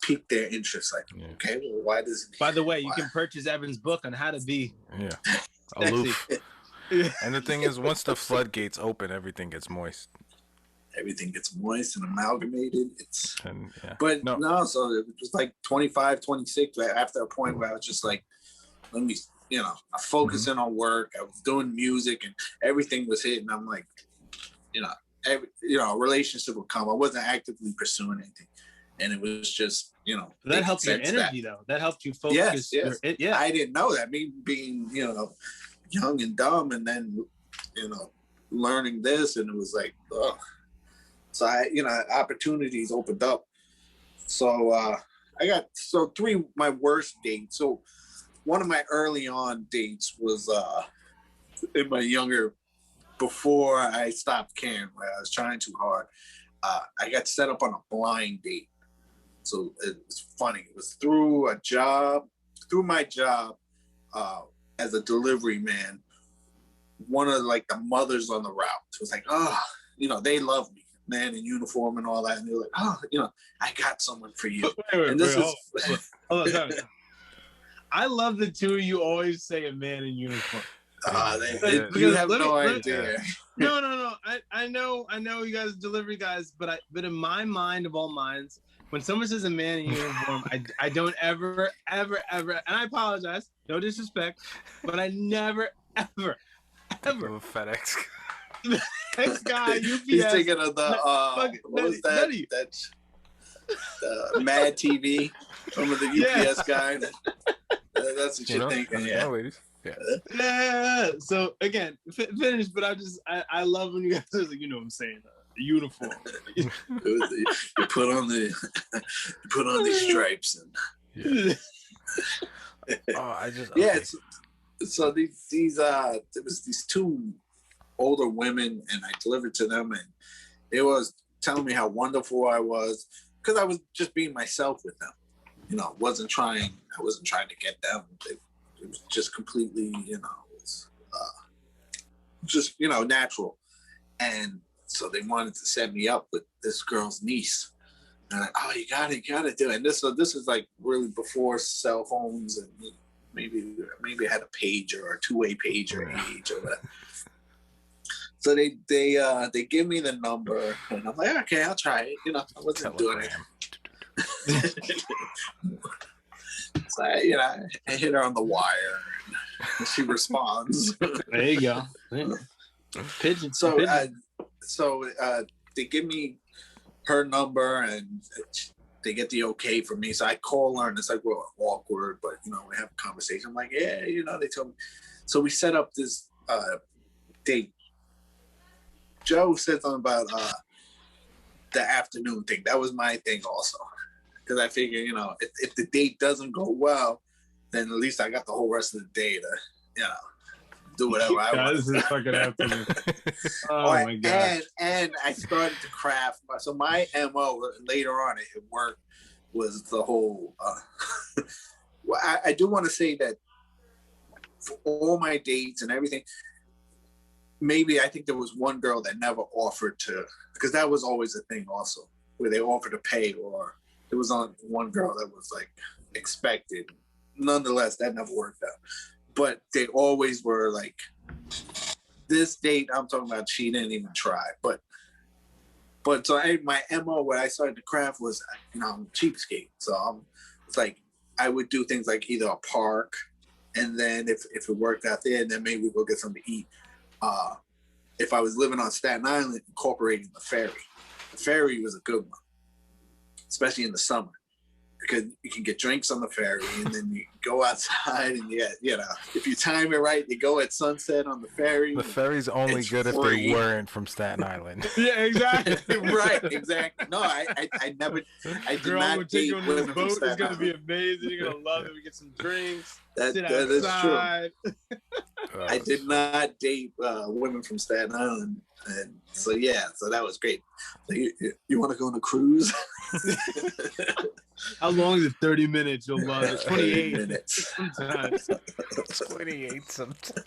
piqued their interest. Like, okay, well, why does? By the way, you can purchase Evan's book on how to be aloof. And the thing is, once the floodgates open, everything gets moist. Everything gets moist and amalgamated. So it was like 25, 26, after a point where I was just like, let me, you know, I focused in on work. I was doing music and everything was hitting. I'm like, you know, a relationship would come. I wasn't actively pursuing anything. And it was just, you know. That helped your energy, though. That helped you focus. Yes. I didn't know that. Me being, you know, young and dumb, and then, you know, learning this, and it was like, ugh. So opportunities opened up. So I got 3 my worst dates. So one of my early on dates was in my younger, before I stopped caring, where I was trying too hard. I got set up on a blind date. So it was funny. It was through my job as a delivery man. One of like the mothers on the route was like, oh, you know, they love me, man in uniform and all that. And they were like, oh, you know, I got someone for you. Hold on, sorry. I love the two of you always say a man in uniform. You have no idea. No. I know you guys are delivery guys, but in my mind of all minds, when someone says a man in uniform, I don't ever, and I apologize, no disrespect, but I never, ever. FedEx. Next guy, UPS. He's thinking of the what was that? The Mad TV. Remember the UPS guy? That's what you're thinking, yeah. Yeah. So again, finish. But I love when you guys are like, you know what I'm saying, uniform. You put on these stripes and. Yeah. So there was these two older women, and I delivered to them, and they was telling me how wonderful I was because I was just being myself with them. You know, I wasn't trying to get them. It was just completely, just natural. And so they wanted to set me up with this girl's niece. And you gotta do it. And this is like really before cell phones, and maybe I had a pager or a two-way pager age or whatever. So they give me the number, and I'm like, okay, I'll try it. I wasn't doing it. So I hit her on the wire, and she responds. There you go. Pigeon. So they give me her number, and they get the okay from me. So I call her, and it's like, well, awkward, but we have a conversation. I'm like, yeah, they told me. So we set up this date. Joe said something about the afternoon thing. That was my thing also. Because I figure, if the date doesn't go well, then at least I got the whole rest of the day to, do whatever I want. This is fucking afternoon. Oh my god! And I started to craft. So my MO later on at work was the whole. Well, I do want to say that for all my dates and everything, maybe I think there was one girl that never offered to, because that was always a thing also, where they offered to pay, or there was on one girl that was like expected. Nonetheless, that never worked out. But they always were like, this date I'm talking about, she didn't even try. But so my MO, what I started to craft was, I'm cheapskate. So it's like, I would do things like either a park, and then if it worked out there, then maybe we go get something to eat. If I was living on Staten Island, incorporating the ferry. The ferry was a good one, especially in the summer, because you can get drinks on the ferry, and then you go outside, and if you time it right, you go at sunset on the ferry. The ferry's only good if they weren't from Staten Island. Yeah, exactly. Right, exactly. No, I did not date women from Staten Island. It's gonna be amazing. You're gonna love it. We get some drinks. That is true. I did not date women from Staten Island, and so that was great. You want to go on a cruise? How long is it? 30 minutes. You'll love it. 28 minutes. Sometimes. 28 sometimes.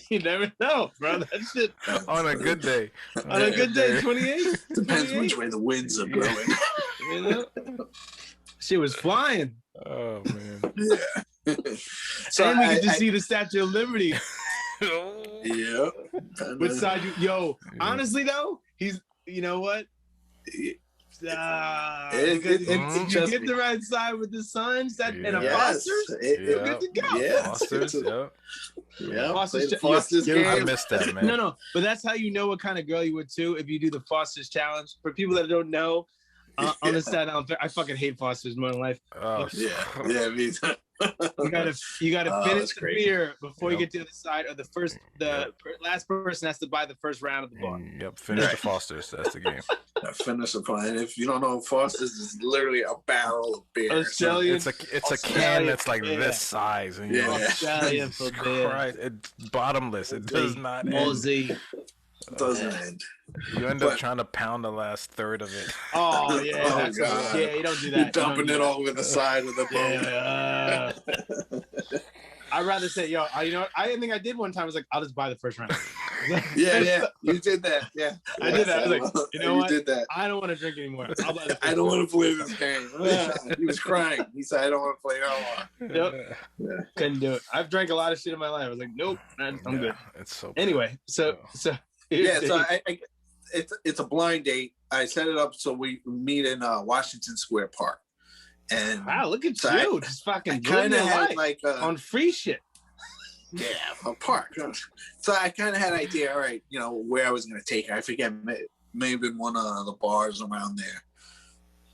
You never know, bro. That shit. On a good day. On a good day, 28. Depends which way the winds are blowing. She was flying. Oh man. Yeah. So and we get to see the Statue of Liberty. Yeah. Which side honestly though, he's, you know what? You get the right side with the Suns and a Foster's. You're good to go. Yeah. Foster's, yeah. Foster's game. I missed that, man. No, but that's how you know what kind of girl you would too if you do the Foster's challenge. For people that don't know, on the Staten Island, I fucking hate Foster's more than life. Oh, yeah, me too. You gotta finish the beer before you get to the other side, or the last person has to buy the first round of the bar. Yep, finish the Foster's. That's the game. Finish the pint. If you don't know, Foster's is literally a barrel of beer. Australian, it's a can that's like this size. And Australian for beer. It's bottomless. It does not end. Aussie. Doesn't end. You end up trying to pound the last third of it. Oh yeah, oh, God. Yeah, you don't do that. You're dumping it all over the side of the boat. I'd rather say, I think I did one time. I was like, I'll just buy the first round. Yeah, you did that. Yeah, I did that. I was like, you know what? did that. I don't want to drink anymore. I don't want to play this game. He was crying. He said, I don't want to play no more. Yep. Yeah. Couldn't do it. I've drank a lot of shit in my life. I was like, nope, I'm good. It's so Anyway, so Yeah, so it's a blind date. I set it up so we meet in Washington Square Park. And wow, look at so you, just fucking kind of had life like on free shit. Yeah, a park. So I kind of had an idea, all right, where I was going to take her. I forget, may have been one of the bars around there.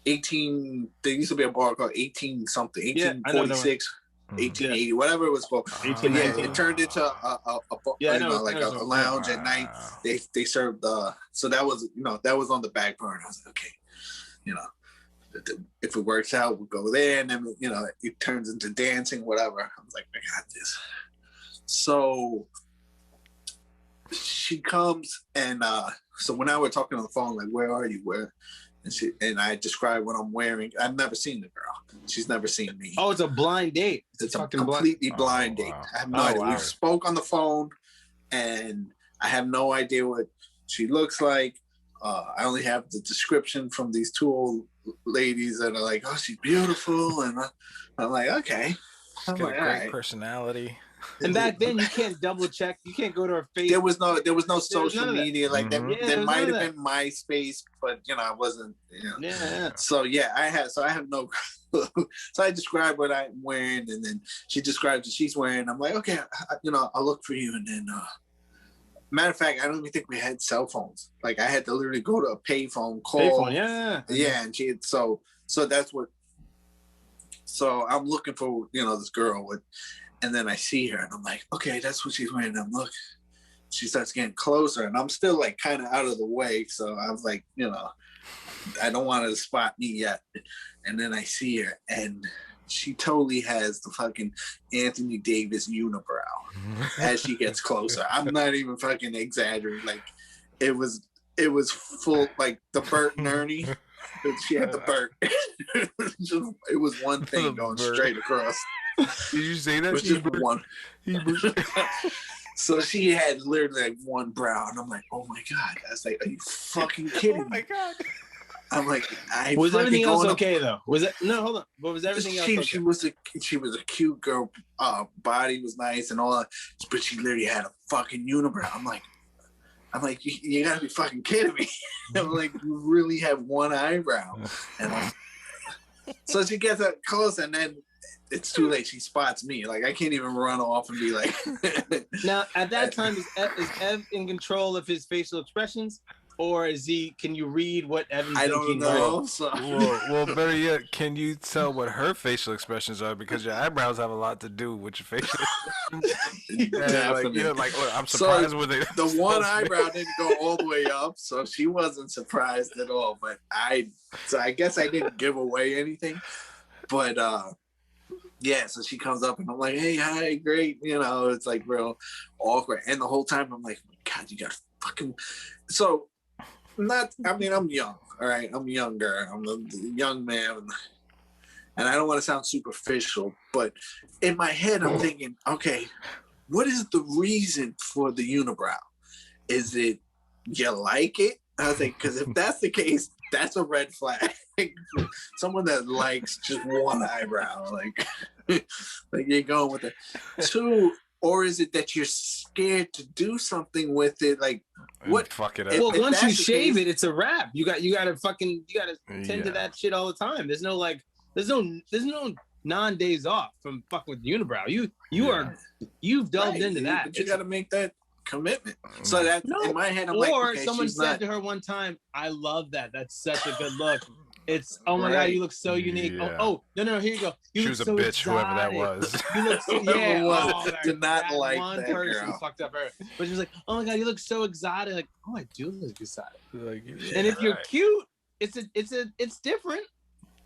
There used to be a bar called 18 something, 1846, 1880, whatever it was called. It turned into a lounge at night. They served, so that was, that was on the back burner. I was like, okay, if it works out, we'll go there. And then, it turns into dancing, whatever. I was like, I got this. So she comes and so when I were talking on the phone, like, where are you? Where? And I described what I'm wearing. I've never seen the girl. She's never seen me. Oh, it's a blind date. It's a completely blind date. Wow. I have no idea. Wow. We spoke on the phone and I have no idea what she looks like. I only have the description from these two old ladies that are like, oh, she's beautiful. And I'm like, okay. She's got a great personality. And back then, you can't double check. You can't go to her face. There was no social media like that. Mm-hmm. There might have been MySpace, but I wasn't. Yeah. So I have no. So I described what I'm wearing, and then she describes what she's wearing. I'm like, okay, I'll look for you, and then. Matter of fact, I don't even think we had cell phones. Like I had to literally go to a payphone, call. Payphone, yeah. Yeah, and she had, so that's what. So I'm looking for this girl with. And then I see her and I'm like, okay, that's what she's wearing. And look, she starts getting closer and I'm still like kind of out of the way. So I was like, I don't want her to spot me yet. And then I see her and she totally has the fucking Anthony Davis unibrow as she gets closer. I'm not even fucking exaggerating. Like it was full, like the Bert and Ernie. She had the Bert. It was one thing going straight across. Did you say that? It was just one. So she had literally like one brow, and I'm like, oh my god! I was like, are you fucking kidding me? Oh my god! I'm like, was everything else okay though? Was it no? Hold on. But was everything else okay? She was a cute girl. Body was nice and all that, but she literally had a fucking unibrow. I'm like, you gotta be fucking kidding me! I'm like, you really have one eyebrow, and so she gets up close, and then. It's too late. She spots me. Like I can't even run off and be like. Now, at that time, is Ev in control of his facial expressions, or is he? Can you read what Evan's I thinking? don't know. So. Well, better yet, can you tell what her facial expressions are? Because your eyebrows have a lot to do with your facial expressions. I'm surprised with it. The one eyebrow didn't go all the way up, so she wasn't surprised at all. But I guess I didn't give away anything. But yeah, so she comes up and I'm like, hey, hi, great. It's like real awkward. And the whole time I'm like, God, you got fucking. So, I'm young, all right? I'm younger. I'm a young man. And I don't want to sound superficial, but in my head, I'm thinking, okay, what is the reason for the unibrow? Is it you like it? I was like, because if that's the case, that's a red flag. Someone that likes just one eyebrow, like you're going with it. Two, or is it that you're scared to do something with it? Like what? Fuck it up. Well, once you shave it, it's a wrap. You gotta tend to that shit all the time. There's no non-days off from fucking with unibrow. You've delved into that. But you gotta make that commitment. So that in my head, I'm like, okay, someone said to her one time, I love that. That's such a good look. It's my god, you look so unique. Yeah. Oh, no, here you go. She was a bitch, whoever that was. You look did not that like one that person girl. fucked up her. But she was like, oh my god, you look so exotic. Like, oh, I do look exotic. Like, And if you're cute, it's different.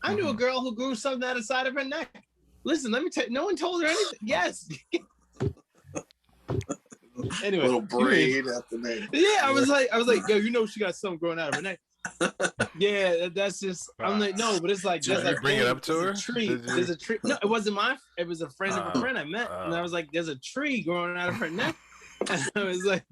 I knew a girl who grew something out of the side of her neck. Listen, let me tell you, no one told her anything. Yes. Anyway, little braid at the name. Yeah, I was like, yo, she got something growing out of her neck. Yeah, that's just. I'm like, no, but it's like, did you bring it up to her? There's a tree. No, it wasn't it was a friend of a friend I met, and I was like, there's a tree growing out of her neck, and I was like,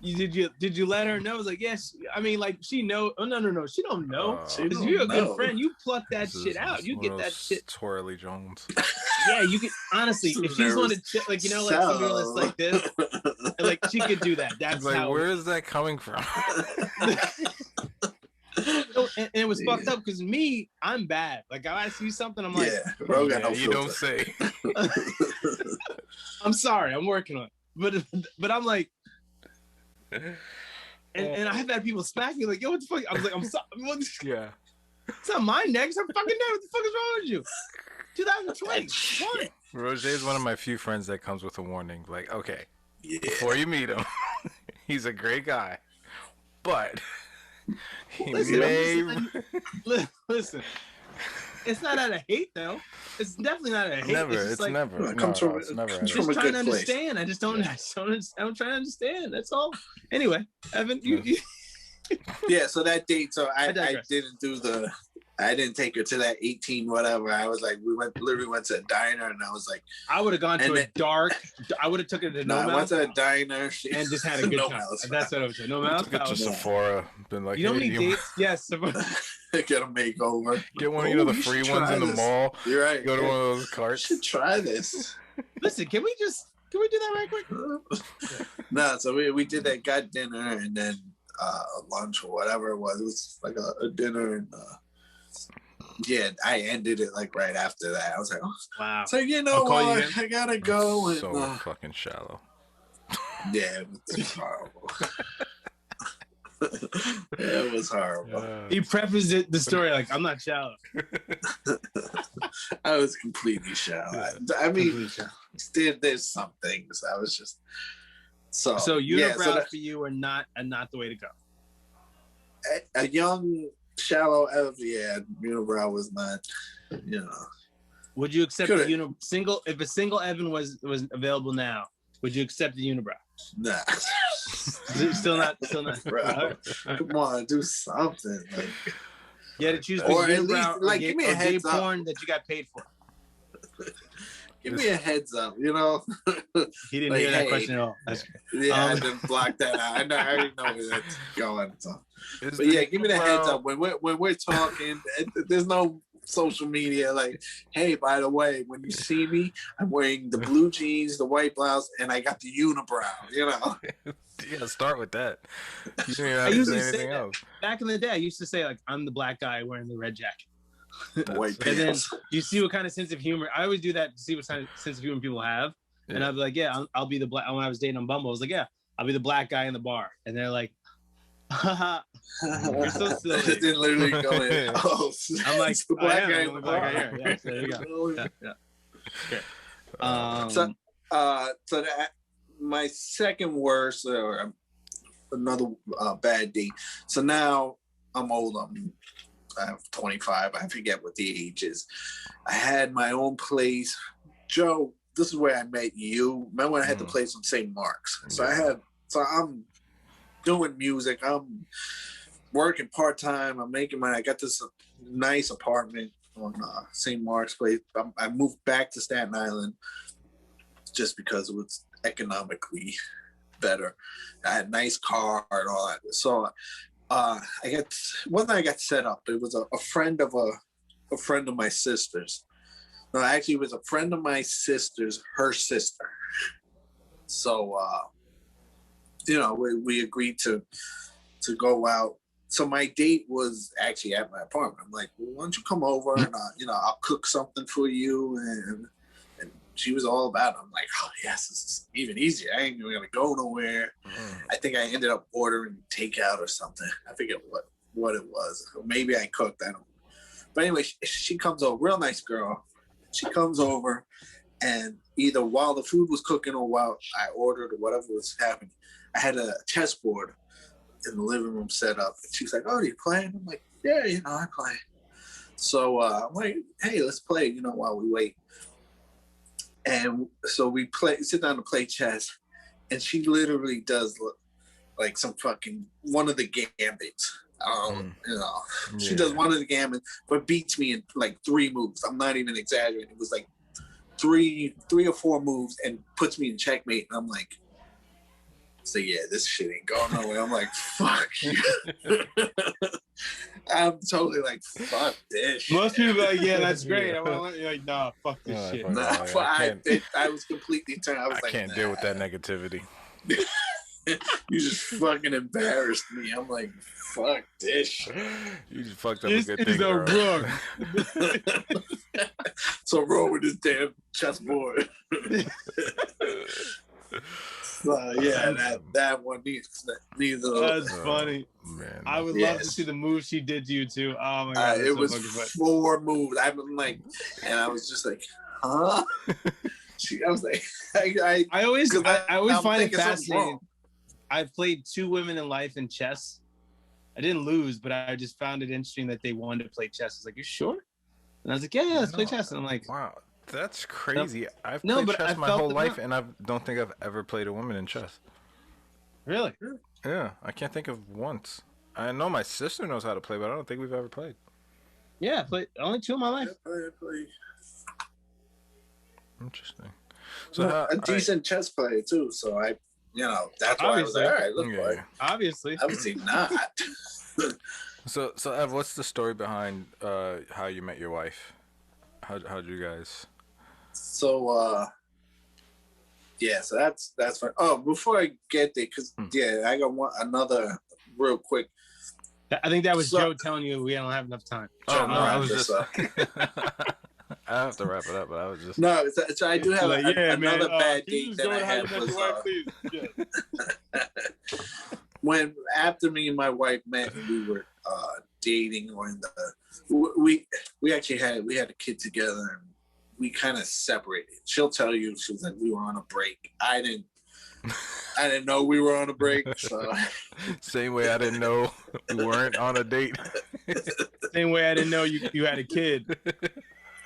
did you let her know? I was like, yes. I mean, like she know. Oh no. She don't know. She Because don't you're a know. good friend. You pluck that This shit is out. You one get of that those shit. Twirly Jones. Yeah, you could honestly, if she's one to like like some girl that's like this, like she could do that. That's Like, how. where is that coming from? And it was fucked up because me, I'm bad. Like I see something, I'm like, Yeah, bro, got no you filter. don't say. I'm sorry, I'm working on it. But I'm like, and I have had people smack me like, yo, what the fuck? I was like, I'm sorry. Yeah. It's not my neck. It's her fucking neck. What the fuck is wrong with you? 2020. What? Roger is one of my few friends that comes with a warning. Like, okay, Yeah. before you meet him, he's a great guy, but he Listen, may. Listen. It's not out of hate though. It's definitely not out of hate. Never. It's, It's just like, never. It comes No, from- it's never. it comes out I'm of from just a trying good to place. understand. I just don't. I'm trying to understand. That's all. Anyway, Evan, you Yeah, so that date, so I digress. I didn't take her to that 18 whatever. I was like, literally went to a diner, and I was like, I would have gone to And a then- dark. I would have took it to no, No I went Mouth to a diner and just had a good No time. Mouth. That's what I would say. No Mouth. Get to Sephora. Been like, You know how hey, many dates? Yes. Get a makeover. Get one of Oh, the you free should ones try in the this. mall. You're right. Go to yeah. one of those You carts. should try this. Listen, can we do that right quick? No, so we did that, got dinner, and then lunch or whatever it was. It was like a dinner, and yeah, I ended it like right after that. I was like, oh. Wow. So you know I'll call you what? again. I gotta go. And, So fucking shallow. yeah, it was horrible. It was horrible. He prefaced the story like, I'm not shallow. I was completely shallow. I mean, there's some things. I was just so Unibrows so for you are not the way to go. a young shallow unibrow was not, you know. Would you accept Coulda. single if a single Evan was available now? Would you accept the unibrow? Nah. Still not. Bro, All right. come on, do something. Like, You had to choose Or between at least, unibrow like, or give me a gay heads up. porn that you got paid for. give me a heads up, you know. He didn't Like, hear that hey. question at all. That's great. Yeah, I Um, didn't block that out. I already know where that's going. So. Is But the yeah, give me the heads unibrow- up when we're talking. There's no social media like, hey, by the way, when you see me, I'm wearing the blue jeans, the white blouse, and I got the unibrow. You know, Yeah, start with that. You don't even I have to usually say say anything that. else. Back in the day, I used to say like, I'm the black guy wearing the red jacket. the white And then pants. you see what kind of sense of humor. I always do that to see what kind of sense of humor people have. And Yeah. I'd be like, yeah, I'll be the black. When I was dating on Bumble, I was like, yeah, I'll be the black guy in the bar. And they're like, haha. You're so silly. It didn't literally go in. Oh, I'm like, it's the I black am, guy I'm in the the black guy bar. here. Yeah, so there you go. Yeah. Okay. So, so that my second worst or another bad date. So now I'm old. I'm 25. I forget what the age is. I had my own place. Joe, this is where I met you. Remember when I had the place on St. Mark's? So I'm doing music. I'm working part-time. I'm making money. I got this nice apartment on St. Mark's Place. I moved back to Staten Island just because it was economically better. I had a nice car and all that. So one night I got set up. It was a friend of a friend of my sister's. No, actually, it was a friend of my sister's, her sister. So, we agreed to go out. So my date was actually at my apartment. I'm like, well, why don't you come over and I'll cook something for you, and she was all about it. I'm like, oh yes, this is even easier. I ain't even gonna go nowhere. I think I ended up ordering takeout or something. I forget what it was. Or maybe I cooked. I don't know. But anyway, she comes over, real nice girl. She comes over, and either while the food was cooking or while I ordered or whatever was happening, I had a chessboard in the living room set up. And she's like, oh, are you playing? I'm like, yeah, I play. So I'm like, hey, let's play, while we wait. And so we sit down to play chess, and she literally does look like some fucking one of the gambits. She does one of the gambits, but beats me in like 3 moves. I'm not even exaggerating. It was like three or four moves, and puts me in checkmate. And I'm like, So yeah, this shit ain't going nowhere. I'm like, fuck you. I'm totally like, fuck this shit. Most people are like, yeah, that's great. I want to. You're like, nah, fuck this shit. fuck Nah, I was completely turned. I was like, can't deal with that negativity. You just fucking embarrassed me. I'm like, fuck this shit. You just fucked up This a good is thing, a girl. rug. So roll with this damn chessboard. Yeah, that one neither. That's funny. Man, I would love to see the move she did to you too. Oh my god, it was 4 moves. I've been like, and I was just like, huh? I was like, I always I'm find it thinking something's fascinating. wrong. I've played 2 women in life in chess. I didn't lose, but I just found it interesting that they wanted to play chess. I was like, you sure? And I was like, yeah, let's play chess. And I'm like, wow, that's crazy. I've No, played but chess I my felt whole the- life, and I don't think I've ever played a woman in chess. really? Yeah, I can't think of once. I know my sister knows how to play, but I don't think we've ever played. Yeah, I played only 2 in my life. Interesting. So A decent chess player too. So that's why I was like, all right, look for it. Obviously. Obviously not. So Ev, what's the story behind how you met your wife? How'd you guys? So so that's fine. Oh, before I get there, because I got another real quick. I think that was Joe telling you we don't have enough time. Oh no, I was this just. up. I have to wrap it up, but I was just. No, so I do have Like, another bad can you date just that go I to how you had met was your wife, please? Yeah. when after me and my wife met, we were dating, or in the we actually had a kid together, and we kind of separated. She'll tell you, she was like, we were on a break. I didn't know we were on a break. So Same way I didn't know we weren't on a date. Same way I didn't know you had a kid.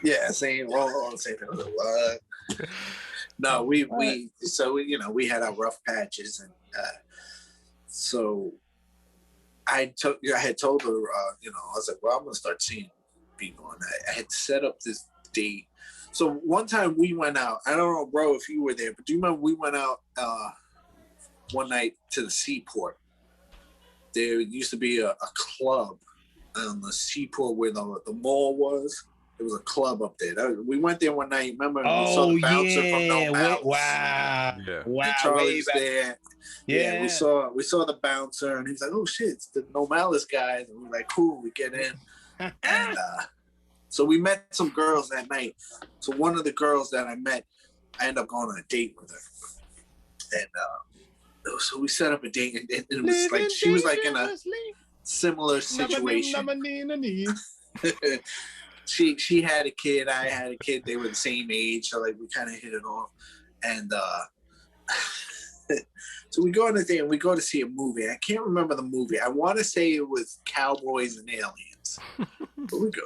yeah, same. Well, same. What? No, we had our rough patches, and so I had told her, I was like, well, I'm gonna start seeing people, and I had set up this date. So one time we went out. I don't know, bro, if you were there, but do you remember we went out one night to the seaport? There used to be a club on the seaport where the mall was. There was a club up there. We went there one night. Remember? We saw the bouncer from No Malice. Wow. Yeah. Wow. And Charlie way was back. there. Yeah, we saw the bouncer, and he's like, "Oh shit, it's the No Malice guys." And we're like, "Cool." We get in, and so we met some girls that night. So one of the girls that I met, I ended up going on a date with her, and so we set up a date, and it was like she was like in a similar situation. She had a kid, I had a kid. They were the same age, so like we kind of hit it off, and so we go on a date and we go to see a movie. I can't remember the movie. I want to say it was Cowboys and Aliens. But we go.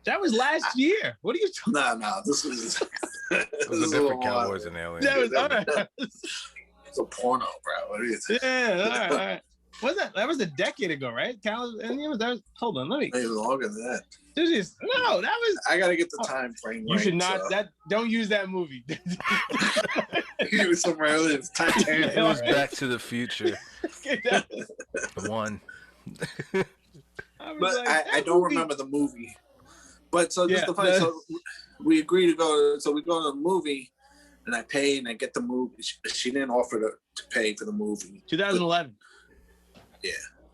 That was last year. What are you talking? No, this was. It was a different Cowboys and Aliens. That was all right. It's a porno, bro. What is it? Yeah, all right. Was that was a decade ago, right? Hold on, let me. Maybe longer than that. No, that was. I gotta get the time frame. You right, should not. So. Don't use that movie. It was somewhere else. It's Titanic. It was Back to the Future. The one. But I don't remember the movie. But so this is the funny. So we agree to go. So we go to the movie, and I pay, and I get the movie. She didn't offer to pay for the movie. 2011.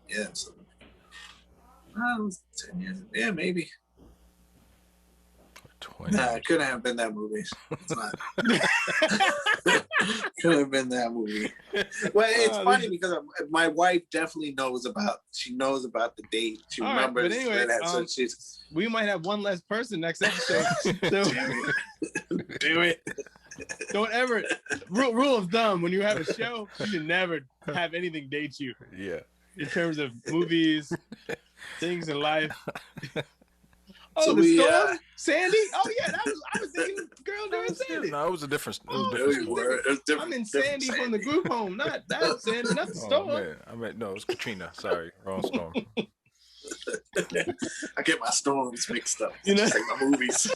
Yeah. So, it was 10 years. Yeah, maybe. 20. Nah, it couldn't have been that movie. It's not. Couldn't have been that movie. Well, it's funny because my wife definitely knows about. She knows about the date. She remembers but anyway, that. So she's. We might have one less person next episode. So Do it. don't ever. Rule of thumb: when you have a show, you should never have anything date you. Yeah. In terms of movies, things in life. Oh, So the storm, Sandy. Oh yeah, I was thinking girl named Sandy. No, it was a different. I'm in Sandy from the group home, not that Sandy, not the storm. Man. No, it was Katrina. Sorry, wrong storm. I get my storms mixed up. You know? Just like my movies.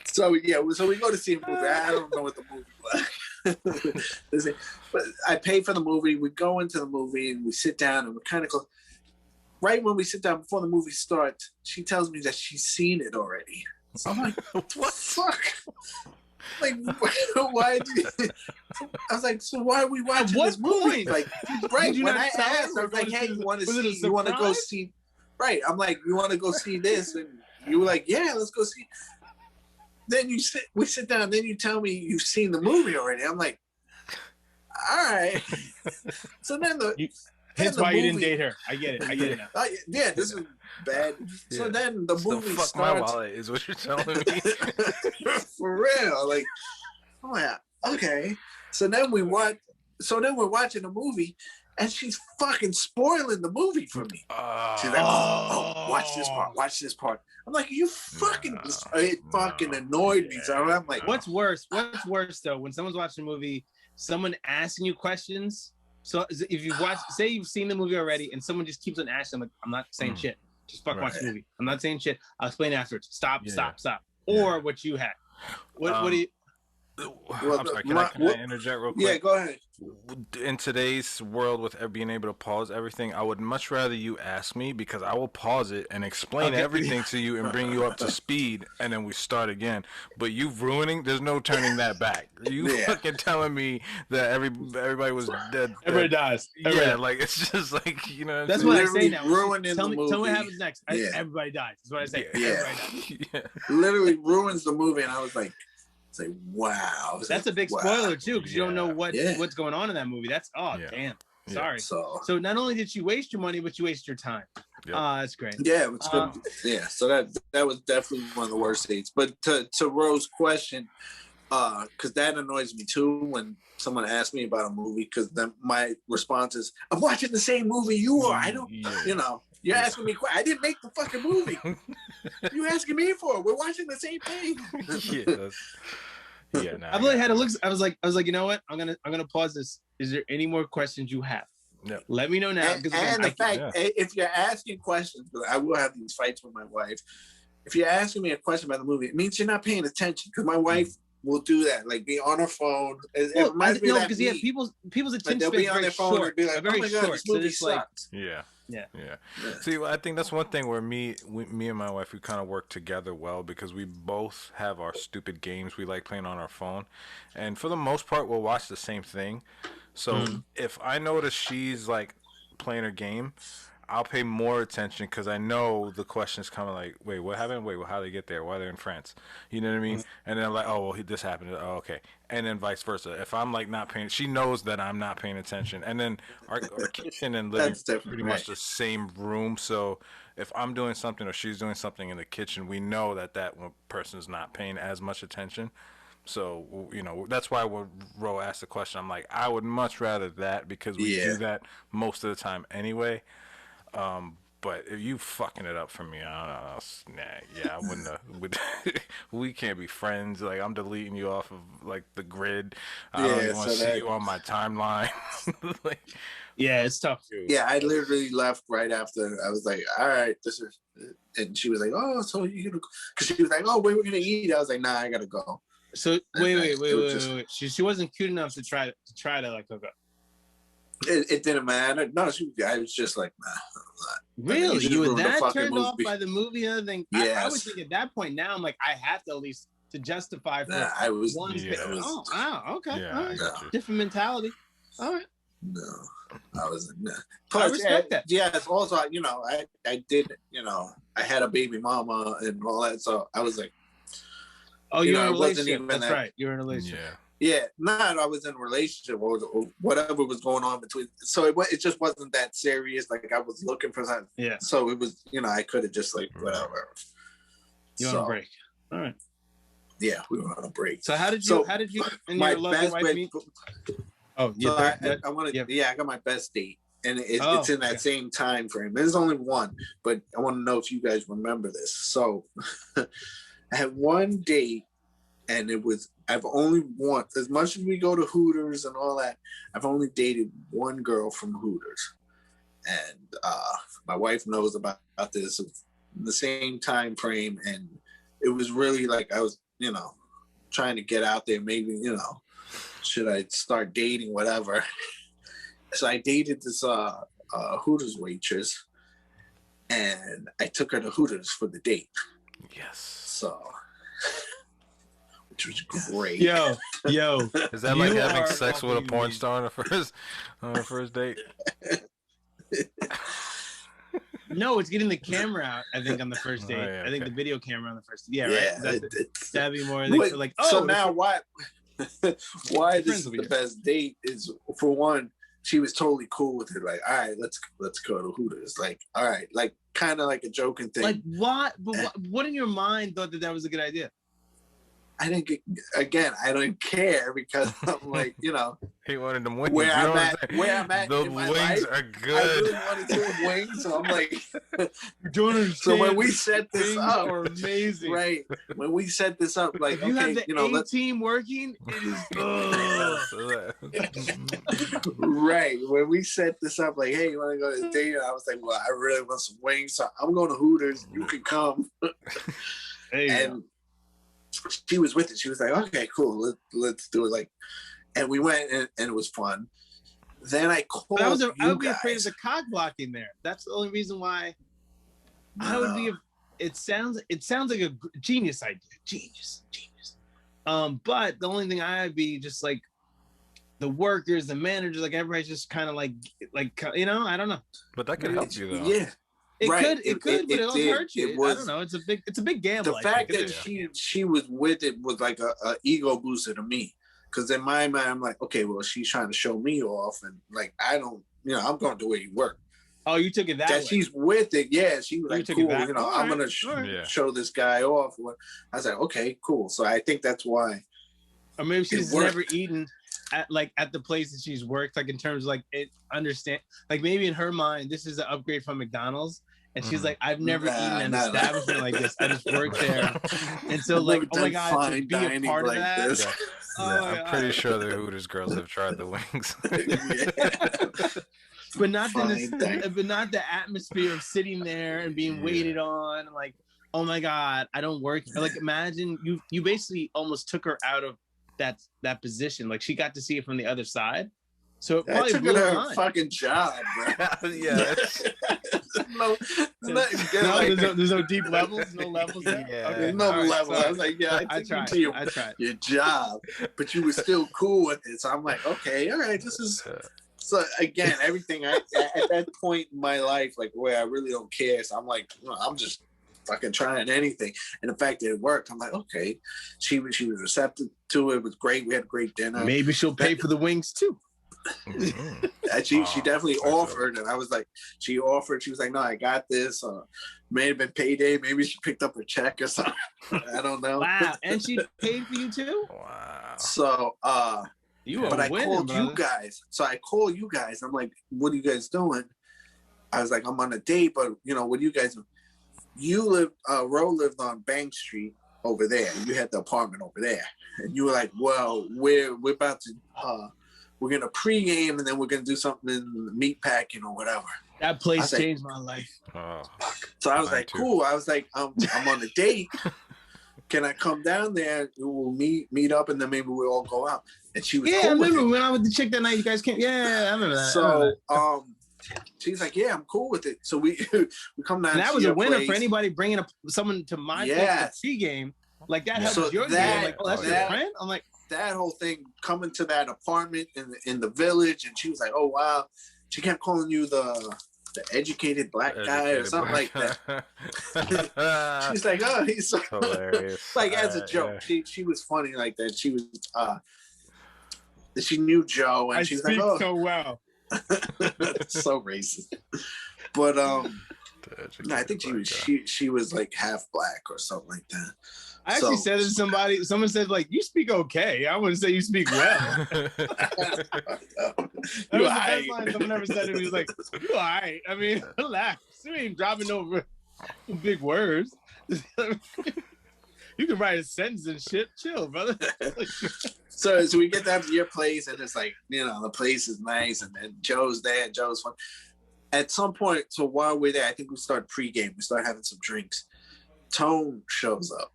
So we go to see a movie. I don't know what the movie was. But I pay for the movie. We go into the movie and we sit down and we kind of go. Right when we sit down before the movie starts, she tells me that she's seen it already. So I'm like, what the fuck? Like, why? I was like, so why are we watching this movie? Like, right when I asked, I was like, hey, you want to go see? Right. I'm like, you want to go see this? And you were like, yeah, let's go see. Then we sit down. Then you tell me you've seen the movie already. I'm like, all right. So then that's why you didn't date her. I get it now. Yeah, this is bad. Yeah. So then the movie fuck starts. My wallet is what you're telling me. For real, like, oh yeah, okay. So then we're watching the movie, and she's fucking spoiling the movie for me. She's like, oh, watch this part. I'm like, you fucking, it fucking annoyed me. So I'm like, what's worse though, when someone's watching a movie, someone asking you questions. So if you say you've seen the movie already, and someone just keeps on asking, I'm like, I'm not saying shit. Just fucking watch the movie. I'm not saying shit. I'll explain afterwards. Stop. Or what you had. What do you? I'm sorry. Can I interject real quick? Yeah, go ahead. In today's world, with being able to pause everything, I would much rather you ask me, because I will pause it and explain everything to you and bring you up to speed, and then we start again. But you ruining, there's no turning that back. You fucking telling me that everybody was dead. Everybody dies. Like, it's just like, you know. That's what I say now. Ruining tell the me what happens next. Yeah. Everybody dies. That's what I say. Yeah. Everybody dies. Literally ruins the movie, and I was like, wow. That's a big spoiler too, because you don't know what's going on in that movie. That's damn. Sorry. So not only did you waste your money, but you wasted your time. That's great. Yeah, it was good. So that was definitely one of the worst dates. But to Rose's question, because that annoys me too when someone asks me about a movie, because then my response is, I'm watching the same movie you are. I don't, you're asking me. I didn't make the fucking movie. You asking me for it? We're watching the same thing. I've really had to look. I was like, you know what? I'm gonna pause this. Is there any more questions you have? Yeah. Let me know now. And the fact, if you're asking questions, I will have these fights with my wife. If you're asking me a question about the movie, it means you're not paying attention, because my wife will do that, like be on her phone. Because people's attention they'll be on their phone and be like, very oh my God, short. this movie So sucks. Yeah. See, I think that's one thing where me and my wife, we kind of work together well, because we both have our stupid games we like playing on our phone, and for the most part, we'll watch the same thing. So if I notice she's like playing her game, I'll pay more attention, because I know the question's coming, like, wait, what happened? Wait, well, how they get there? Why they're in France? You know what I mean? And then I'm like, oh, well, this happened. Oh, okay. And then vice versa. If I'm like not paying, she knows that I'm not paying attention. And then our kitchen and living are pretty much the same room. So if I'm doing something or she's doing something in the kitchen, we know that one person is not paying as much attention. So, that's why when Ro asked the question, I'm like, I would much rather that, because we do that most of the time anyway. But if you fucking it up for me, I don't know. I wouldn't have. We can't be friends. Like, I'm deleting you off of like the grid. I don't even want to see you on my timeline. It's tough. Yeah, I literally left right after. I was like, all right, this is, and she was like, oh, so you gonna? Because she was like, oh, where we're gonna eat? I was like, nah, I gotta go. So wait. She wasn't cute enough to try to like hook up. It didn't matter. No, I was just like, nah. Really? You were that turned off by the movie and everything? Yes. I would think at that point now, I'm like, I have to at least to justify for I was, one. Oh, wow. Okay. Yeah, all right. no. Different mentality. All right. No, I was no. I respect that. Yes. Also, I did. I had a baby mama and all that. So I was like, oh, you're in a relationship. relationship. That's right. You're in a relationship. Yeah, I was in a relationship or whatever was going on between. So it just wasn't that serious. Like, I was looking for something. Yeah. So it was, I could have just like whatever. You on a break? All right. Yeah, we were on a break. So how did you and your lovely wife meet? Oh, yeah. I wanted. Yeah, I got my best date, and it's in that same time frame. There's only one, but I want to know if you guys remember this. So I had one date. And I've only as much as we go to Hooters and all that, I've only dated one girl from Hooters. And my wife knows about this. It's the same time frame. And it was really like I was, trying to get out there, maybe, should I start dating, whatever. So I dated this Hooters waitress, and I took her to Hooters for the date. Yes. So, which was great. Yo. Is that like You having are sex with a fucking porn me. star on the first date? No, it's getting the camera out, I think, on the first date. yeah, I think okay. the video camera on the first date. Yeah, Yeah, right? That'd be more Wait, like, so oh, now why this friends is will be the here. best date is, for one, she was totally cool with it. Like, all right, let's go to Hooters. Like, all right, like kind of like a joking thing. like what? But what in your mind thought that was a good idea? I didn't get, again, I don't care because I'm like, He wanted them wings. where You know I'm what at, saying? where I'm at The in my wings life, are I good. really wanted to have wings. So I'm like, You don't understand. so when we set this Things up, are amazing. right? When we set this up, like, If you have okay, the let's team working, it is. right. When we set this up, like, hey, you want to go to the date? I was like, well, I really want some wings, so I'm going to Hooters. You can come. And she was with it. She was like, okay, cool. Let's do it. Like, and we went, and it was fun. Then I called I would be you afraid of guys. the cock blocking there. That's the only reason why I would be. It sounds like a genius idea. Genius. But the only thing I'd be just like the workers, the managers, like everybody's just kind of like I don't know. But that could help you though. Yeah. It Right. could, but it also did. hurt you. It was- I don't know. It's a big gamble. The I fact think. that she was with it was like a ego booster to me, because in my mind I'm like, okay, well, she's trying to show me off, and like I don't, I'm going to where you work. Oh, you took it that way. She's with it, yeah. She was You like, took it cool, back. All I'm right, gonna all right. show this guy off. I was like, okay, cool. So I think that's why. Or maybe she's worked. never eaten at the place that she's worked, like in terms of like understand, like maybe in her mind this is an upgrade from McDonald's, and she's like, I've never eaten an establishment like this. I just worked there, and so I've like, never oh my done god, to fine be a dining part of like that. this. Yeah. Oh Yeah, my I'm God. pretty sure the Hooters girls have tried the wings. But not Fine dining. but not the atmosphere of sitting there and being waited on, and like, oh my god, I don't work. Like, imagine you basically almost took her out of that position. Like, she got to see it from the other side. So it I probably took blew her her to her mind. fucking job, bro. Yeah. no, there's No, like, there's no deep levels, no levels there. Yeah. Okay, there's no all right, level. sorry. I was like, yeah, I I took you tried. to I tried. your job, but you were still cool with it. So I'm like, okay, all right, this is. So again, everything at that point in my life, like where I really don't care. So I'm like, I'm just fucking trying anything. And the fact that it worked, I'm like, okay. She was receptive to it. It was great. We had a great dinner. Maybe she'll pay for the wings too. And she definitely offered, and I was like, she offered. She was like, no, I got this. May have been payday. Maybe she picked up her check or something. I don't know. Wow, and she paid for you too. Wow. So, You are but I winning, called brother. you guys. So I call you guys. I'm like, what are you guys doing? I was like, I'm on a date, but what are you guys doing? You live, Ro lived on Bank Street over there. You had the apartment over there, and you were like, well, we're about to, we're gonna pregame, and then we're gonna do something in meat packing or whatever. That place I was like, changed my life. Oh. So I was Mine like, too. cool. I was like, I'm on a date. Can I come down there? We'll meet up, and then maybe we'll all go out. And she was Yeah, cool I with remember it. when I was the chick that night. You guys came. Yeah, I remember that. So she's like, yeah, I'm cool with it. So we come down. And that to was a your winner place. for anybody bringing someone to my Yes. place for pregame. Like that helps So your that- game. Like, oh, that's your that- friend. I'm like, That whole thing coming to that apartment in the village, and she was like, oh wow. She kept calling you the educated black guy or something like that. She's like, oh, he's so Hilarious. like as a joke. She was funny like that. She was she knew Joe, and I she was speak like, oh, so well. so racist. But no, I think she was like half black or something like that. I actually So- said it to somebody. Someone said like, "You speak okay." I wouldn't say you speak well. That was the best line someone ever said to me. He was like, "You all right? I mean, relax. You ain't dropping over big words. You can write a sentence and shit. Chill, brother." So we get down to your place, and it's like, the place is nice, and then Joe's there, and Joe's fun. At some point, so while we're there, I think we start pregame. We start having some drinks. Tone shows up.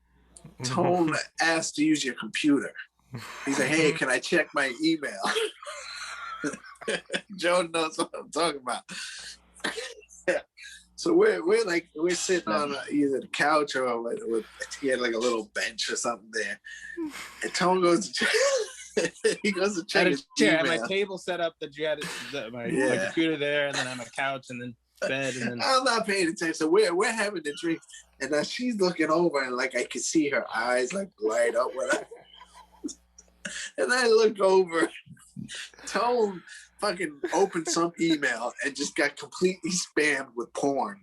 Tone asked to use your computer. He's like, hey, can I check my email? Joe knows what I'm talking about. So we're sitting on either the couch or he had like a little bench or something there. And Tone goes to check, he goes to check his chair. I email. had my table set up that you had my computer there, and then I have a couch and then bed, and then I'm not paying attention. So we're having the drink, and now she's looking over, and like I could see her eyes like light up with her. And I look over, Tone fucking opened some email and just got completely spammed with porn.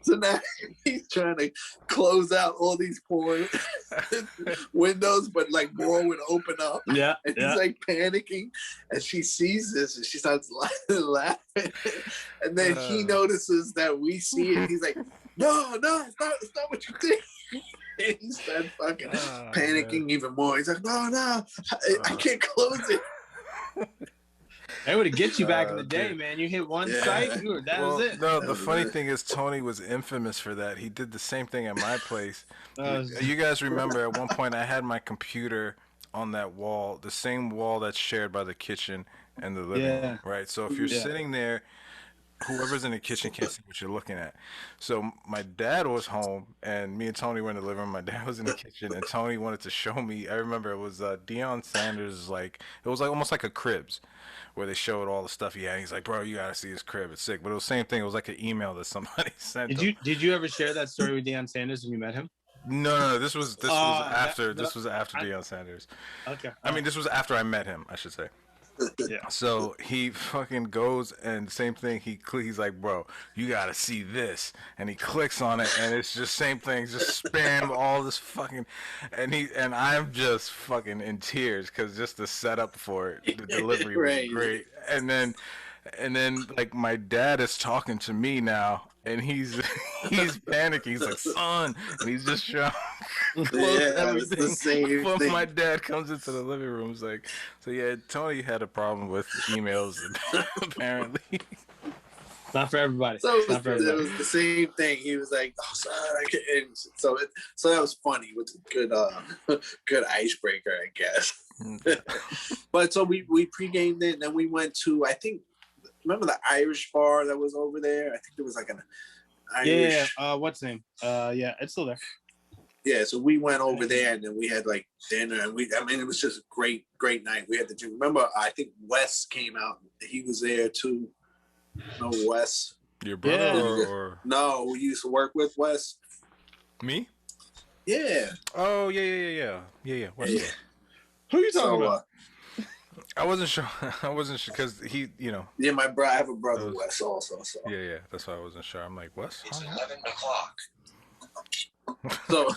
So now he's trying to close out all these porn windows, but like more would open up. Yeah. And he's like panicking, and she sees this and she starts laughing. And then he notices that we see it. He's like, no, it's not what you think. And he starts fucking panicking even more. He's like, no, I can't close it. They would have get you back in the day, man. You hit one site, that was it. No, the funny thing is Tony was infamous for that. He did the same thing at my place. You guys remember at one point I had my computer on that wall, the same wall that's shared by the kitchen and the living room, right? So if you're sitting there, whoever's in the kitchen can't see what you're looking at. So my dad was home, and me and Tony were in the living room. My dad was in the kitchen, and Tony wanted to show me. I remember it was Deion Sanders, it was like almost like a Cribs, where they showed all the stuff he had. He's like, bro, you gotta see his crib. It's sick. But it was the same thing. It was like an email that somebody sent. Did you ever share that story with Deion Sanders when you met him? No. This was after Deion Sanders. Okay. I mean, this was after I met him, I should say. Yeah. So he fucking goes and same thing. He's like, bro, you gotta see this, and he clicks on it, and it's just same thing, just spam all this fucking, and I'm just fucking in tears because just the setup for it, the delivery was great, and then like my dad is talking to me now, and he's panicking. He's like, son, and he's just trying to close everything. The same before thing. my dad comes into the living room. It's like, so yeah, Tony had a problem with emails apparently. Not for everybody. So it was the same thing. He was like, "Oh, son, I can't." So that was funny. With a good icebreaker, I guess. But so we pre-gamed it, and then we went to, I think, remember the Irish bar that was over there? I think there was like an Irish. Yeah. What's the name? Yeah, it's still there. Yeah, so we went over there, and then we had like dinner, and it was just a great night. We had to do. Remember, I think Wes came out. He was there too. No, Wes. Your brother or no? We used to work with Wes. Me? Yeah. Oh yeah. Wes. Yeah. Who are you talking about? I wasn't sure because he, Yeah, I have a brother, Wes, also. So. Yeah, that's why I wasn't sure. I'm like, Wes? It's 11 o'clock. So,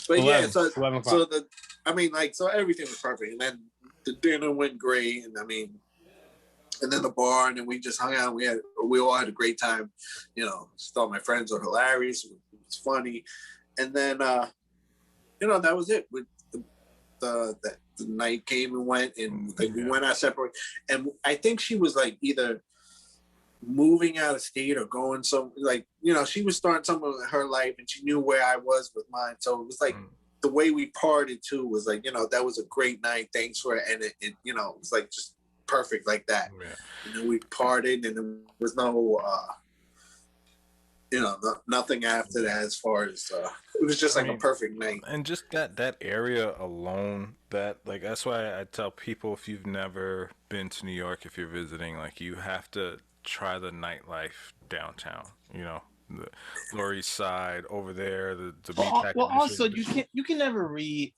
but 11, yeah, so so everything was perfect, and then the dinner went great, and then the bar, and then we just hung out. We all had a great time. Just all my friends were hilarious. It was funny, and then that was it. The night came and went, and we went our separate. And I think she was like either moving out of state or going she was starting some of her life, and she knew where I was with mine. So it was like the way we parted too was like, that was a great night. Thanks for it. And it was like just perfect like that. Yeah. And then we parted, and there was no nothing after that as far as it was just like a perfect night. And just that area alone, that's why I tell people, if you've never been to New York, if you're visiting, like, you have to try the nightlife downtown, the Lower East Side over there, the meatpacking. Well, also you can never read.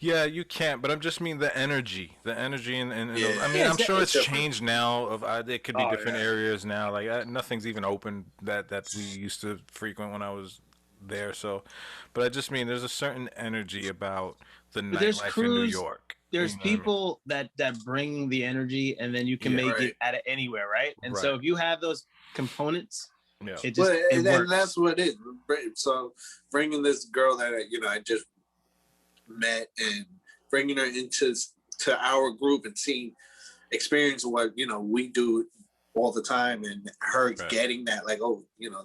Yeah, you can't, but I'm just mean the energy, and I'm sure it's changed now. It could be different areas now. Like nothing's even open that we used to frequent when I was there. So, but I just mean there's a certain energy about the nightlife in New York. There's people that bring the energy, and then you can make it out of anywhere, right? And so if you have those components, it just and works. that's what it is. So bringing this girl that I just met, and bringing her into our group and experience what we do all the time, and her getting that, like,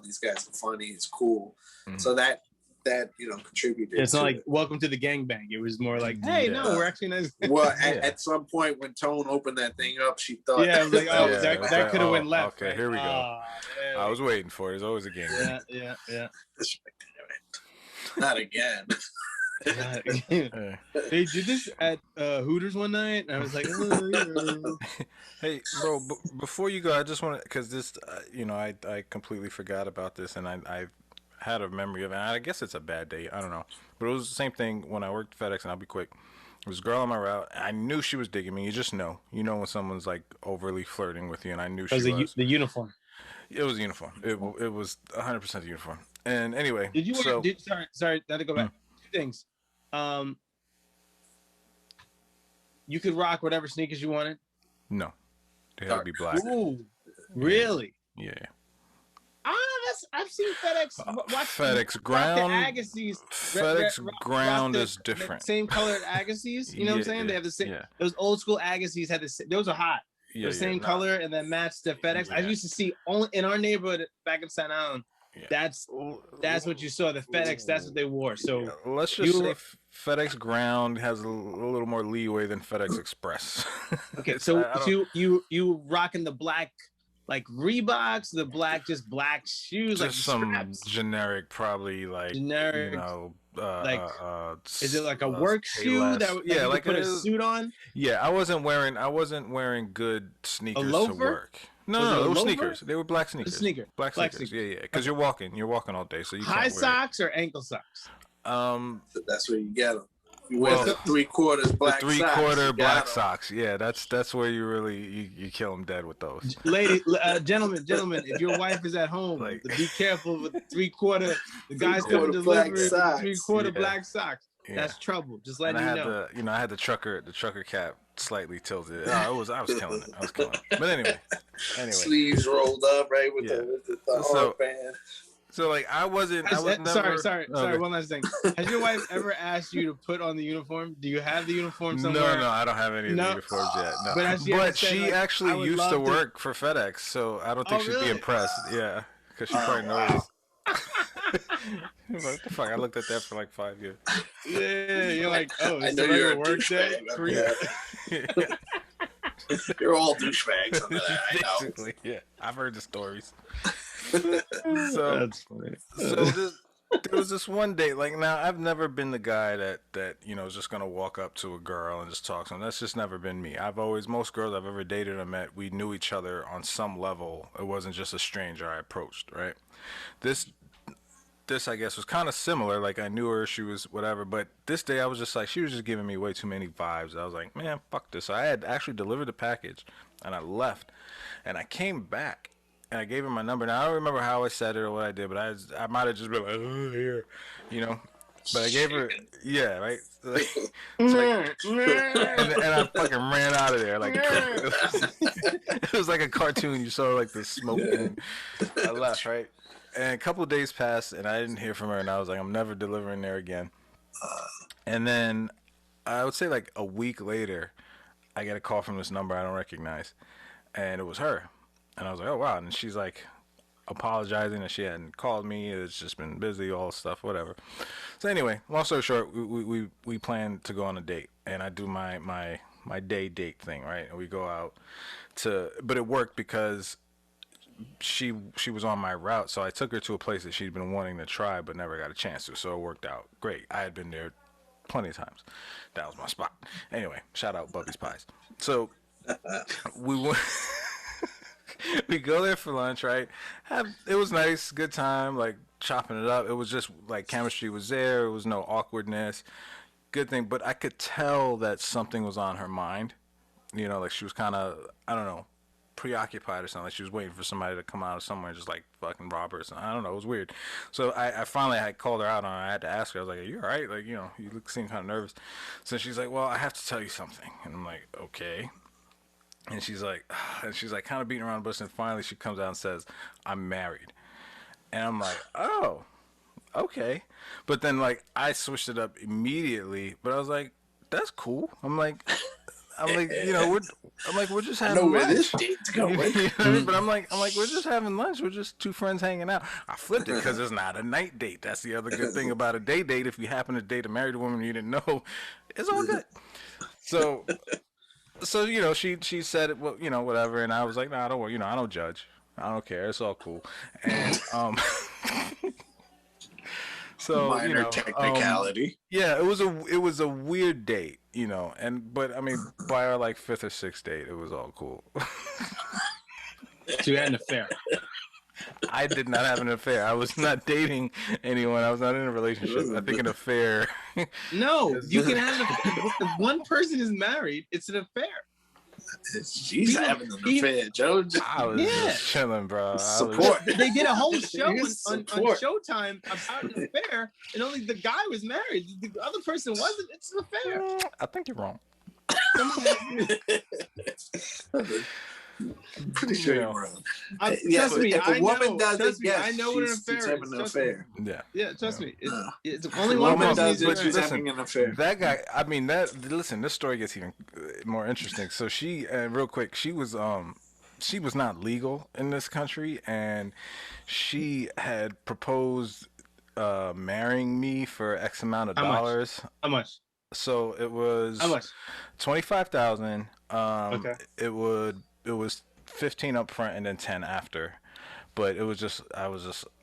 these guys are funny, it's cool. So that that contributed. It's not to like it. welcome to the gangbang. It was more like, hey, no, we're actually nice. Well, at some point when Tone opened that thing up, she thought, Yeah, I was like, oh, Yeah, that it's that like, could have oh, went left. okay, right? here we go. Ah, there I we was waiting for it. There's always a game. go. Yeah. not again. They did this at Hooters one night, and I was like, oh, Hey, bro, before you go, I just want to, because this, I completely forgot about this, and I had a memory of it. And I guess it's a bad day. I don't know. But it was the same thing when I worked FedEx, and I'll be quick. There was a girl on my route. I knew she was digging me. You just know. You know when someone's like overly flirting with you, and I knew she was. the uniform. It was a uniform. It was 100% uniform. And anyway. Did you wear, sorry, not to go back. Two things. You could rock whatever sneakers you wanted. No. They had to be black. Ooh, really? Yeah. I've seen FedEx. Watch FedEx ground. Agassiz. FedEx ground is different. Same colored Agassiz. You know what I'm saying? They have the same. Yeah. Those old school Agassiz had the same. Those are hot. The same color and then matched the FedEx. I used to see only in our neighborhood back in Staten Island. Yeah. That's what you saw. The FedEx. That's what they wore. So let's just say FedEx ground has a little more leeway than FedEx Express. Okay, so you rocking the black. Like Reeboks, the black shoes, just like some straps. Generic, probably like generic. Is it like a work shoe that you like put a suit on? Yeah, I wasn't wearing good sneakers to work. No, they were sneakers. They were black sneakers. Black sneakers. Yeah. Because you're walking all day, so you high socks or ankle socks. That's where you get them. You wear the 3/4 black socks. 3/4 black socks. Yeah, that's where you really you kill them dead with those. Ladies, gentlemen, if your wife is at home, be careful with 3/4. The guys coming to deliver 3/4 black socks. Yeah. That's trouble. Just letting you know. I had the trucker cap slightly tilted. I was killing it. But anyway. Sleeves rolled up, right, with the armband. So like I was never. Sorry. One last thing. Has your wife ever asked you to put on the uniform? Do you have the uniform somewhere? No, I don't have any of the uniforms yet. No. But she actually used to work for FedEx, so I don't think she'd be impressed. Yeah, because she probably knows. What the fuck? I looked at that for like 5 years. Yeah, you're like, oh, it's a regular work day. You're all douchebags on that. Basically, yeah. I've heard the stories. So that's funny. So there was this one date. Like now, I've never been the guy that is just gonna walk up to a girl and just talk to them. That's just never been me. Most girls I've ever dated or met, we knew each other on some level. It wasn't just a stranger I approached. Right. This I guess was kind of similar. Like I knew her, she was whatever. But this day I was just like, she was just giving me way too many vibes. I was like, man, fuck this. So I had actually delivered the package, and I left, and I came back. And I gave her my number. Now I don't remember how I said it or what I did, but I might have just been like, oh, here, But I gave her, right. And I fucking ran out of there. Like it was like a cartoon. You saw like the smoke, and I left, right. And a couple of days passed, and I didn't hear from her. And I was like, I'm never delivering there again. And then I would say like a week later, I get a call from this number I don't recognize, and it was her. And I was like, oh, wow. And she's like apologizing that she hadn't called me. It's just been busy, all stuff, whatever. So anyway, long story short, we planned to go on a date. And I do my day date thing, right? And we go out but it worked because she was on my route. So I took her to a place that she'd been wanting to try but never got a chance to. So it worked out great. I had been there plenty of times. That was my spot. Anyway, shout out Bubby's Pies. So we went... We go there for lunch, right? It was nice, good time, like chopping it up. It was just like chemistry was there. It was no awkwardness. Good thing. But I could tell that something was on her mind. Like she was kind of, I don't know, preoccupied or something. Like she was waiting for somebody to come out of somewhere and just like fucking rob her or something. I don't know. It was weird. So I finally had called her out on it. I had to ask her. I was like, are you all right? Like, you seem kind of nervous. So she's like, well, I have to tell you something. And I'm like, okay. And she's like kind of beating around the bush, and finally she comes out and says, I'm married. And I'm like, oh, okay. But then like I switched it up immediately, but I was like, that's cool. I'm like, I'm like, we're just I having know where lunch. this date's going. You know what I mean? But I'm like, we're just having lunch. We're just two friends hanging out. I flipped it because it's not a night date. That's the other good thing about a day date. If you happen to date a married woman you didn't know, it's all good. So you know, she said it, well, you know, whatever, and I was like, nah, don't worry, you know, I don't judge. I don't care. It's all cool. And so Minor you know, technicality. yeah, it was a weird date, you know, but I mean, by our like fifth or sixth date, it was all cool. So you had an affair. I did not have an affair. I was not dating anyone. I was not in a relationship. I think an affair. No, you can have an affair. If one person is married, it's an affair. She's having an affair, Joe. I was just chilling, bro. Support. They did a whole show on Support. Showtime about an affair, and only the guy was married. The other person wasn't. It's an affair. I think you're wrong. I'm pretty sure you're wrong. Trust me, if a woman does it, yes, I know what an she's affair having an affair. Yeah. Yeah, trust me. It's If only a one woman person does it, is she's married. having an affair. That guy, I mean, listen, this story gets even more interesting. So she, real quick, she was not legal in this country, and she had proposed marrying me for X amount of dollars. How much? So it was How much? 25,000. Okay. It was 15 up front and then 10 after. But it was just I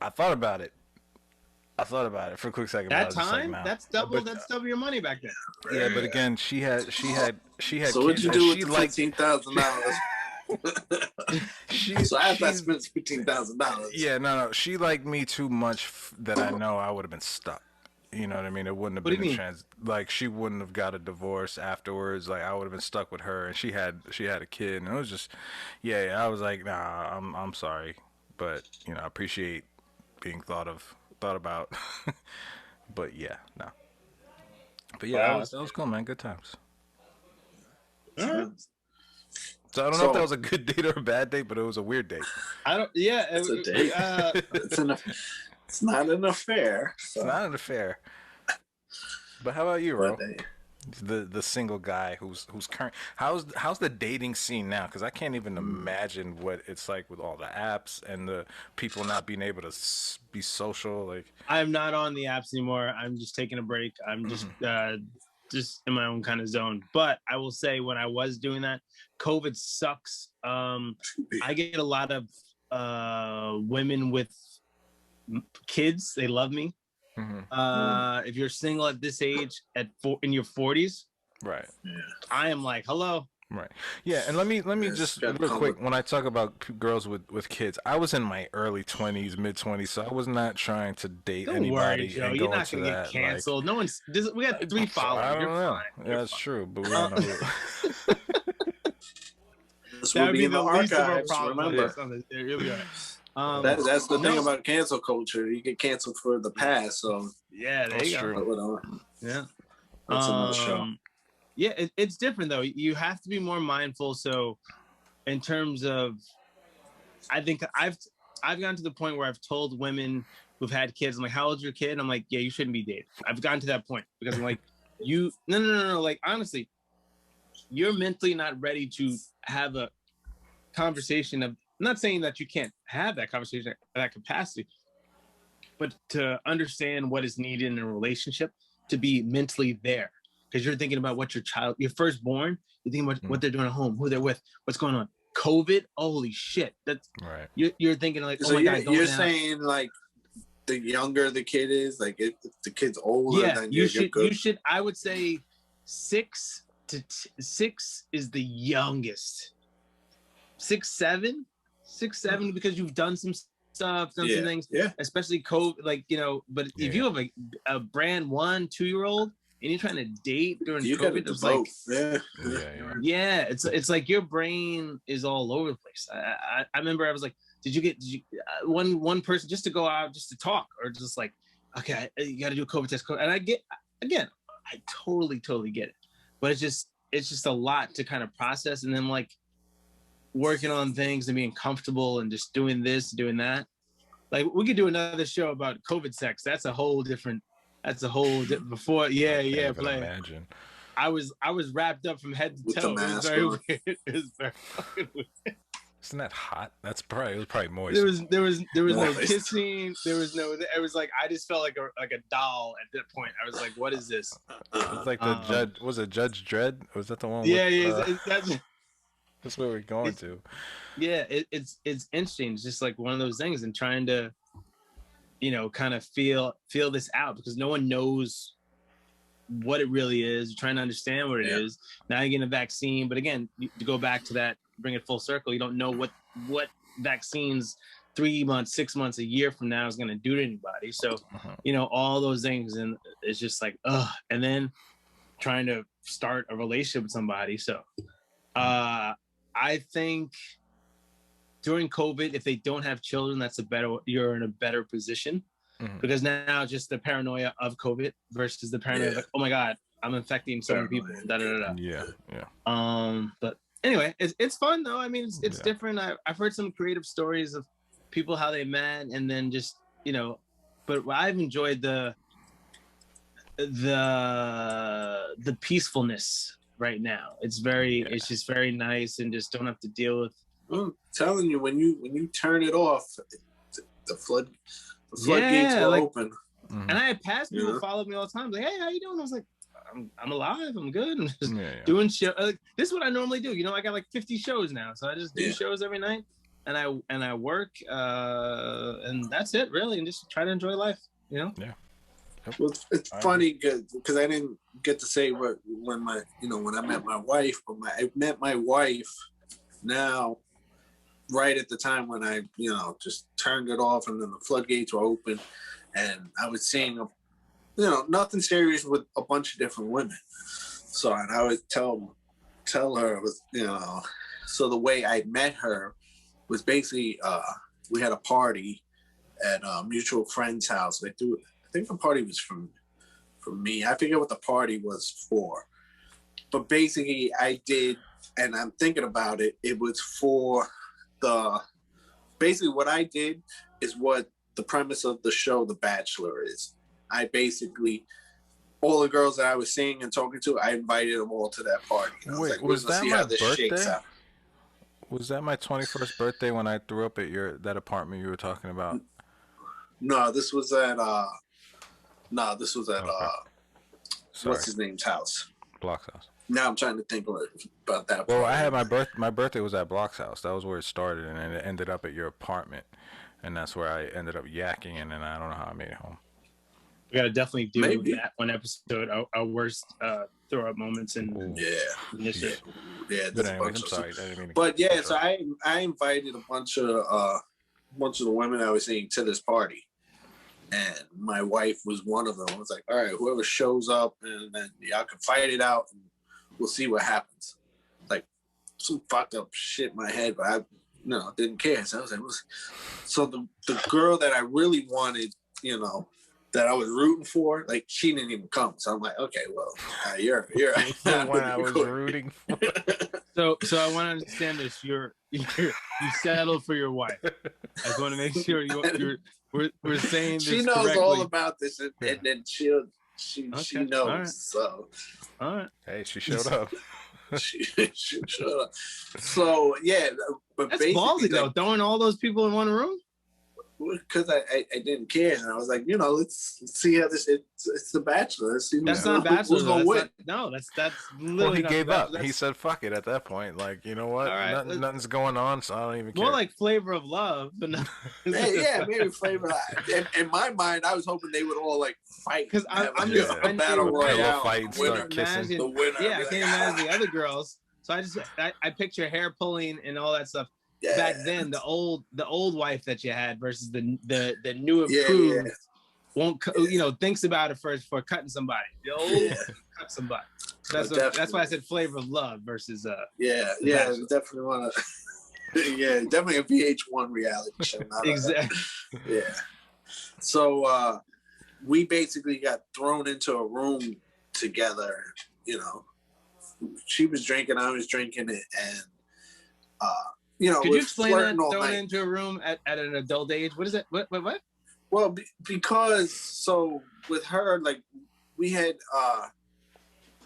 thought about it. For a quick second. That but I was just like, time, nah. that's double your money back then. Yeah, but again, she had So kids, what'd you and do with she the liked $15,000? So after I she- spent $15,000. Yeah, no, she liked me too much that I know I would have been stuck. You know what I mean? It wouldn't have What do been you a like she wouldn't have got a divorce afterwards. Like I would have been stuck with her, and she had a kid, and it was just, yeah. I was like, nah, I'm sorry, but you know, I appreciate being thought about, but yeah, no. But yeah, that was cool, man. Good times. Alright. So I don't know if that was a good date or a bad date, but it was a weird date. I don't. Yeah, It's a date. It's not an affair. So. It's not an affair. But how about you, Ro? The single guy who's current. How's the dating scene now? Because I can't even imagine what it's like with all the apps and the people not being able to be social. Like I'm not on the apps anymore. I'm just taking a break. I'm just in my own kind of zone. But I will say, when I was doing that, COVID sucks. I get a lot of women with kids. They love me. If you're single at this age, in your 40s, right? Yeah. I am like, hello. Right. Yeah, and let me just real quick, when I talk about girls with kids, I was in my early 20s, mid 20s, so I was not trying to date Don't anybody. worry, Joe. And You're go not into gonna get that, canceled. No one's. We got 3 followers. I don't You're know. fine. Yeah, You're that's fine. true, but we don't know. This That will would be be in the the least of our archives. problems. Remember, You'll be all right. that's the thing about cancel culture. You get canceled for the past, so Yeah, there That's you go. true. whatever. Yeah. That's another show. Yeah, it's different though. You have to be more mindful. So, in terms of, I think I've gotten to the point where I've told women who've had kids, I'm like, "How old's your kid?" And I'm like, "Yeah, you shouldn't be dating." I've gotten to that point because I'm like, no. Like honestly, you're mentally not ready to have a conversation of. I'm not saying that you can't have that conversation at that capacity, but to understand what is needed in a relationship, to be mentally there. Because you're thinking about what your firstborn, you're thinking about what they're doing at home, who they're with, what's going on. COVID, holy shit. That's Right. You're thinking like, oh So my God. you're saying like the younger the kid is, like if the kid's older, then you you're good. you should. I would say 6 is the youngest. 6, 7, because you've done some stuff, done some things. Yeah. Especially COVID, like But if you have a brand 1, 2-year-old. And you're trying to date during COVID, it's like, yeah, it's like your brain is all over the place. I remember I was like, did you one person just to go out just to talk, or just like, okay, you got to do a COVID test, and I totally get it, but it's just a lot to kind of process, and then like working on things and being comfortable and just doing this, doing that. Like we could do another show about COVID sex. That's a whole before. Yeah, play. Imagine. I was wrapped up from head to With the toe. It was mask very on. weird. It was very fucking weird. Isn't that hot? It was probably moist. There was no Moist. kissing. There was no. It was like I just felt like a doll at that point. I was like, what is this? It's like the judge. Was it Judge Dredd? Was that the one? Yeah, with, that's. That's where we're going to. Yeah, it's interesting. It's just like one of those things, and trying to, kind of feel this out, because no one knows what it really is. You're trying to understand what it is. Now you're getting a vaccine, but again, to go back to that, bring it full circle. You don't know what vaccines 3 months, 6 months, a year from now is going to do to anybody. So, all those things, and it's just like, and then trying to start a relationship with somebody. So, I think during COVID, if they don't have children, you're in a better position, because now just the paranoia of COVID versus the paranoia of like, oh my God, I'm infecting so many people. Yeah. But anyway, it's fun though. I mean, it's different. I've heard some creative stories of people, how they met, and then just, but I've enjoyed the peacefulness right now. It's just very nice, and just don't have to deal with. I'm telling you, when you turn it off, the floodgates will open. And I had past people follow me all the time, like, hey, how you doing? I was like, I'm alive, I'm good. I'm just doing show. This is what I normally do. I got like 50 shows now, so I just do shows every night, and I work, and that's it really, and just try to enjoy life. Yeah. Well, it's funny because I didn't get to say when I met my wife, but I met my wife now right at the time when I just turned it off, and then the floodgates were open, and I was seeing nothing serious with a bunch of different women. So, and I would tell her, so the way I met her was basically we had a party at a mutual friend's house. I think the party was from me. I forget what the party was for, but basically I did, and I'm thinking about it. It was for basically what I did is what the premise of the show The Bachelor is. I basically, all the girls that I was seeing and talking to, I invited them all to that party. Wait, was that my birthday? Was that my 21st birthday when I threw up at that apartment you were talking about? No, this was at what's his name's house? Block's house. Now I'm trying to think about that. Well, I had my birthday was at Block's house. That was where it started, and then it ended up at your apartment, and that's where I ended up yakking, and then I don't know how I made it home. We gotta definitely do that one episode. Our worst throw up moments and yeah. But anyways, I'm sorry. But yeah, so I invited a bunch of the women I was seeing to this party. And my wife was one of them. I was like, all right, whoever shows up, and then y'all can fight it out, and we'll see what happens. Like, some fucked up shit in my head, but I didn't care. So I was like, so the girl that I really wanted, that I was rooting for, like, she didn't even come. So I'm like, okay, well, you're the one I was rooting for. So I want to understand this. You settled for your wife. I just want to make sure we're saying this. She knows correctly. all about this, and then she knows. Right. So, all right. Hey, she showed up. she showed up. So yeah, but that's ballsy though, throwing all those people in one room. Because I didn't care, and I was like, let's see how this. It's The Bachelor. Let's see that's not Bachelor. Who's gonna win. That's literally. Well, he not gave up. That's... He said, "Fuck it." At that point, like, you know what? Right, nothing's going on, so I don't even care. More like Flavor of Love, but no. yeah, maybe Flavor. In my mind, I was hoping they would all like fight because I'm just a battle royale. Fight, start kissing. The winner. Yeah, I can't imagine the other girls. So I picture hair pulling and all that stuff. Yeah. Back then, the old wife that you had versus the new improved won't thinks about it first before cutting somebody. The old cut somebody. That's why I said Flavor of Love versus definitely want to definitely a VH1 reality show. Exactly. Yeah. So we basically got thrown into a room together. She was drinking, I was drinking it, and could you explain that thrown into a room at an adult age? What is it? What? Well, because with her, like we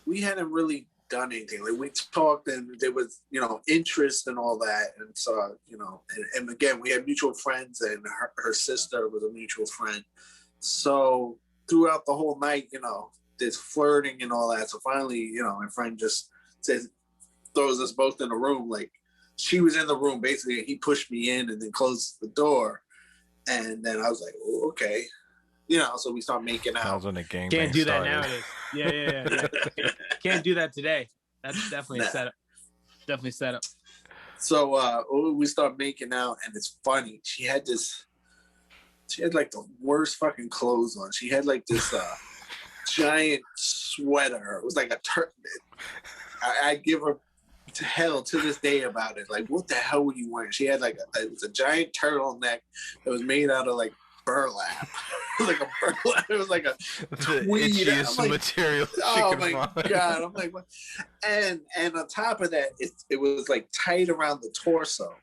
we hadn't really done anything. Like we talked, and there was, you know, interest and all that, and so, you know, and again, we had mutual friends, and her sister was a mutual friend. So throughout the whole night, you know, there's flirting and all that. So finally, you know, my friend just says, throws us both in a room. Like, she was in the room basically, and he pushed me in and then closed the door. And then I was like, oh, okay. You know, so we start making out. I was on the gang. Can't do that nowadays. Yeah. Can't do that today. That's definitely a setup. Definitely set up. So we start making out, and it's funny. She had like the worst fucking clothes on. She had like this giant sweater. It was like a I give her hell to this day about it. Like, what the hell were you wearing? She had like it was a giant turtleneck that was made out of like burlap. It was like a burlap. It was like a tweed. The itchiest like, material. Oh my god! I'm like, what? And on top of that, it was like tight around the torso.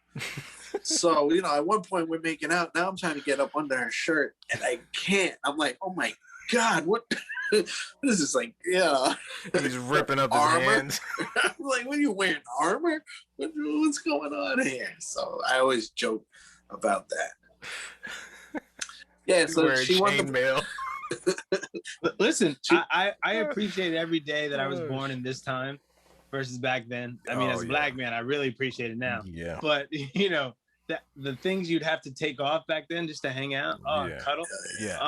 So, you know, at one point we're making out. Now I'm trying to get up under her shirt, and I can't. I'm like, oh my god, what? This is like, yeah. He's ripping up his hands. I'm like, what are you wearing? Armor? What's going on here? So I always joke about that. Yeah, so she wanted mail. Listen, I appreciate every day that I was born in this time versus back then. I mean, as a black man, I really appreciate it now. Yeah. But, you know, the things you'd have to take off back then just to hang out, cuddle. Yeah,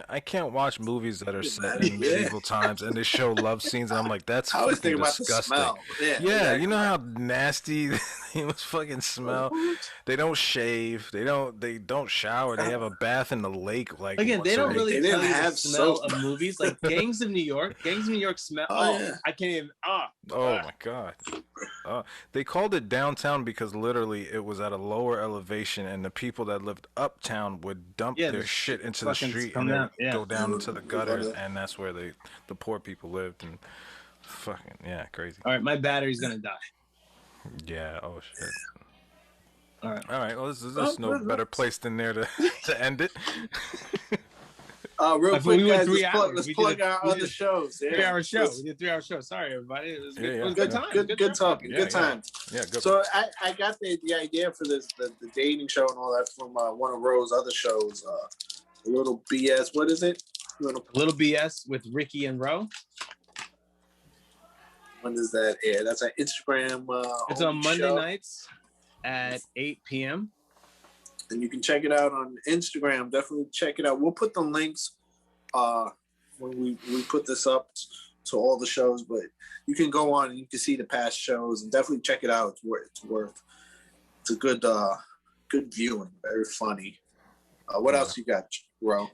I can't watch movies that are set in medieval times and they show love sines, and I'm like, that's fucking disgusting. About the smell. Yeah, exactly. You know how nasty they must fucking smell. They don't shave. They don't shower. They have a bath in the lake. Like, again, they don't really tell you the smell of movies. Like Gangs of New York smell. I can't even. Oh my god. They called it downtown because literally it was at a lower elevation, and the people that lived uptown would dump their shit into the street and go down into the gutters, and that's where the poor people lived. And fucking crazy. All right, my battery's gonna die. Yeah. Oh shit. All right. Well, there's no better place than there to end it. Real quick, guys, let's plug our other shows. 3-hour show. We did a 3-hour show. Sorry, everybody. It was good time. Good talking. Good time. Yeah, good. So I got the idea for this, the dating show and all that from one of Ro's other shows, A Little BS. What is it? Little BS with Ricky and Ro. When does that air? That's on Instagram. It's on Monday nights at 8 p.m. And you can check it out on Instagram. Definitely check it out. We'll put the links when we put this up to all the shows, but you can go on and you can see the past shows and definitely check it out. It's worth. It's a good viewing. Very funny. What else you got, Ro?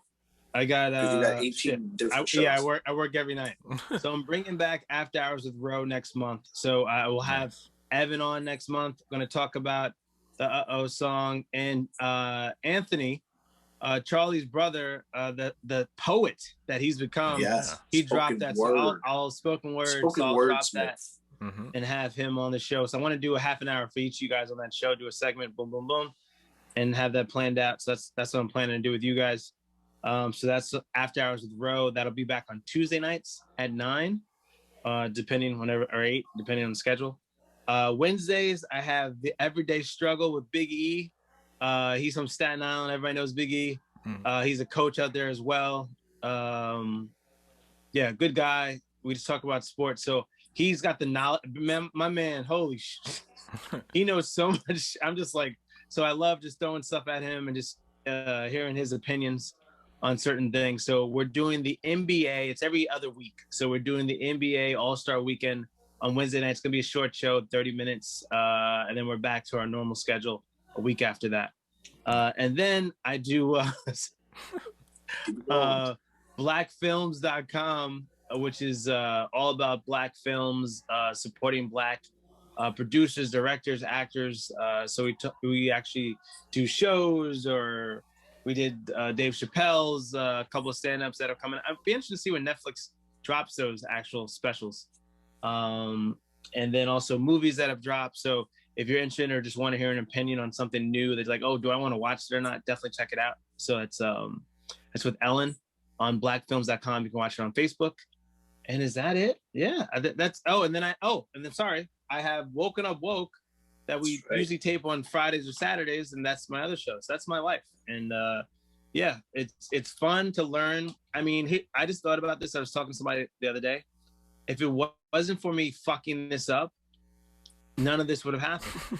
I got you got 18 different shows. Yeah, I work every night. So I'm bringing back After Hours with Ro next month. So I will have Evan on next month. I'm going to talk about the Uh-Oh song, and Anthony, Charlie's brother, the poet that he's become. Yes, he dropped that. So I'll spoken word. So I'll drop that and have him on the show. So I want to do a half an hour for each of you guys on that show. Do a segment, boom, boom, boom, and have that planned out. So that's what I'm planning to do with you guys. So that's After Hours with Ro. That'll be back on Tuesday nights at 9, depending whenever, or 8, depending on the schedule. Wednesdays, I have the Everyday Struggle with Big E. He's from Staten Island. Everybody knows Big E. He's a coach out there as well. Good guy. We just talk about sports. So he's got the knowledge. My man, holy shit. He knows so much. I'm just like, so I love just throwing stuff at him and just hearing his opinions on certain things. So we're doing the NBA. It's every other week. So we're doing the NBA All-Star Weekend on Wednesday night. It's going to be a short show, 30 minutes. And then we're back to our normal schedule a week after that. And then I do blackfilms.com, which is all about black films, supporting black producers, directors, actors. So we actually do shows, or we did Dave Chappelle's, a couple of stand-ups that are coming. I'd be interested to see when Netflix drops those actual specials. And then also movies that have dropped. So if you're interested or just want to hear an opinion on something new that's like, oh, do I want to watch it or not? Definitely check it out. So it's with Ellen on blackfilms.com. You can watch it on Facebook. And is that it? Yeah, that's. And then sorry, I have Woken Up Woke that we usually tape on Fridays or Saturdays, and that's my other show. So that's my life. And yeah, it's fun to learn. I mean, I just thought about this. I was talking to somebody the other day. If it wasn't for me fucking this up, none of this would have happened.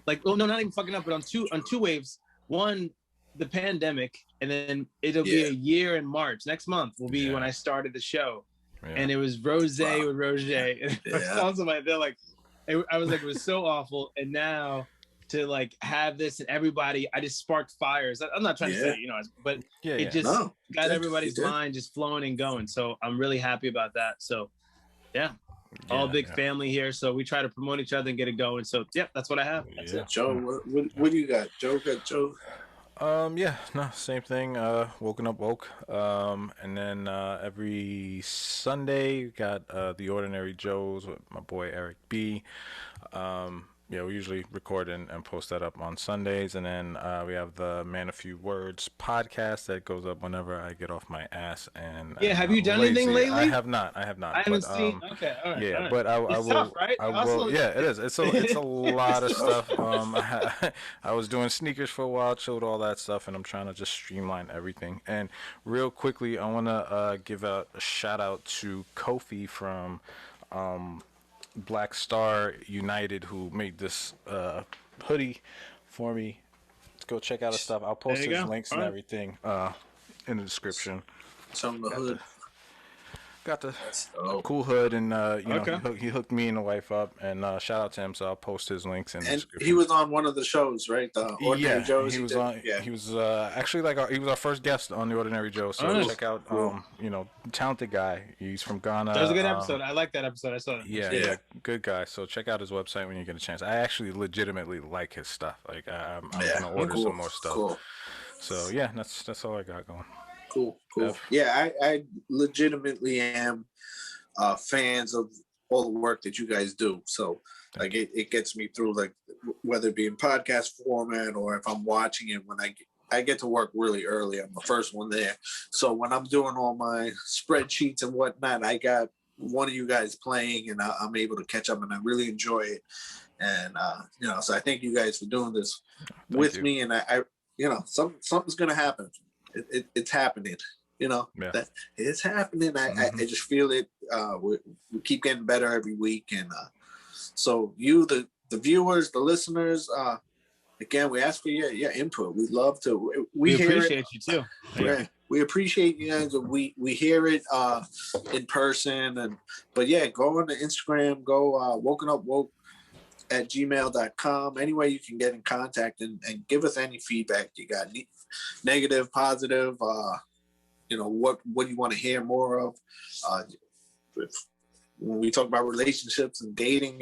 Like, well, no, not even fucking up, but on two waves. One, the pandemic, and then it'll be a year in March. Next month will be when I started the show. Yeah. And it was Rose with Roger. And I was telling somebody, they're like, I was like, it was so awful. And now to like have this and everybody, I just sparked fires. I'm not trying to say, but it just got everybody's mind just flowing and going. So I'm really happy about that. So all big family here. So we try to promote each other and get it going. So that's what I have. That's it. Joe, what do you got? Joe. Same thing. Woken Up Woke. And then every Sunday we got The Ordinary Joes with my boy Eric B. We usually record and post that up on Sundays, and then we have the Man a Few Words podcast that goes up whenever I get off my ass. And have you done anything lately? I have not. I haven't seen. Okay, all right. Yeah, all right. But I it's will. Tough, right? I will. Yeah, it is. It's a lot of stuff. I was doing sneakers for a while, chilled all that stuff, and I'm trying to just streamline everything. And real quickly, I want to give a shout out to Kofi from Black Star United, who made this hoodie for me. Let's go check out his stuff. I'll post his links and everything in the description. Some of the hood. Got the cool hood, and he hooked me and the wife up, and shout out to him. So I'll post his links in the description. He was on one of the shows, right? The Ordinary Joes. He was on. Yeah, he was actually he was our first guest on the Ordinary Joe. So check out, talented guy. He's from Ghana. That was a good episode. I like that episode. I saw it. Yeah, good guy. So check out his website when you get a chance. I actually legitimately like his stuff. Like I'm gonna order some more stuff. Cool. So that's all I got going. Cool. Yeah, I legitimately am fans of all the work that you guys do. So like it gets me through, like whether it be in podcast format or if I'm watching it when I get to work really early. I'm the first one there. So when I'm doing all my spreadsheets and whatnot, I got one of you guys playing, and I'm able to catch up, and I really enjoy it. And so I thank you guys for doing this with me. And I something's gonna happen. It's happening, that it's happening. I just feel it. We keep getting better every week. And so you, the viewers, the listeners, again, we ask for your input. We love to. We appreciate you too. Yeah. We appreciate you guys. We hear it in person. But go on to Instagram, go Woken Up Woke at gmail.com. Any way you can get in contact and give us any feedback you got, negative, positive, what do you want to hear more of? When we talk about relationships and dating,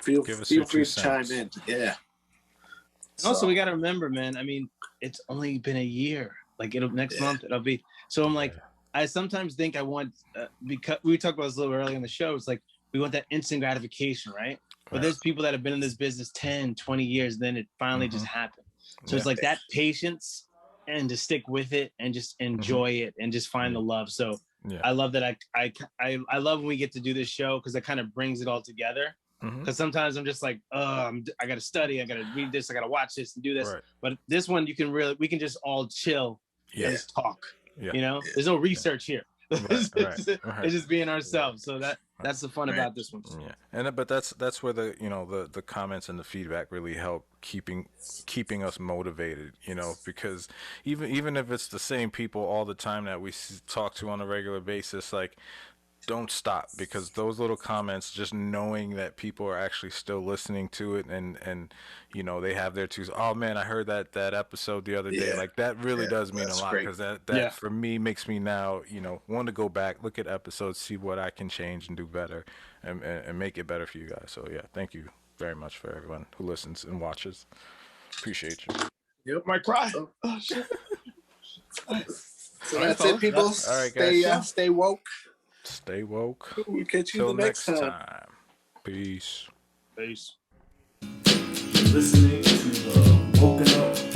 feel free to chime in. Yeah. And also, we got to remember, man, I mean, it's only been a year. Like next month it'll be. So I'm like, I sometimes think I want, because we talked about this a little earlier in the show, it's like we want that instant gratification, right? But there's people that have been in this business 10, 20 years, then it finally just happened. So it's like that patience and to stick with it and just enjoy it and just find the love. So I love that. I love when we get to do this show, because it kind of brings it all together. Because sometimes I'm just like, I got to study, I got to read this, I got to watch this and do this. Right. But this one, we can just all chill and just talk. Yeah. There's no research here. It's just being ourselves. So that's the fun about this one. Yeah, but that's where the comments and the feedback really help keeping us motivated. Because even if it's the same people all the time that we talk to on a regular basis, like, don't stop, because those little comments, just knowing that people are actually still listening to it and they have their twos. Oh man, I heard that episode the other day. Like that really does mean a lot, because that for me makes me now want to go back, look at episodes, see what I can change and do better and make it better for you guys. So thank you very much for everyone who listens and watches. Appreciate you. Yep, my cry. Oh shit. So that's it, people. All right, guys. Stay woke. Stay woke. We'll catch you the next time. Peace. Peace. Listening to the Woken Up